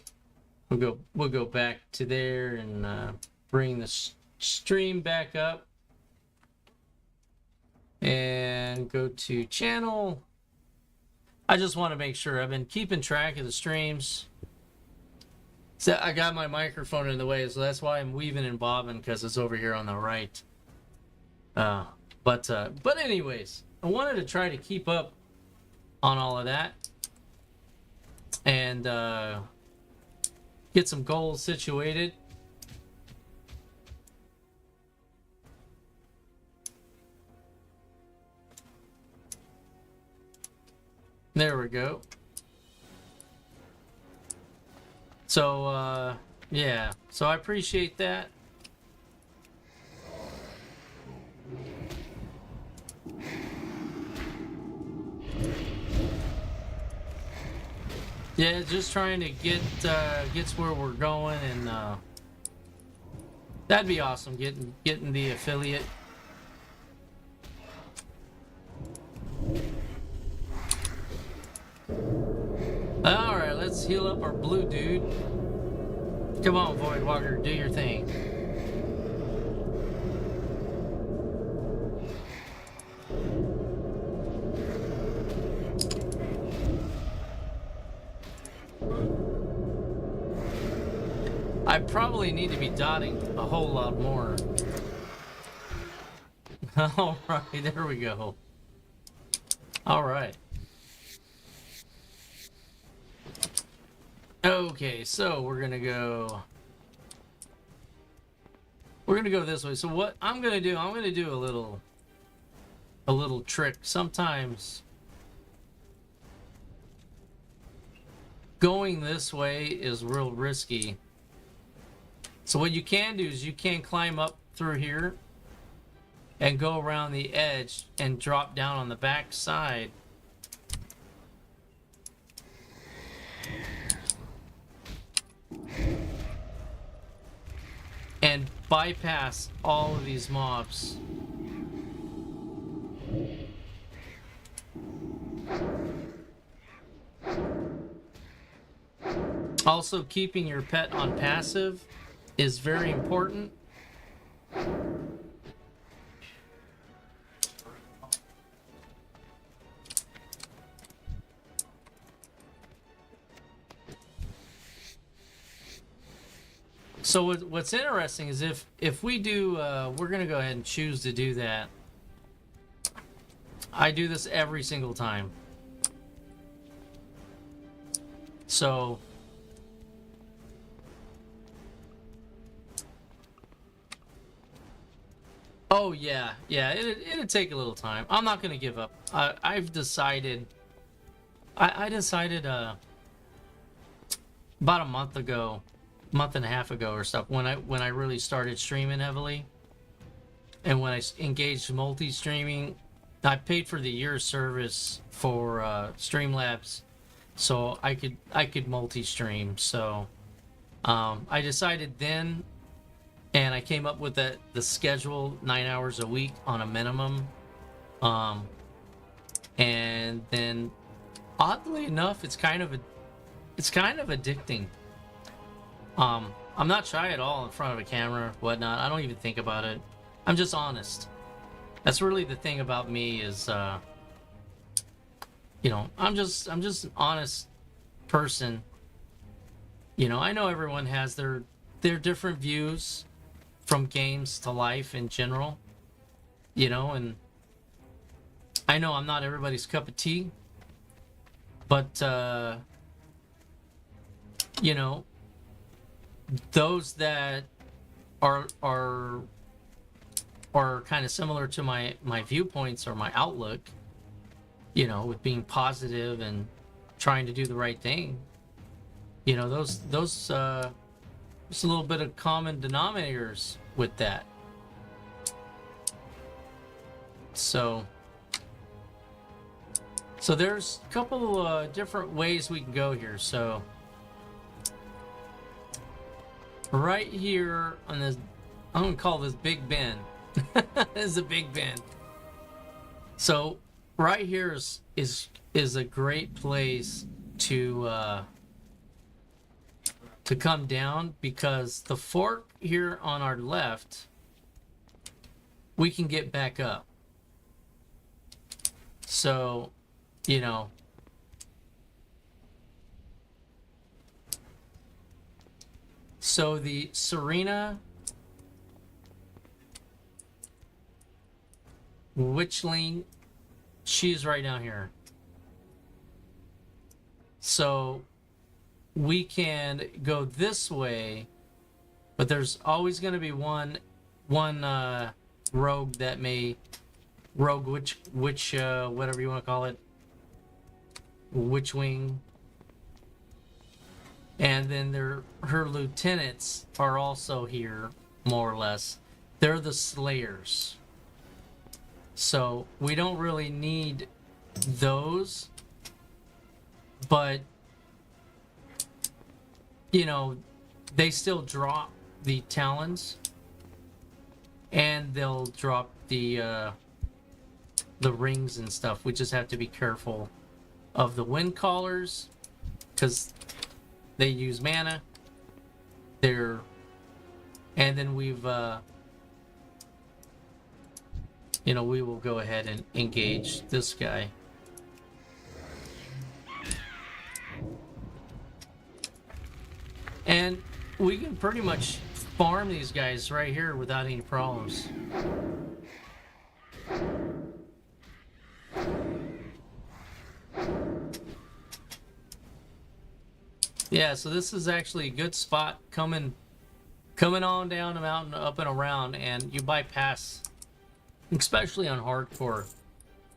we'll go back to there and bring the stream back up and go to channel. I just want to make sure I've been keeping track of the streams. So I got my microphone in the way, so that's why I'm weaving and bobbing, because it's over here on the right. But anyways, I wanted to try to keep up on all of that and get some goals situated. There we go. So yeah, so I appreciate that. Yeah, just trying to get where we're going, and that'd be awesome, getting the affiliate. All right, let's heal up our blue dude. Come on, Voidwalker, do your thing. I probably need to be dotting a whole lot more. All right, there we go. All right. Okay, so we're gonna go this way. So what I'm gonna do a little trick. Sometimes going this way is real risky. So what you can do is you can climb up through here and go around the edge and drop down on the back side. And bypass all of these mobs. Also, keeping your pet on passive is very important. So what's interesting is if we do, we're gonna go ahead and choose to do that. I do this every single time. So oh yeah, it'd take a little time. I'm not gonna give up. I've decided. I decided about a month and a half ago or stuff, when I really started streaming heavily, and when I engaged multi-streaming, I paid for the year's service for Streamlabs, so I could multi-stream. So I decided then, and I came up with the schedule 9 hours a week on a minimum. And then, oddly enough, it's kind of addicting. I'm not shy at all in front of a camera, whatnot. I don't even think about it. I'm just honest. That's really the thing about me is, I'm just an honest person. I know everyone has their different views from games to life in general, and I know I'm not everybody's cup of tea, but, those that are kind of similar to my viewpoints or my outlook, with being positive and trying to do the right thing, those there's a little bit of common denominators with that. So there's a couple different ways we can go here. So right here on this, I'm gonna call this Big Ben. This is a Big Ben. So right here is a great place to come down, because the fork here on our left, we can get back up. So, so the Serena Witchling, she's right down here. So we can go this way, but there's always going to be one rogue that may witch whatever you want to call it, witchwing, and then her lieutenants are also here, more or less. They're the slayers. So we don't really need those, but they still drop the talons, and they'll drop the rings and stuff. We just have to be careful of the wind callers, because they use mana. And then we've we will go ahead and engage this guy. And we can pretty much farm these guys right here without any problems. Yeah, so this is actually a good spot coming on down the mountain, up and around, and you bypass, especially on hardcore.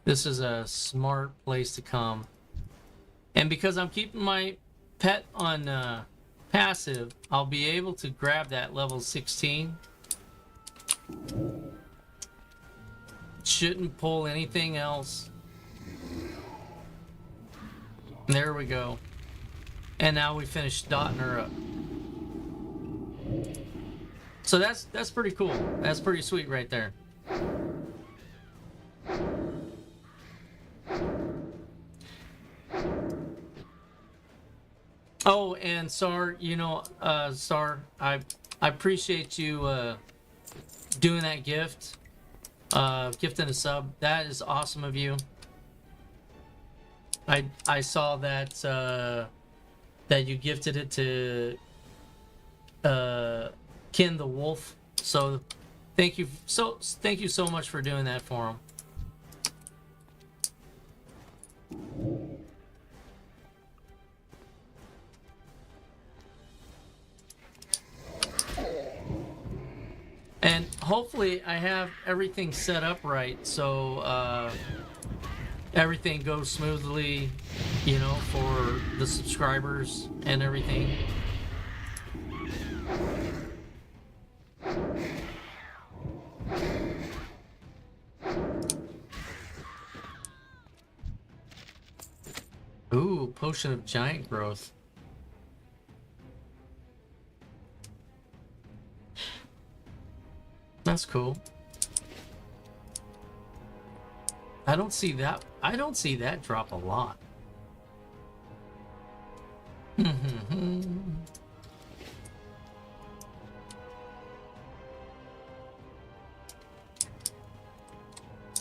This is a smart place to come. And because I'm keeping my pet on passive, I'll be able to grab that level 16. Shouldn't pull anything else. There we go. And now we finished dotting her up. So that's pretty cool. That's pretty sweet right there. Oh, and Sar, Sar, I appreciate you doing that gift, gifting a sub. That is awesome of you. I saw that that you gifted it to Ken the Wolf. So thank you so much for doing that for him. And hopefully I have everything set up right, so everything goes smoothly, for the subscribers and everything. Ooh, potion of giant growth. That's cool. I don't see that drop a lot.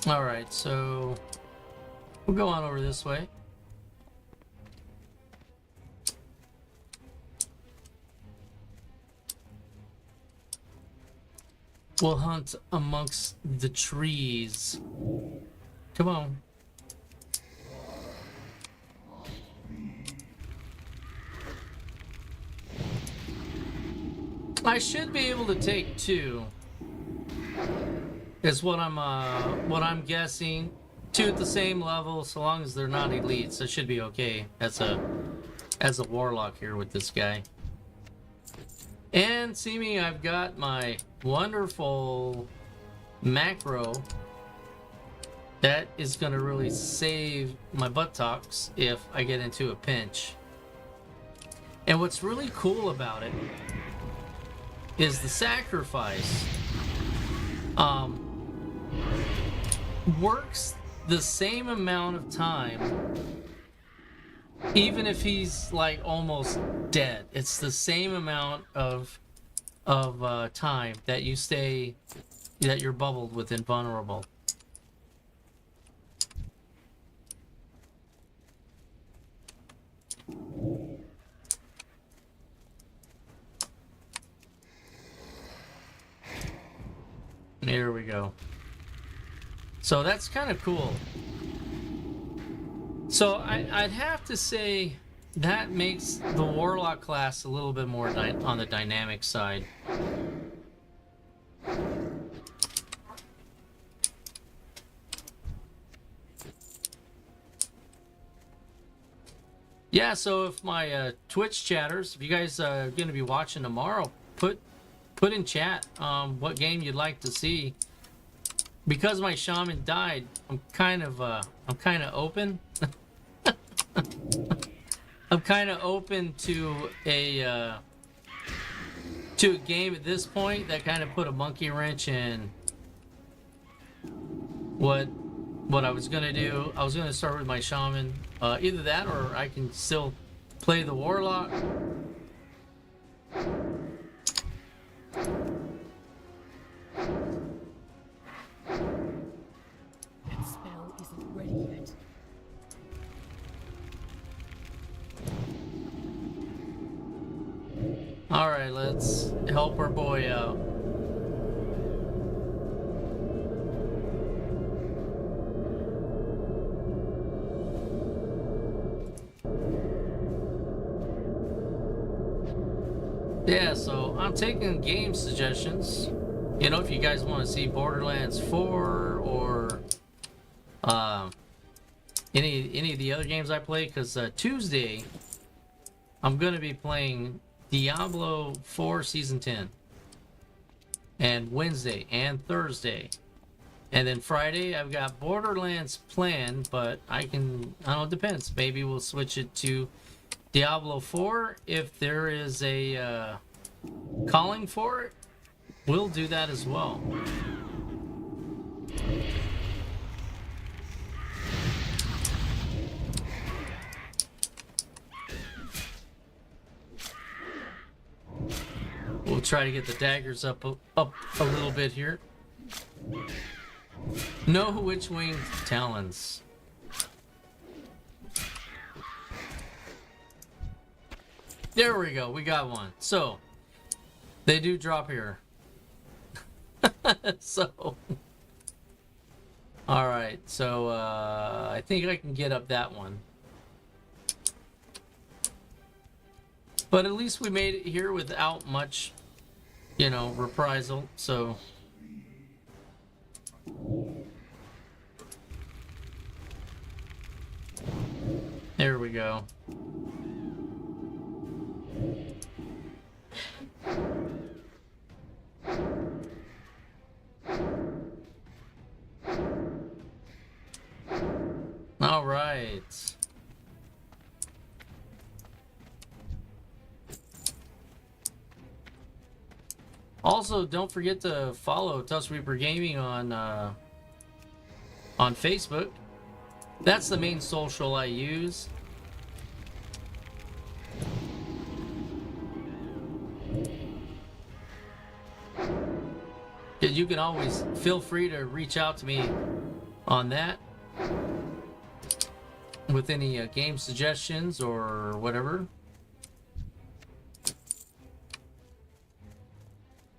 All right, so we'll go on over this way. We'll hunt amongst the trees. Come on. I should be able to take two. Is what I'm guessing. Two at the same level, so long as they're not elites, that should be okay. As a warlock here with this guy. And see me, I've got my wonderful macro that is gonna really save my buttocks if I get into a pinch. And what's really cool about it is the sacrifice works the same amount of time even if he's like almost dead. It's the same amount of time that you stay, that you're bubbled with invulnerable. There we go. So that's kind of cool. So I'd have to say that makes the Warlock class a little bit more on the dynamic side. Yeah, so if my Twitch chatters, if you guys are going to be watching tomorrow, put in chat what game you'd like to see. Because my shaman died, I'm kind of open. I'm kind of open to a game at this point that kind of put a monkey wrench in what I was gonna do. I was gonna start with my shaman, either that or I can still play the warlock. That spell isn't ready yet. All right, let's help our boy out. Yeah, so I'm taking game suggestions. You know, if you guys want to see Borderlands 4 or any of the other games I play, because Tuesday I'm going to be playing Diablo 4 Season 10, and Wednesday and Thursday, and then Friday I've got Borderlands planned, but I don't know, it depends. Maybe we'll switch it to Diablo 4 if there is a calling for it. We'll do that as well. We'll try to get the daggers up a little bit here. No witch-winged talons. There we go, we got one. So they do drop here. So all right, so I think I can get up that one, but at least we made it here without much, you know, reprisal. So there we go. All right. Also, don't forget to follow Tusk Reaper Gaming on Facebook. That's the main social I use. You can always feel free to reach out to me on that with any game suggestions or whatever.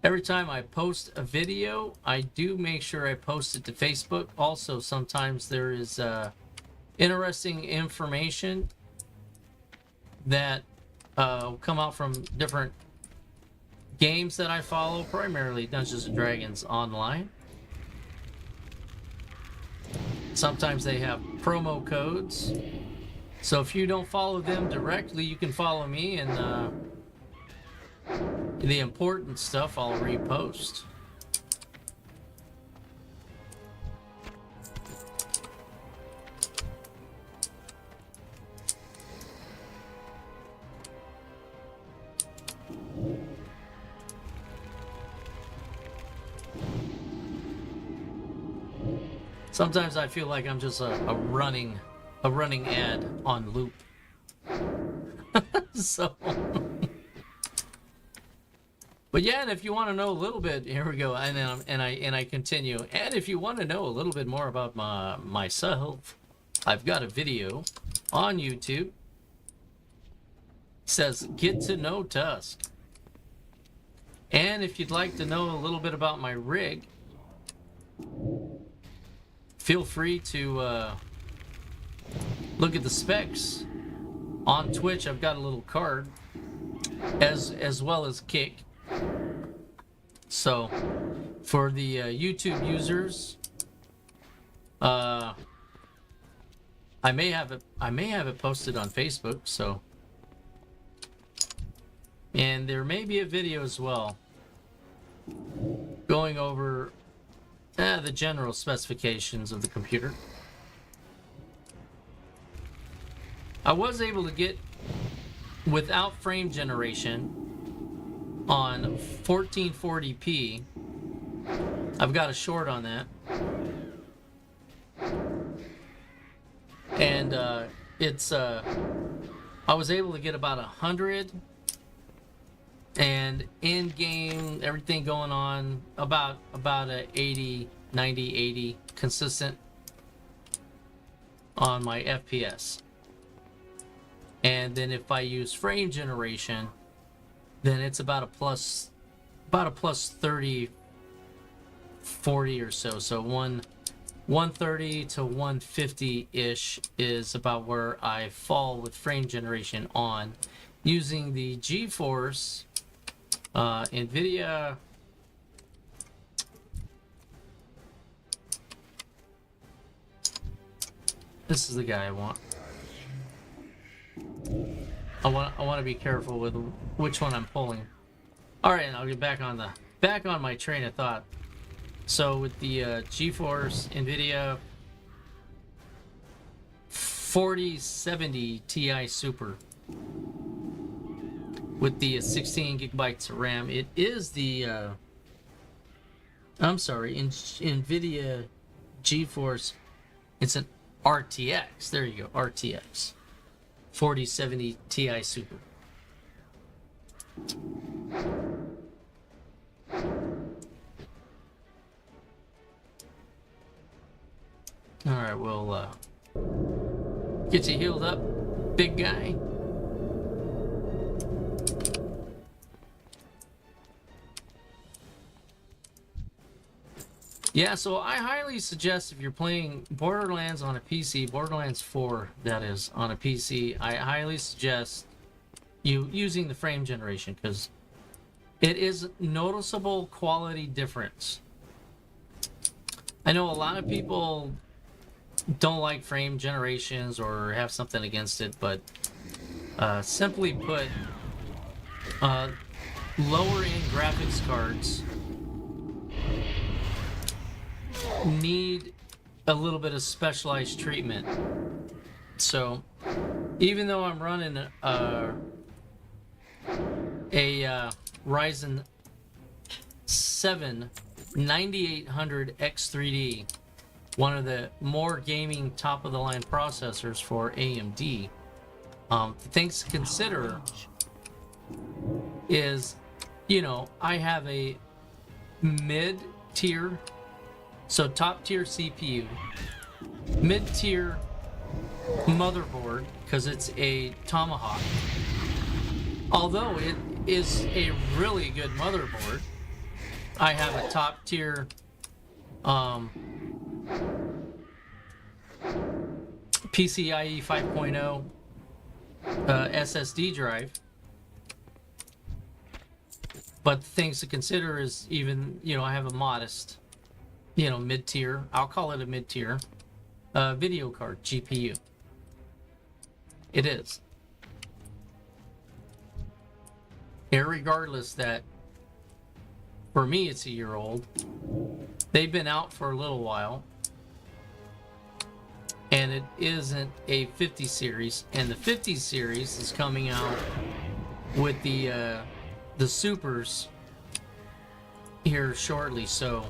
Every time I post a video, I do make sure I post it to Facebook. Also, sometimes there is interesting information that come out from different games that I follow, primarily Dungeons and Dragons Online. Sometimes they have promo codes, so if you don't follow them directly, you can follow me, and the important stuff I'll repost. Sometimes I feel like I'm just a running ad on loop. So, but yeah, and if you want to know a little bit, here we go, and I continue. And if you want to know a little bit more about myself, I've got a video on YouTube. It says "Get to Know Tusk," and if you'd like to know a little bit about my rig, feel free to look at the specs on Twitch. I've got a little card, as well as Kick. So, for the YouTube users, I may have it posted on Facebook. So, and there may be a video as well going over the general specifications of the computer. I was able to get without frame generation on 1440p. I've got a short on that, and it's I was able to get about 100, and in game everything going on about a 80, 90, 80 consistent on my FPS. And then if I use frame generation, then it's about a plus 30, 40 or so. So 130 to 150 ish is about where I fall with frame generation on using the GeForce NVIDIA This is the guy I want. I want to be careful with which one I'm pulling. All right, and I'll get back on my train of thought. So with the GeForce NVIDIA 4070 Ti Super with the 16 gigabytes of RAM, it is the NVIDIA GeForce. It's an RTX. There you go, RTX 4070 Ti Super. All right, we'll get you healed up, big guy. Yeah, so I highly suggest if you're playing Borderlands on a PC, Borderlands 4, that is, on a PC, I highly suggest you using the frame generation, because it is noticeable quality difference. I know a lot of people don't like frame generations or have something against it, but simply put, lower end graphics cards need a little bit of specialized treatment. So even though I'm running a Ryzen i7 9800 X3D, one of the more gaming top of the line processors for AMD. Things to consider is, I have a mid-tier, so top-tier CPU, mid-tier motherboard, because it's a Tomahawk. Although it is a really good motherboard, I have a top-tier PCIe 5.0 SSD drive. But things to consider is even, I have a modest, mid-tier, I'll call it a mid-tier, video card, GPU. It is. Irregardless that, for me, it's a year old. They've been out for a little while. And it isn't a 50 series. And the 50 series is coming out with the supers here shortly. So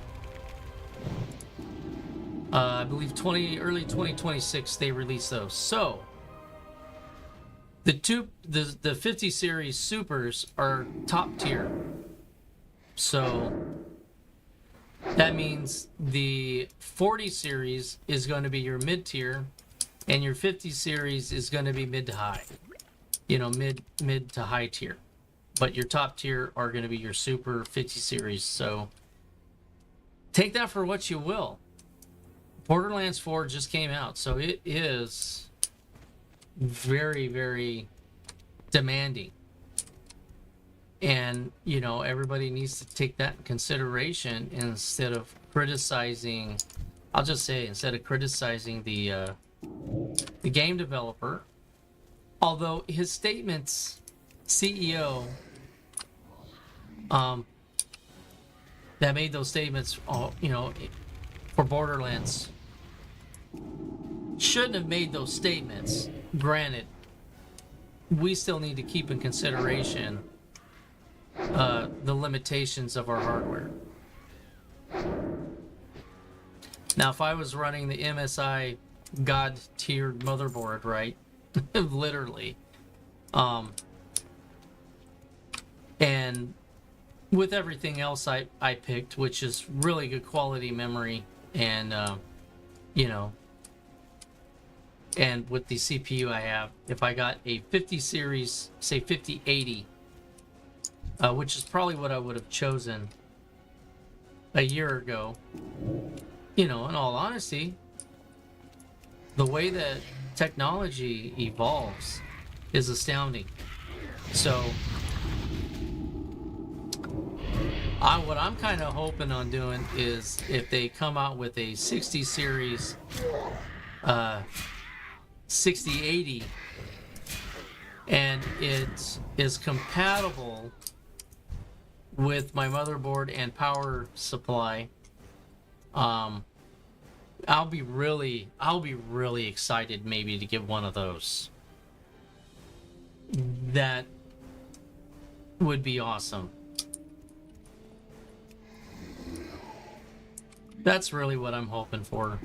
I believe early 2026 they release those. So the 50 series supers are top tier. So that means the 40 series is going to be your mid tier, and your 50 series is going to be mid to high. Mid to high tier. But your top tier are going to be your super 50 series. So take that for what you will. Borderlands 4 just came out, so it is very, very demanding. And, everybody needs to take that in consideration instead of criticizing, I'll just say, instead of criticizing the game developer. Although his statements, CEO, that made those statements, for Borderlands, shouldn't have made those statements. Granted, we still need to keep in consideration the limitations of our hardware. Now, if I was running the MSI God-tiered motherboard, right, literally, and with everything else I picked, which is really good quality memory, and and with the CPU I have, if I got a 50 series, say 5080, which is probably what I would have chosen a year ago, in all honesty, the way that technology evolves is astounding. So what I'm kind of hoping on doing is if they come out with a 60 series 6080 and it is compatible with my motherboard and power supply, I'll be really excited maybe to get one of those. That would be awesome. That's really what I'm hoping for.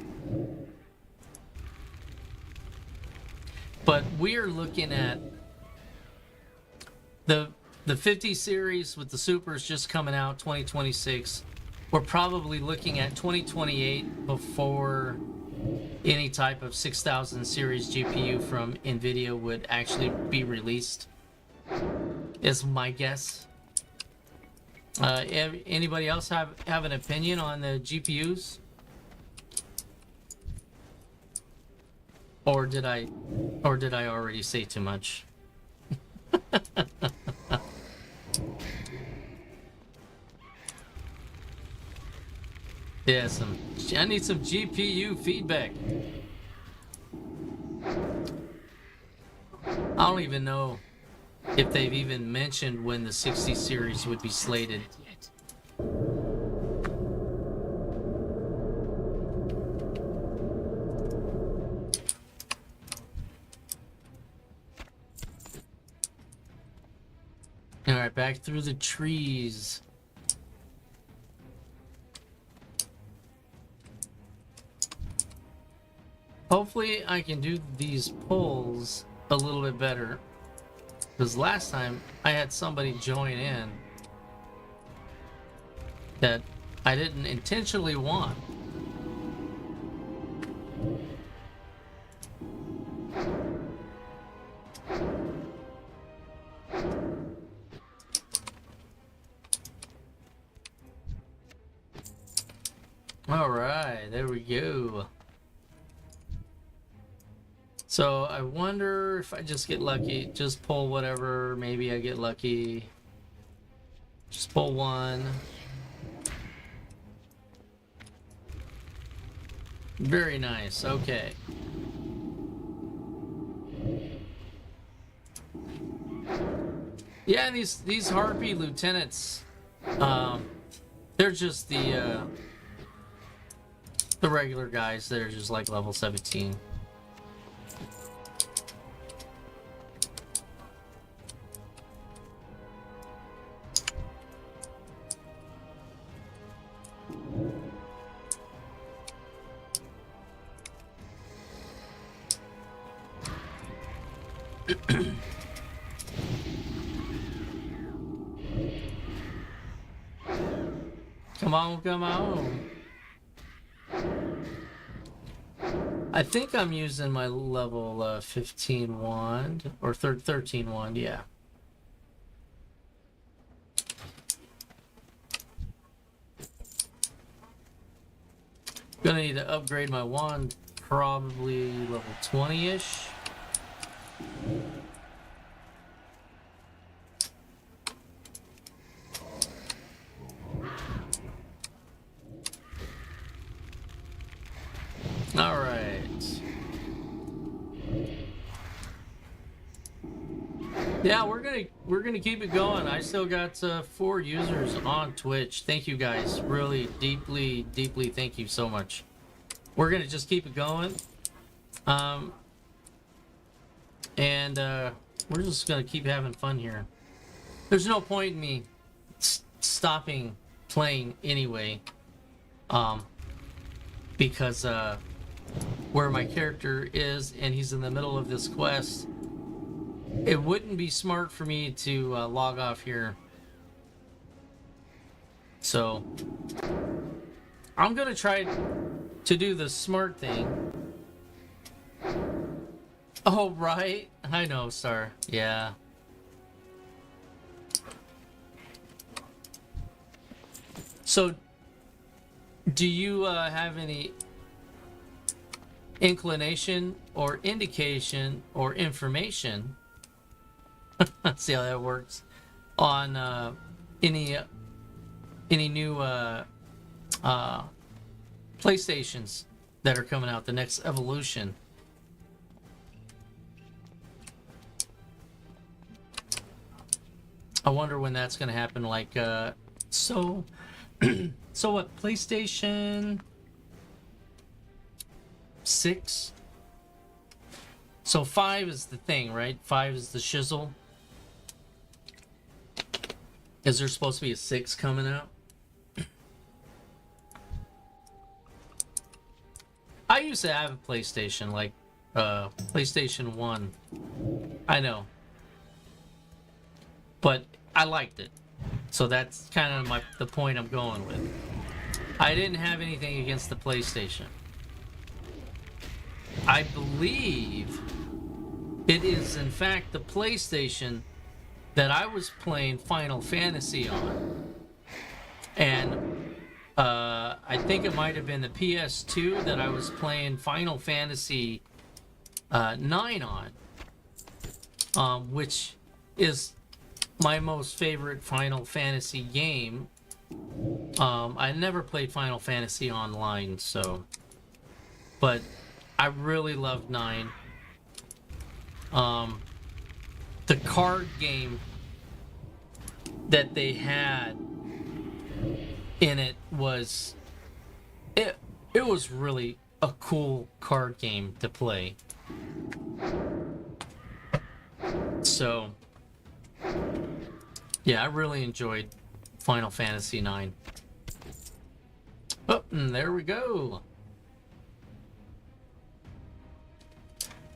But we're looking at the 50 series with the supers just coming out 2026. We're probably looking at 2028 before any type of 6000 series GPU from NVIDIA would actually be released, is my guess. Anybody else have an opinion on the GPUs? Or did I already say too much? Yeah, I need some GPU feedback. I don't even know if they've even mentioned when the 60 series would be slated. Alright, back through the trees. Hopefully I can do these polls a little bit better. Because last time I had somebody join in that I didn't intentionally want. All right, there we go. So I wonder if I just get lucky, just pull whatever, maybe I get lucky. Just pull one. Very nice, okay. Yeah, and these Harpy lieutenants, they're just the regular guys. They're just like level 17. Come on, come on. I think I'm using my level 15 wand, or 13 wand, yeah. Gonna need to upgrade my wand, probably level 20-ish. All right. Yeah, we're gonna keep it going. I still got 4 users on Twitch. Thank you guys, really deeply thank you so much. We're gonna just keep it going, and we're just gonna keep having fun here. There's no point in me stopping playing anyway, because where my character is and he's in the middle of this quest, it wouldn't be smart for me to log off here. So I'm gonna try to do the smart thing. Oh, right, I know, Star. Yeah. So do you have any inclination or indication or information, see how that works, on any new PlayStations that are coming out, the next evolution? I wonder when that's going to happen. Like so so what, PlayStation 6? So 5 is the thing, right? 5 is the shizzle. Is there supposed to be a 6 coming out? I used to have a PlayStation, like PlayStation 1. I know. But I liked it. So that's kind of the point I'm going with. I didn't have anything against the PlayStation. I believe it is, in fact, the PlayStation that I was playing Final Fantasy on. And I think it might have been the PS2 that I was playing Final Fantasy 9 on, which is my most favorite Final Fantasy game. I never played Final Fantasy Online, so... But I really loved 9. The card game that they had in it was... It was really a cool card game to play. So... yeah, I really enjoyed Final Fantasy 9. Oh, and there we go.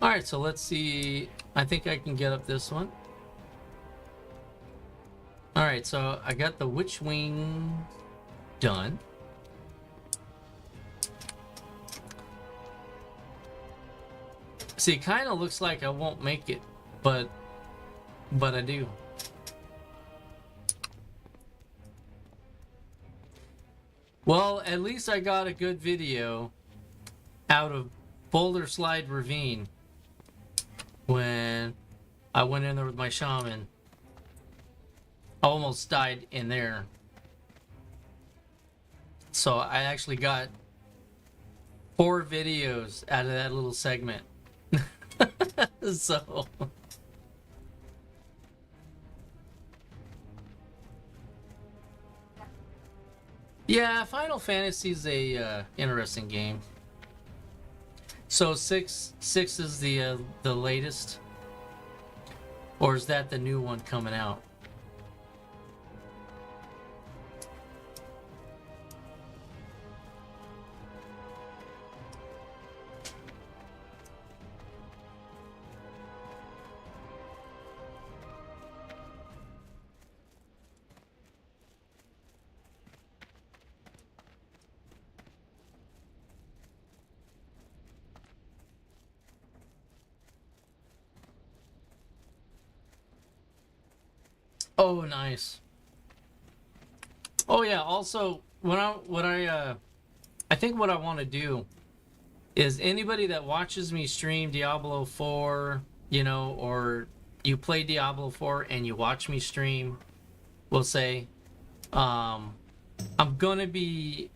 All right, so let's see. I think I can get up this one. All right, so I got the Witch Wing done. See, it kind of looks like I won't make it, but I do. Well, at least I got a good video out of Boulder Slide Ravine when I went in there with my shaman. I almost died in there. So I actually got 4 videos out of that little segment. So yeah, Final Fantasy is a interesting game. So six is the latest, or is that the new one coming out? Oh, nice. Oh yeah. Also, I think what I want to do is anybody that watches me stream Diablo 4, you know, or you play Diablo 4 and you watch me stream, will say, I'm gonna be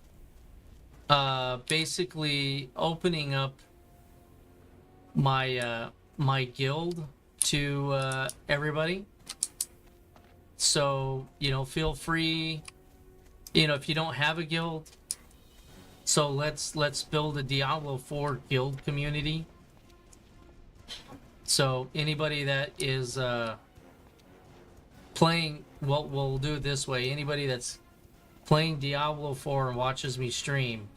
basically opening up my my guild to everybody. So, you know, feel free, you know, if you don't have a guild. So let's build a Diablo 4 guild community. So anybody that is playing, well, we'll do it this way. Anybody that's playing Diablo 4 and watches me stream,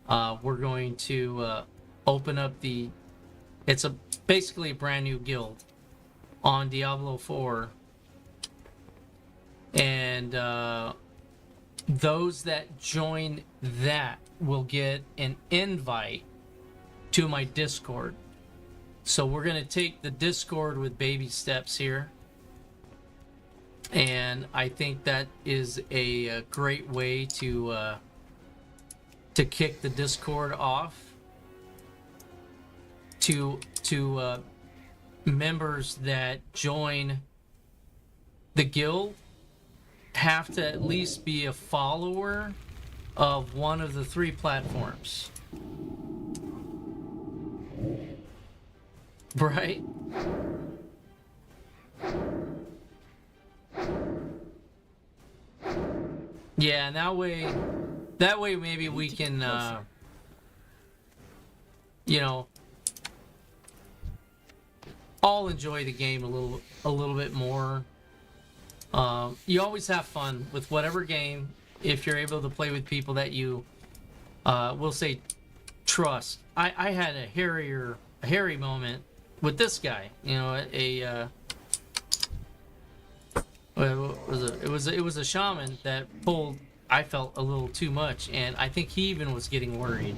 we're going to open up it's basically a brand new guild on Diablo 4. And those that join that will get an invite to my Discord. So we're going to take the Discord with baby steps here. And I think that is a great way to kick the Discord off to members that join the guild. Have to at least be a follower of one of the 3 platforms. Right? Yeah, and that way maybe we can you know, all enjoy the game a little bit more. You always have fun with whatever game if you're able to play with people that you will say trust. I had a hairy moment with this guy. You know, it was a shaman that pulled, I felt, a little too much, and I think he even was getting worried.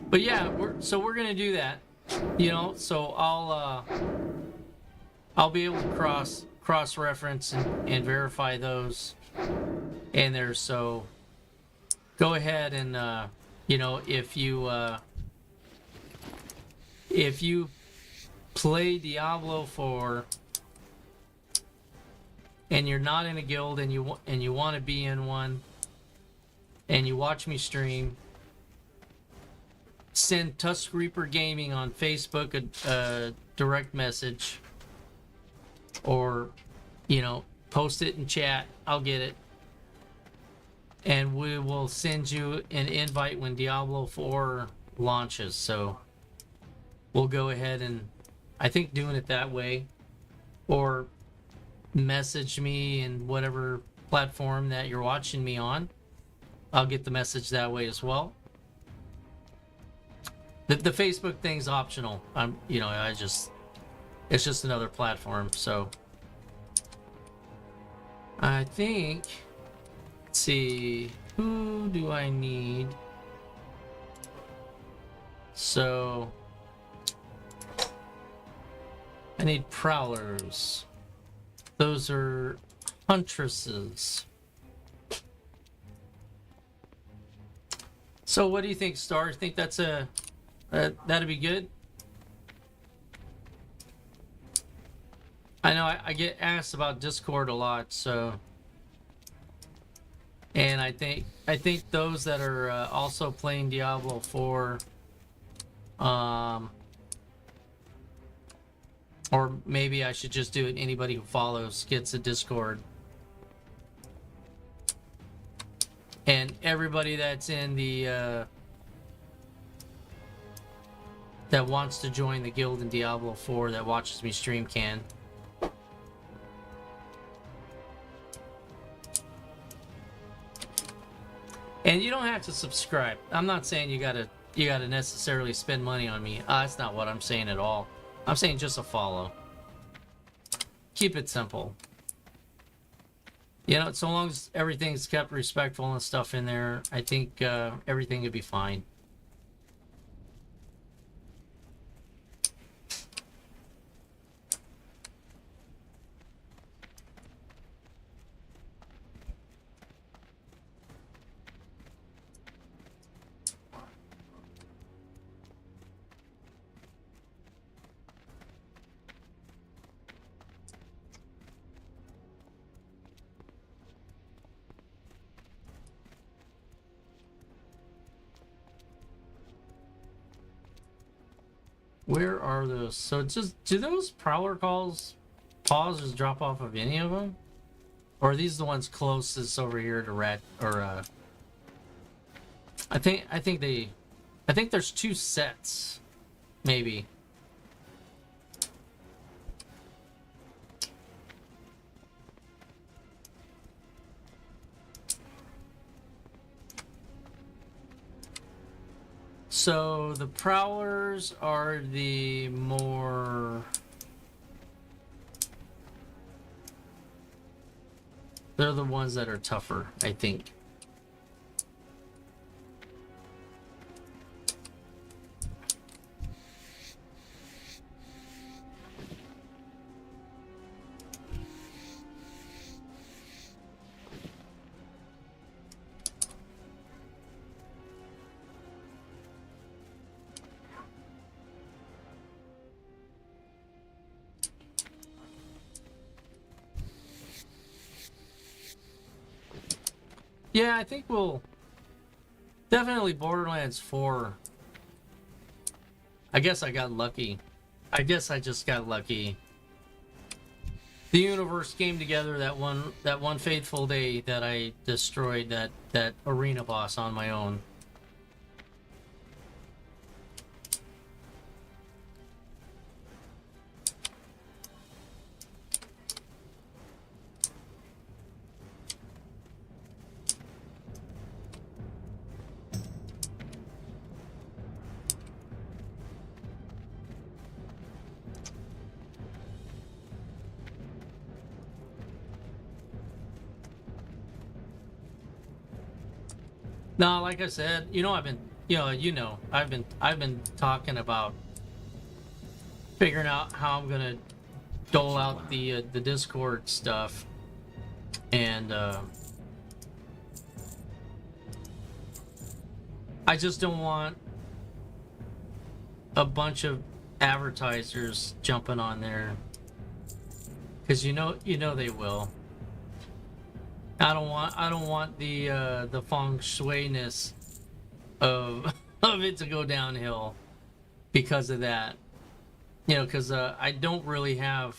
But yeah, we're gonna do that. You know, so I'll be able to cross reference and verify those in there. So go ahead and you know, if you play Diablo 4 and you're not in a guild and you want to be in one and you watch me stream, send Tusk Reaper Gaming on Facebook a direct message, or, you know, post it in chat. I'll get it, and we will send you an invite when Diablo 4 launches. So we'll go ahead and, I think, doing it that way, or message me in whatever platform that you're watching me on. I'll get the message that way as well. The Facebook thing's optional. You know, it's just another platform. So I think, let's see, who do I need? So I need prowlers. Those are huntresses. So what do you think, Star? You think that's that'd be good? I know I get asked about Discord a lot, so, and I think those that are also playing Diablo 4, or maybe I should just do it. Anybody who follows gets a Discord, and everybody that's in the that wants to join the guild in Diablo 4 that watches me stream can. And you don't have to subscribe. I'm not saying you gotta necessarily spend money on me. That's not what I'm saying at all. I'm saying just a follow. Keep it simple. You know, so long as everything's kept respectful and stuff in there, I think everything would be fine. Where are those? So just, do those prowler calls pause, just drop off of any of them? Or are these the ones closest over here to red, or I think there's two sets, maybe. So the prowlers are the more, they're the ones that are tougher, I think. Yeah, I think we'll definitely Borderlands 4. I guess I got lucky. I guess I just got lucky. The universe came together that one fateful day that I destroyed that arena boss on my own. No, like I said, I've been talking about figuring out how I'm gonna dole out the Discord stuff, and I just don't want a bunch of advertisers jumping on there, because you know they will. I don't want the feng shui-ness of it to go downhill because of that. Because I don't really have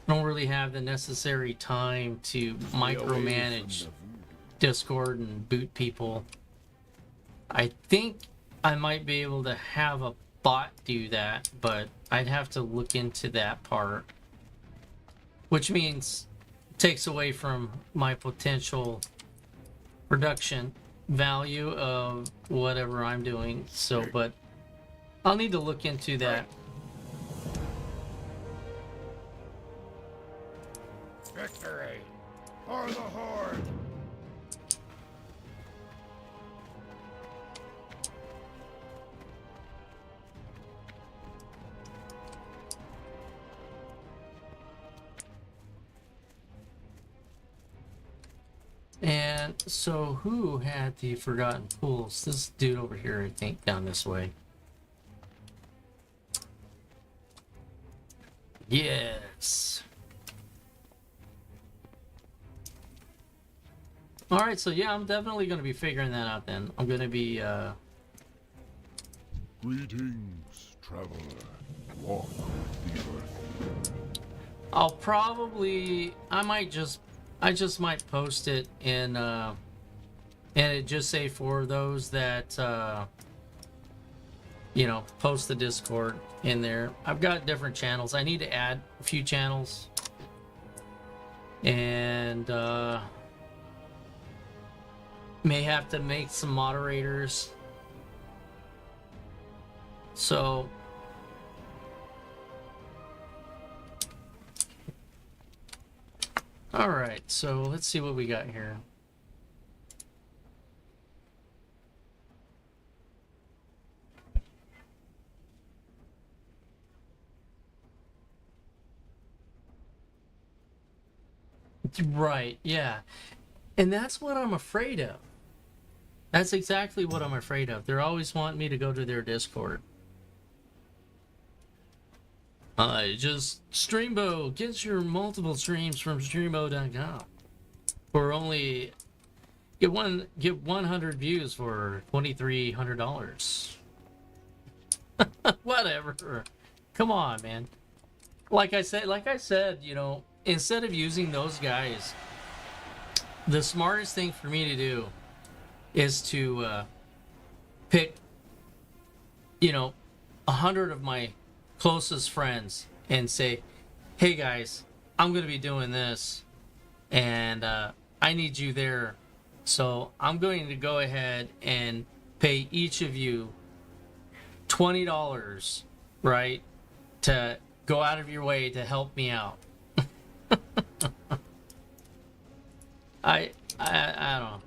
the necessary time to micromanage Discord and boot people. I think I might be able to have a bot do that, but I'd have to look into that part, which means takes away from my potential production value of whatever I'm doing. So, but I'll need to look into that. Victory for the Horde! And so who had the Forgotten Pools? This dude over here, I think, down this way. Yes. All right, so yeah, I'm definitely going to be figuring that out then. I'm going to be Greetings, traveler. Walk the earth. I'll probably I just might post it in and it just say for those that you know, post the Discord in there. I've got different channels. I need to add a few channels. And may have to make some moderators. So all right, so let's see what we got here. Right, yeah. And that's what I'm afraid of. That's exactly what I'm afraid of. They're always wanting me to go to their Discord. Just Streambo, get your multiple streams from streambo.com for only get 100 views for $2,300. Whatever. Come on, man. Like I said, you know, instead of using those guys, the smartest thing for me to do is to pick, you know, 100 of my closest friends and say, hey guys, I'm gonna be doing this and I need you there, so I'm going to go ahead and pay each of you $20, right, to go out of your way to help me out. I don't know.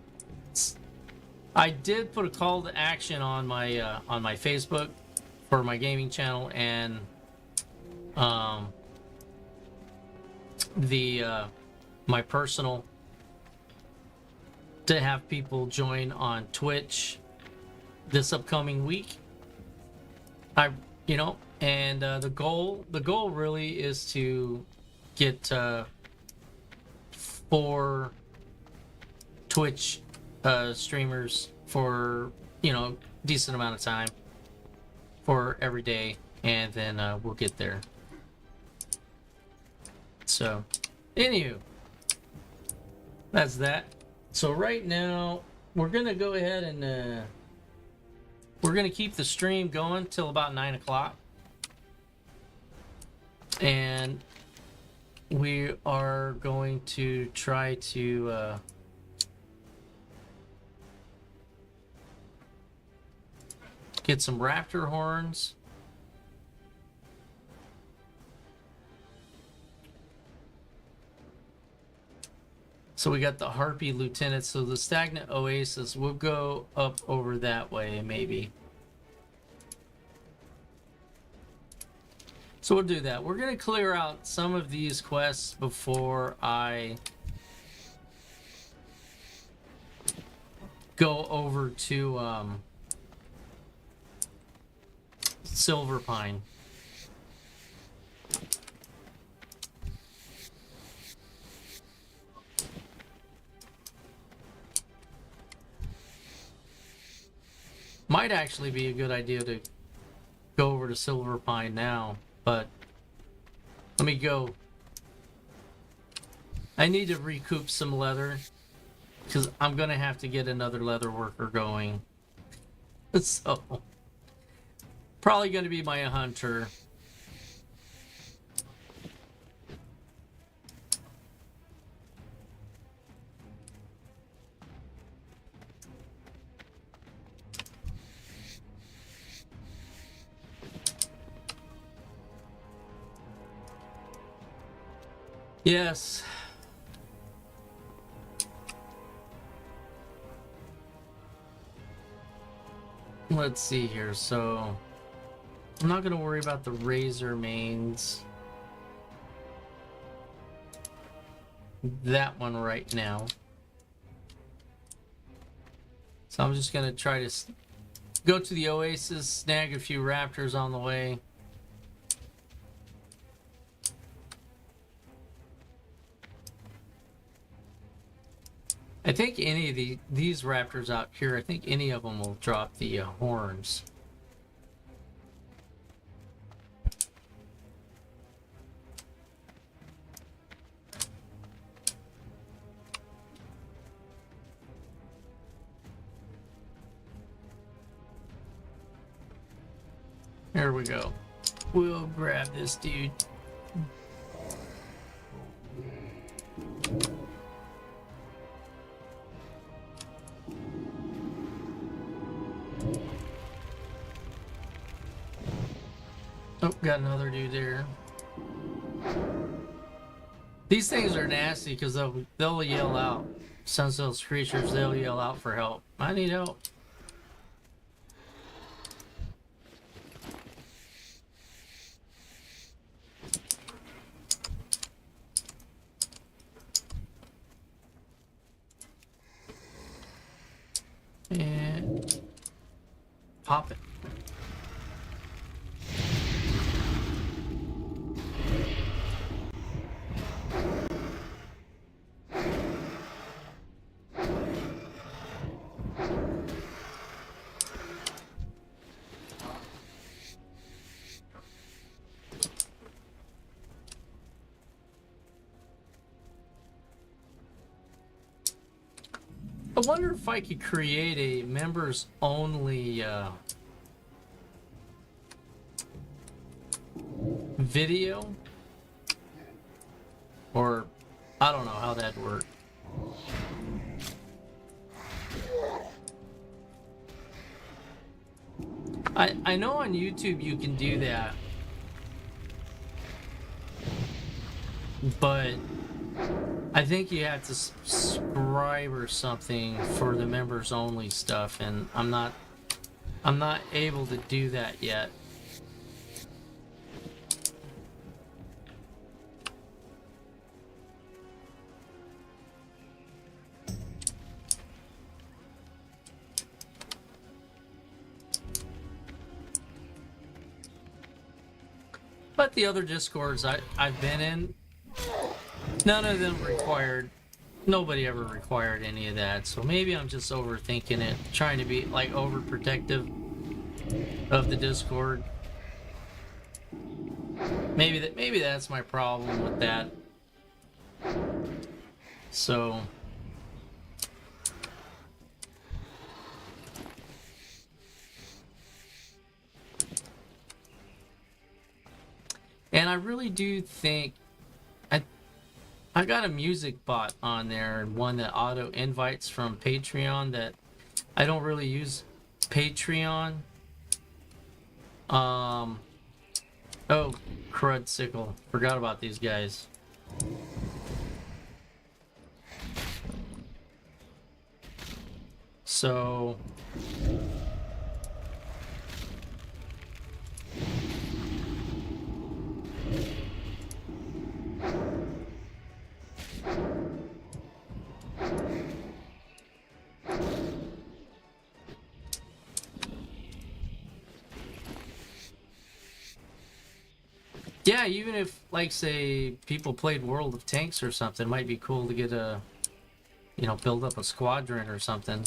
I did put a call to action on my Facebook for my gaming channel and my personal, to have people join on Twitch this upcoming week. You know, and the goal really is to get 4 Twitch streamers for, you know, decent amount of time for every day, and then we'll get there. So, anywho, that's that. So right now we're gonna go ahead and we're gonna keep the stream going till about 9 o'clock, and we are going to try to get some raptor horns. So we got the Harpy Lieutenant. So the Stagnant Oasis, we'll go up over that way, maybe. So we'll do that. We're going to clear out some of these quests before I go over to Silver Pine. Might actually be a good idea to go over to Silver Pine now, but let me go. I need to recoup some leather because I'm gonna have to get another leather worker going. So probably gonna be my hunter. Yes. Let's see here. So I'm not going to worry about the razor mains. That one right now. So I'm just going to try to go to the Oasis, snag a few raptors on the way. I think any of these raptors out here, I think any of them will drop the horns. There we go. We'll grab this dude. Oh, got another dude there. These things are nasty because they'll yell out. Senseless creatures, they'll yell out for help. I need help. And pop it. I wonder if I could create a members only video, or I don't know how that'd work. I know on YouTube you can do that, but I think you have to subscribe or something for the members only stuff, and I'm not able to do that yet. But the other Discords I've been in, none of them required, nobody ever required any of that. So maybe I'm just overthinking it, trying to be like overprotective of the Discord. Maybe that's my problem with that. So and I really do think I got a music bot on there, and one that auto invites from Patreon. That I don't really use Patreon. Oh, crud sickle. Forgot about these guys. So yeah, even if, like, say, people played World of Tanks or something, it might be cool to get a, you know, build up a squadron or something.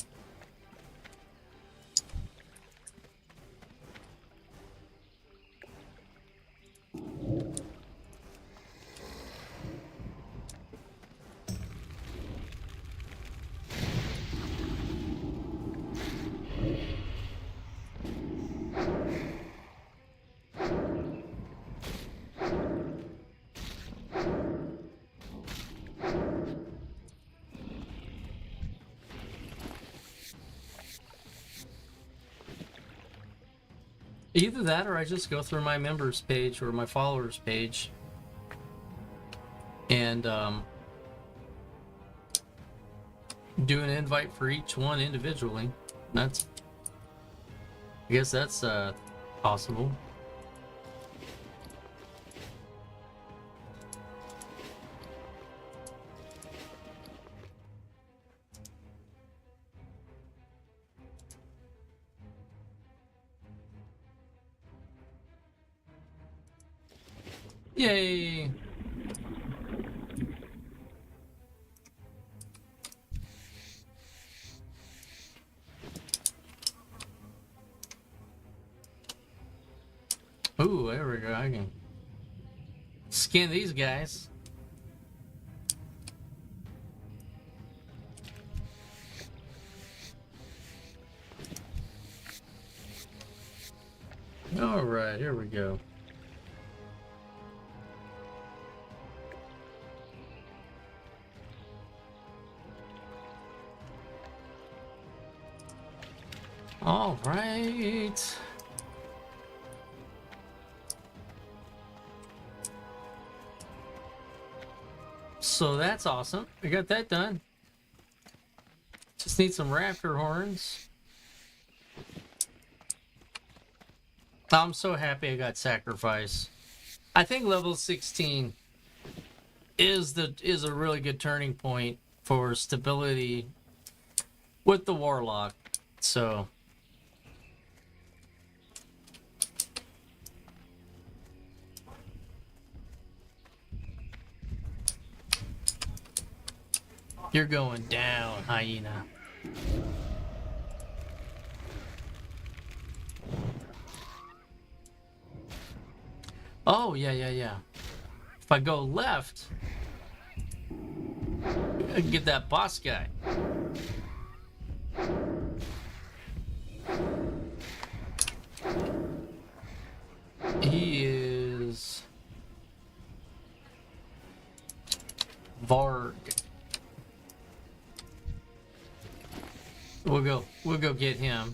Either that, or I just go through my members page or my followers page and and do an invite for each one individually. I guess that's possible. Yay! Ooh, there we go. I can skin these guys. All right, here we go. All right. So that's awesome. We got that done. Just need some raptor horns. I'm so happy I got sacrifice. I think level 16 is a really good turning point for stability with the warlock. So you're going down, hyena. Oh, yeah. If I go left, I can get that boss guy. He is Varg. We'll go get him.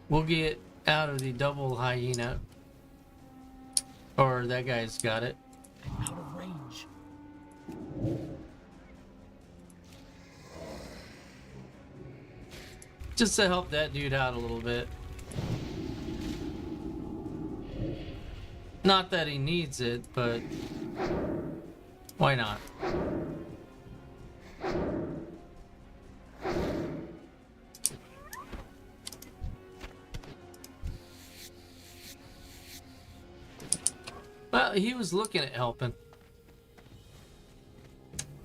We'll get out of the double hyena. Or that guy's got it. Out of range. Just to help that dude out a little bit. Not that he needs it, but why not? Well, he was looking at helping.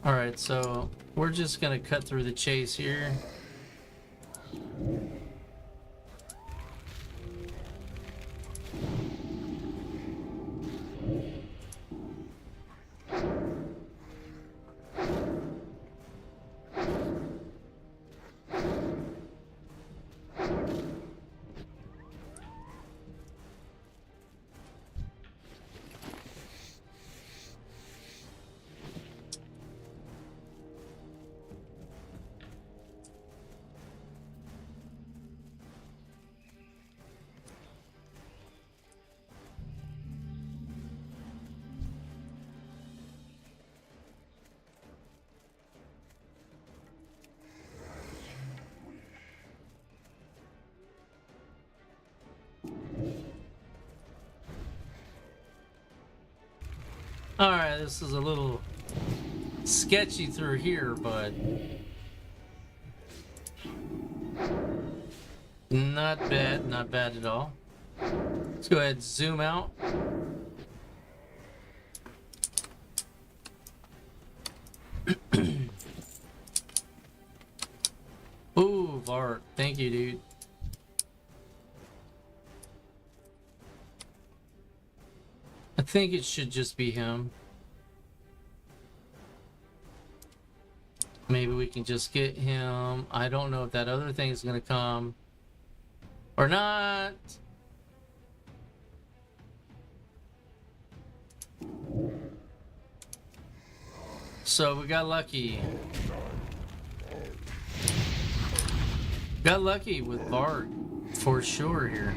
Alright, so we're just gonna cut through the chase here. Alright, this is a little sketchy through here, but not bad at all. Let's go ahead and zoom out. Ooh, Vart, thank you, dude. I think it should just be him. Maybe we can just get him. I don't know if that other thing is gonna come or not. So we got lucky. Got lucky with Bart for sure here.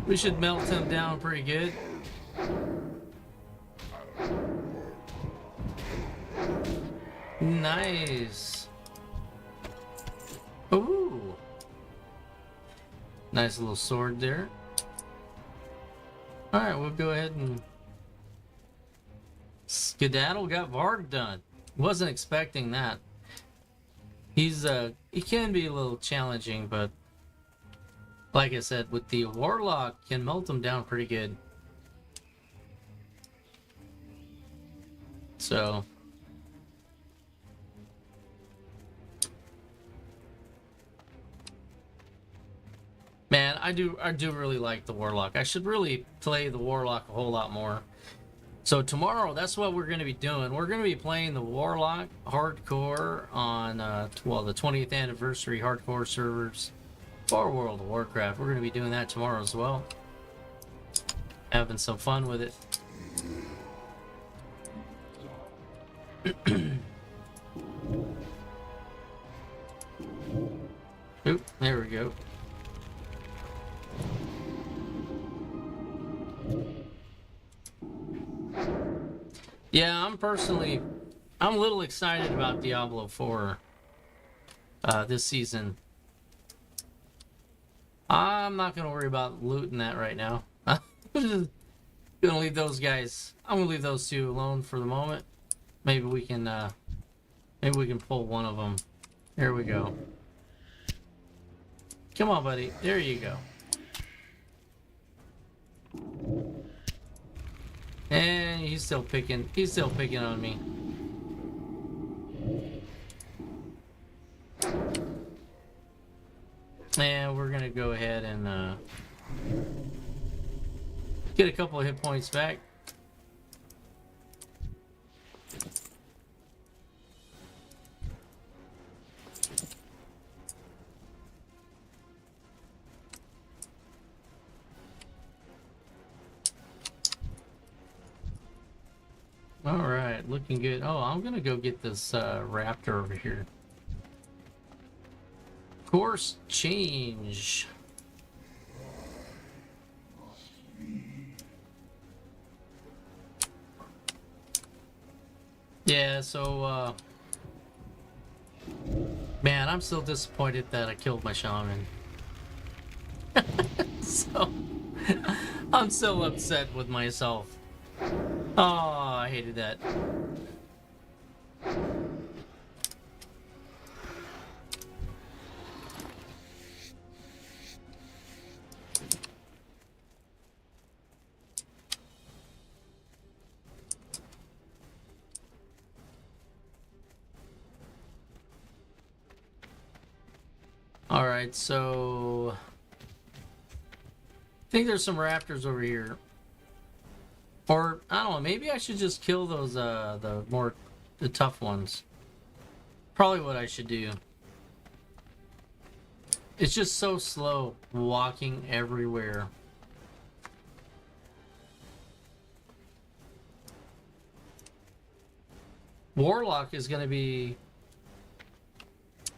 We should melt him down pretty good. Nice. Ooh. Nice little sword there. Alright, we'll go ahead and skedaddle. Got Varg done. Wasn't expecting that. He can be a little challenging, but like I said, with the Warlock, can melt him down pretty good. So man, I do really like the Warlock. I should really play the Warlock a whole lot more. So tomorrow, that's what we're going to be doing. We're going to be playing the Warlock hardcore on well, the 20th anniversary hardcore servers for World of Warcraft. We're going to be doing that tomorrow as well. Having some fun with it. Oop, there we go. Yeah, I'm a little excited about Diablo 4 this season. I'm not gonna worry about looting that right now. I'm just gonna leave those guys. I'm gonna leave those two alone for the moment. Maybe we can pull one of them. There we go. Come on, buddy. There you go. And he's still picking on me. And we're gonna go ahead and get a couple of hit points back. All right, looking good. Oh, I'm gonna go get this raptor over here. Course change. Yeah, so man, I'm still disappointed that I killed my shaman. So I'm still upset with myself. Oh, I hated that. All right, so I think there's some raptors over here. Or, I don't know, maybe I should just kill those, the tough ones. Probably what I should do. It's just so slow walking everywhere. Warlock is going to be...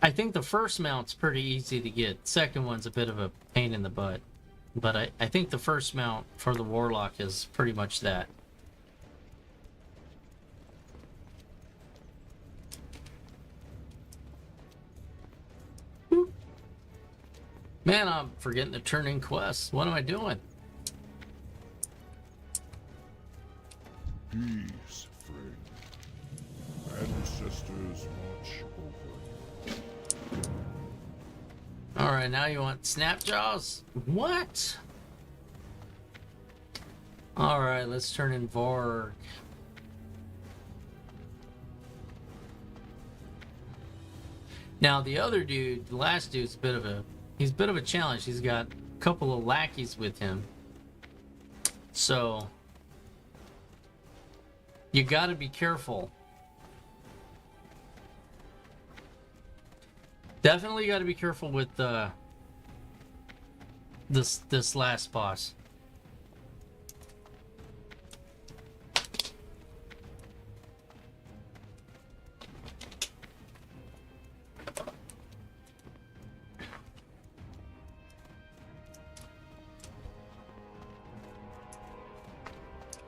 I think the first mount's pretty easy to get. Second one's a bit of a pain in the butt. But I think the first mount for the Warlock is pretty much that. Man, I'm forgetting to turn in quests. What am I doing? Peace, friend. Ancestors watch over. Alright, now you want Snapjaws? What? Alright, let's turn in Vorg. Now the other dude, the last dude's he's a bit of a challenge. He's got a couple of lackeys with him. So you gotta be careful. Definitely got to be careful with this last boss.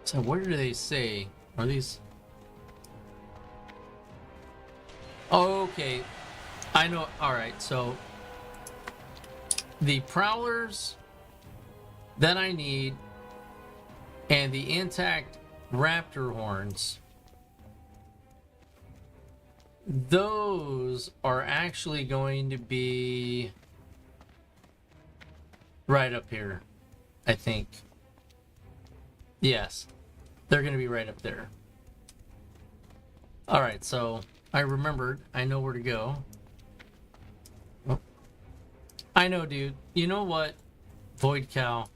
So where do they say? Are these? Oh, okay. I know. All right. So the prowlers that I need and the intact raptor horns, those are actually going to be right up here, I think. Yes, they're going to be right up there. All right, so I remembered. I know where to go. Oh. I know, dude. You know what? Void Cow.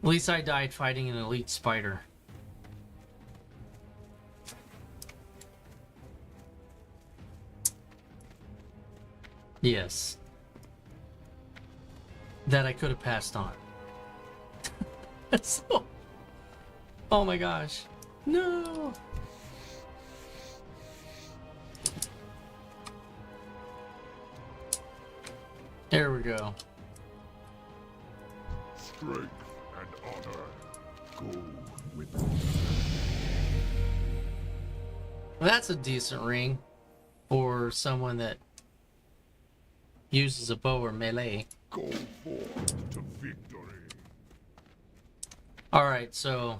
At least I died fighting an elite spider. Yes. That I could have passed on. So, oh my gosh. No. There we go. Strength and honor go with me. Well, that's a decent ring for someone that uses a bow or melee. Go forth to victory. Alright, so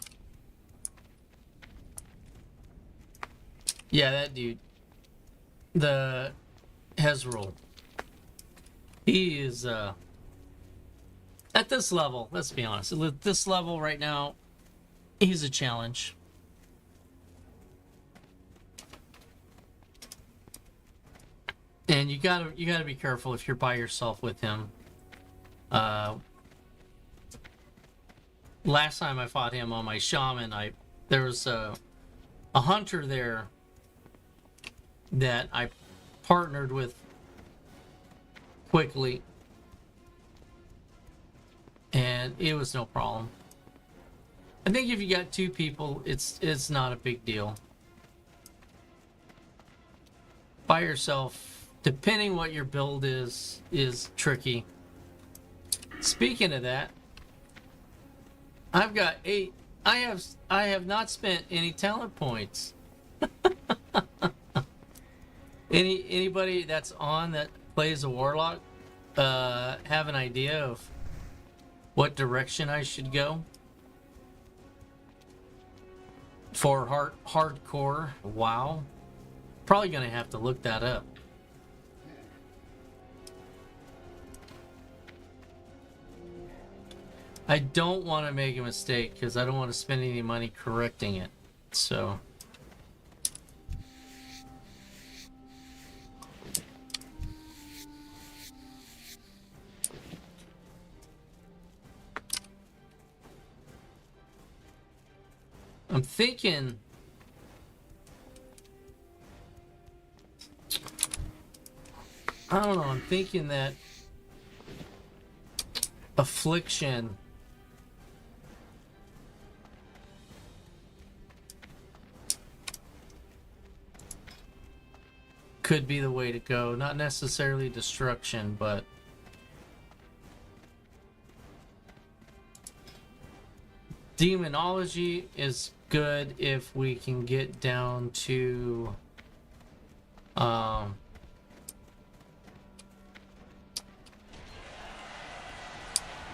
yeah, that dude. The Hezrul. He is at this level, let's be honest. At this level right now, he's a challenge. And you gotta be careful if you're by yourself with him. Last time I fought him on my Shaman, there was a hunter there that I partnered with quickly, and it was no problem. I think if you got two people, it's not a big deal. By yourself, depending what your build is tricky. Speaking of that, I've got 8. I have not spent any talent points. Anybody that's on that plays a warlock have an idea of what direction I should go for hardcore WoW? Probably gonna have to look that up. I don't want to make a mistake because I don't want to spend any money correcting it. So I'm thinking I don't know, I'm thinking that Affliction could be the way to go. Not necessarily destruction, but demonology is good if we can get down to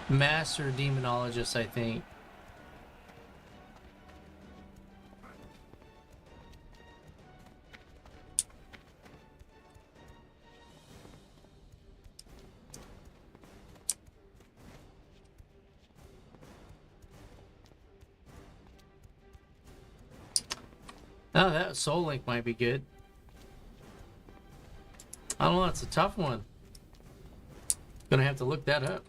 Master Demonologist, I think. Oh, that Soul Link might be good. I don't know, it's a tough one. Gonna have to look that up.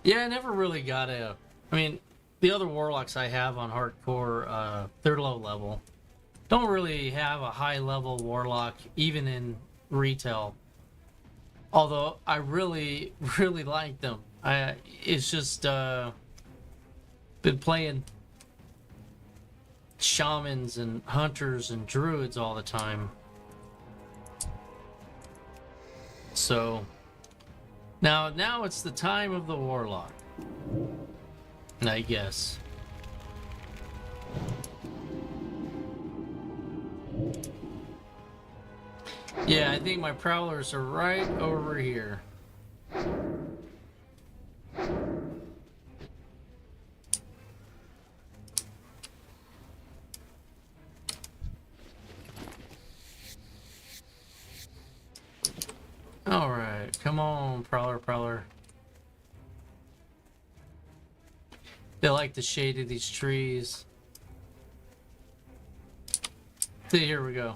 Yeah, I never really got I mean, the other warlocks I have on hardcore, they're low level. Don't really have a high level warlock, even in retail. Although I really, really like them. It's just been playing shamans and hunters and druids all the time. So now it's the time of the warlock, I guess. Yeah, I think my prowlers are right over here. All right, come on, prowler. They like the shade of these trees. See, here we go.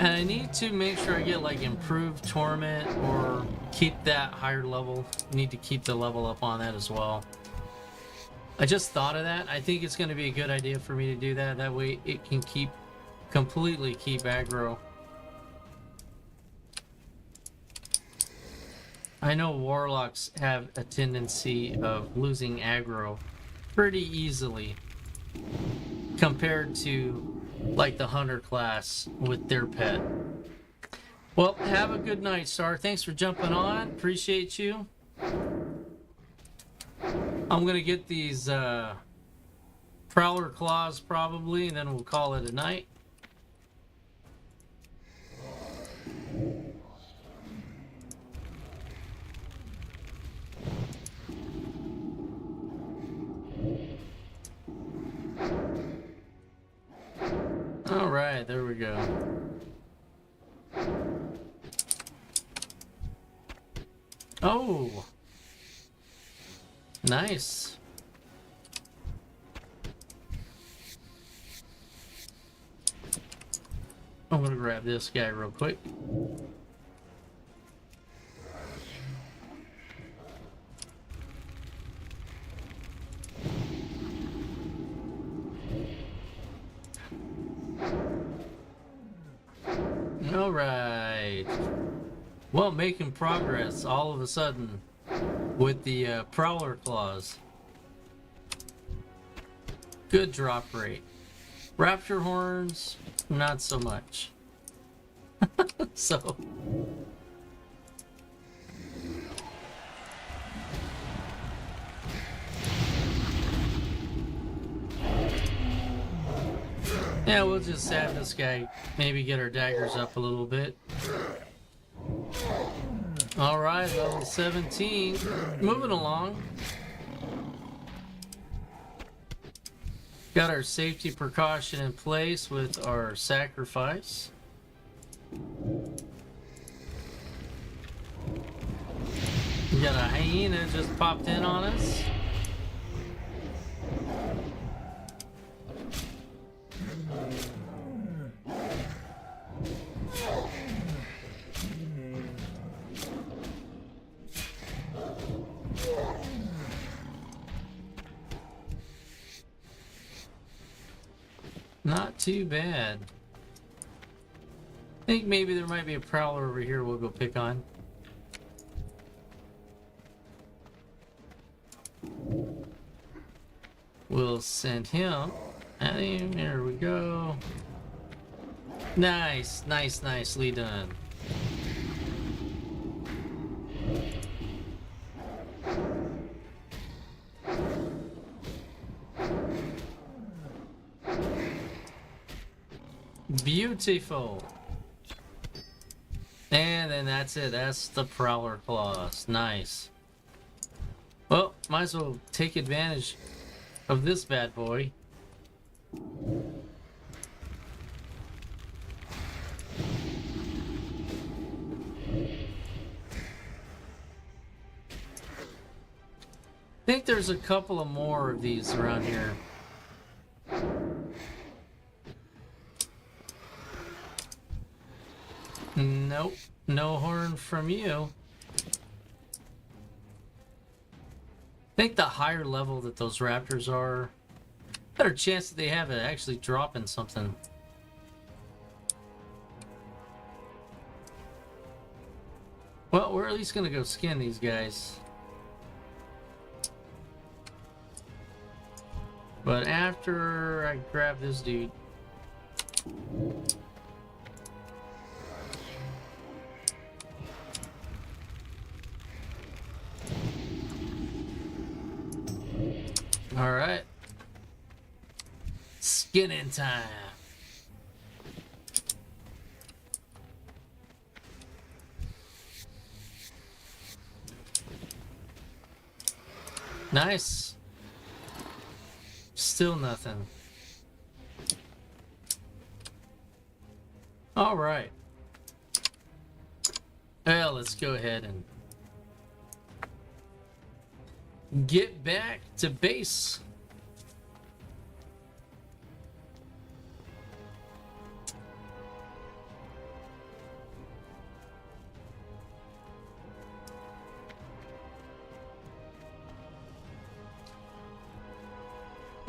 And I need to make sure I get like improved torment or keep that higher level. Need to keep the level up on that as well. I just thought of that. I think it's going to be a good idea for me to do that. That way it can completely keep aggro. I know warlocks have a tendency of losing aggro pretty easily compared to like the hunter class with their pet. Well, have a good night, Star. Thanks for jumping on. Appreciate you. I'm gonna get these prowler claws probably, and then we'll call it a night. All right, there we go. Oh, nice. I'm gonna grab this guy real quick. All right. Well, making progress all of a sudden with the prowler claws. Good drop rate. Raptor horns, not so much. So. Yeah, we'll just have this guy maybe get our daggers up a little bit. All right, level 17. Moving along. Got our safety precaution in place with our sacrifice. We got a hyena just popped in on us. Not too bad. I think maybe there might be a prowler over here we'll go pick on. We'll send him. And there we go. Nice, nicely done. Beautiful. And then that's it. That's the prowler claws. Nice. Well, might as well take advantage of this bad boy. I think there's a couple of more of these around here. Nope, no horn from you. I think the higher level that those raptors are, better chance that they have it actually dropping something. Well, we're at least gonna go skin these guys. But after I grab this dude. Alright. Skinning time. Nice. Still nothing. All right. Well, let's go ahead and get back to base.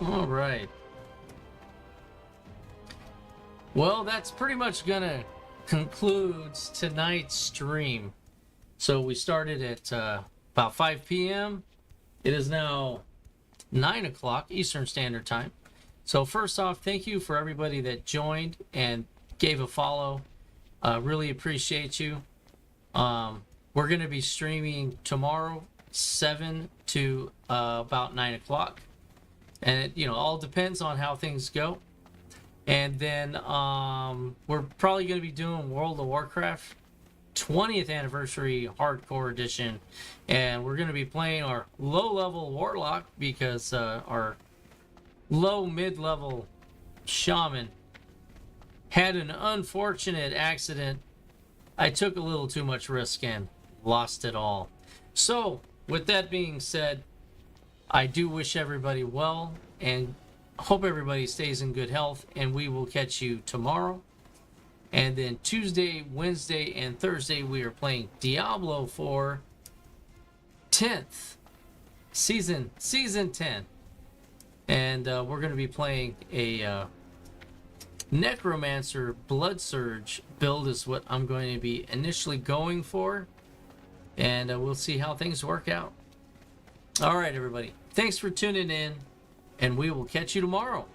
All right. Well, that's pretty much gonna conclude tonight's stream. So we started at about 5 p.m. It is now 9 o'clock Eastern Standard Time. So first off, thank you for everybody that joined and gave a follow. Really appreciate you. We're gonna be streaming tomorrow, 7 to about 9 o'clock. And it, all depends on how things go. And then we're probably going to be doing World of Warcraft 20th Anniversary Hardcore Edition. And we're going to be playing our low-level Warlock because our low-mid-level Shaman had an unfortunate accident. I took a little too much risk and lost it all. So, with that being said, I do wish everybody well and hope everybody stays in good health, and we will catch you tomorrow. And then Tuesday, Wednesday, and Thursday we are playing Diablo 4 10th season 10. And we're going to be playing a Necromancer Blood Surge build is what I'm going to be initially going for. And we'll see how things work out. All right, everybody. Thanks for tuning in, and we will catch you tomorrow.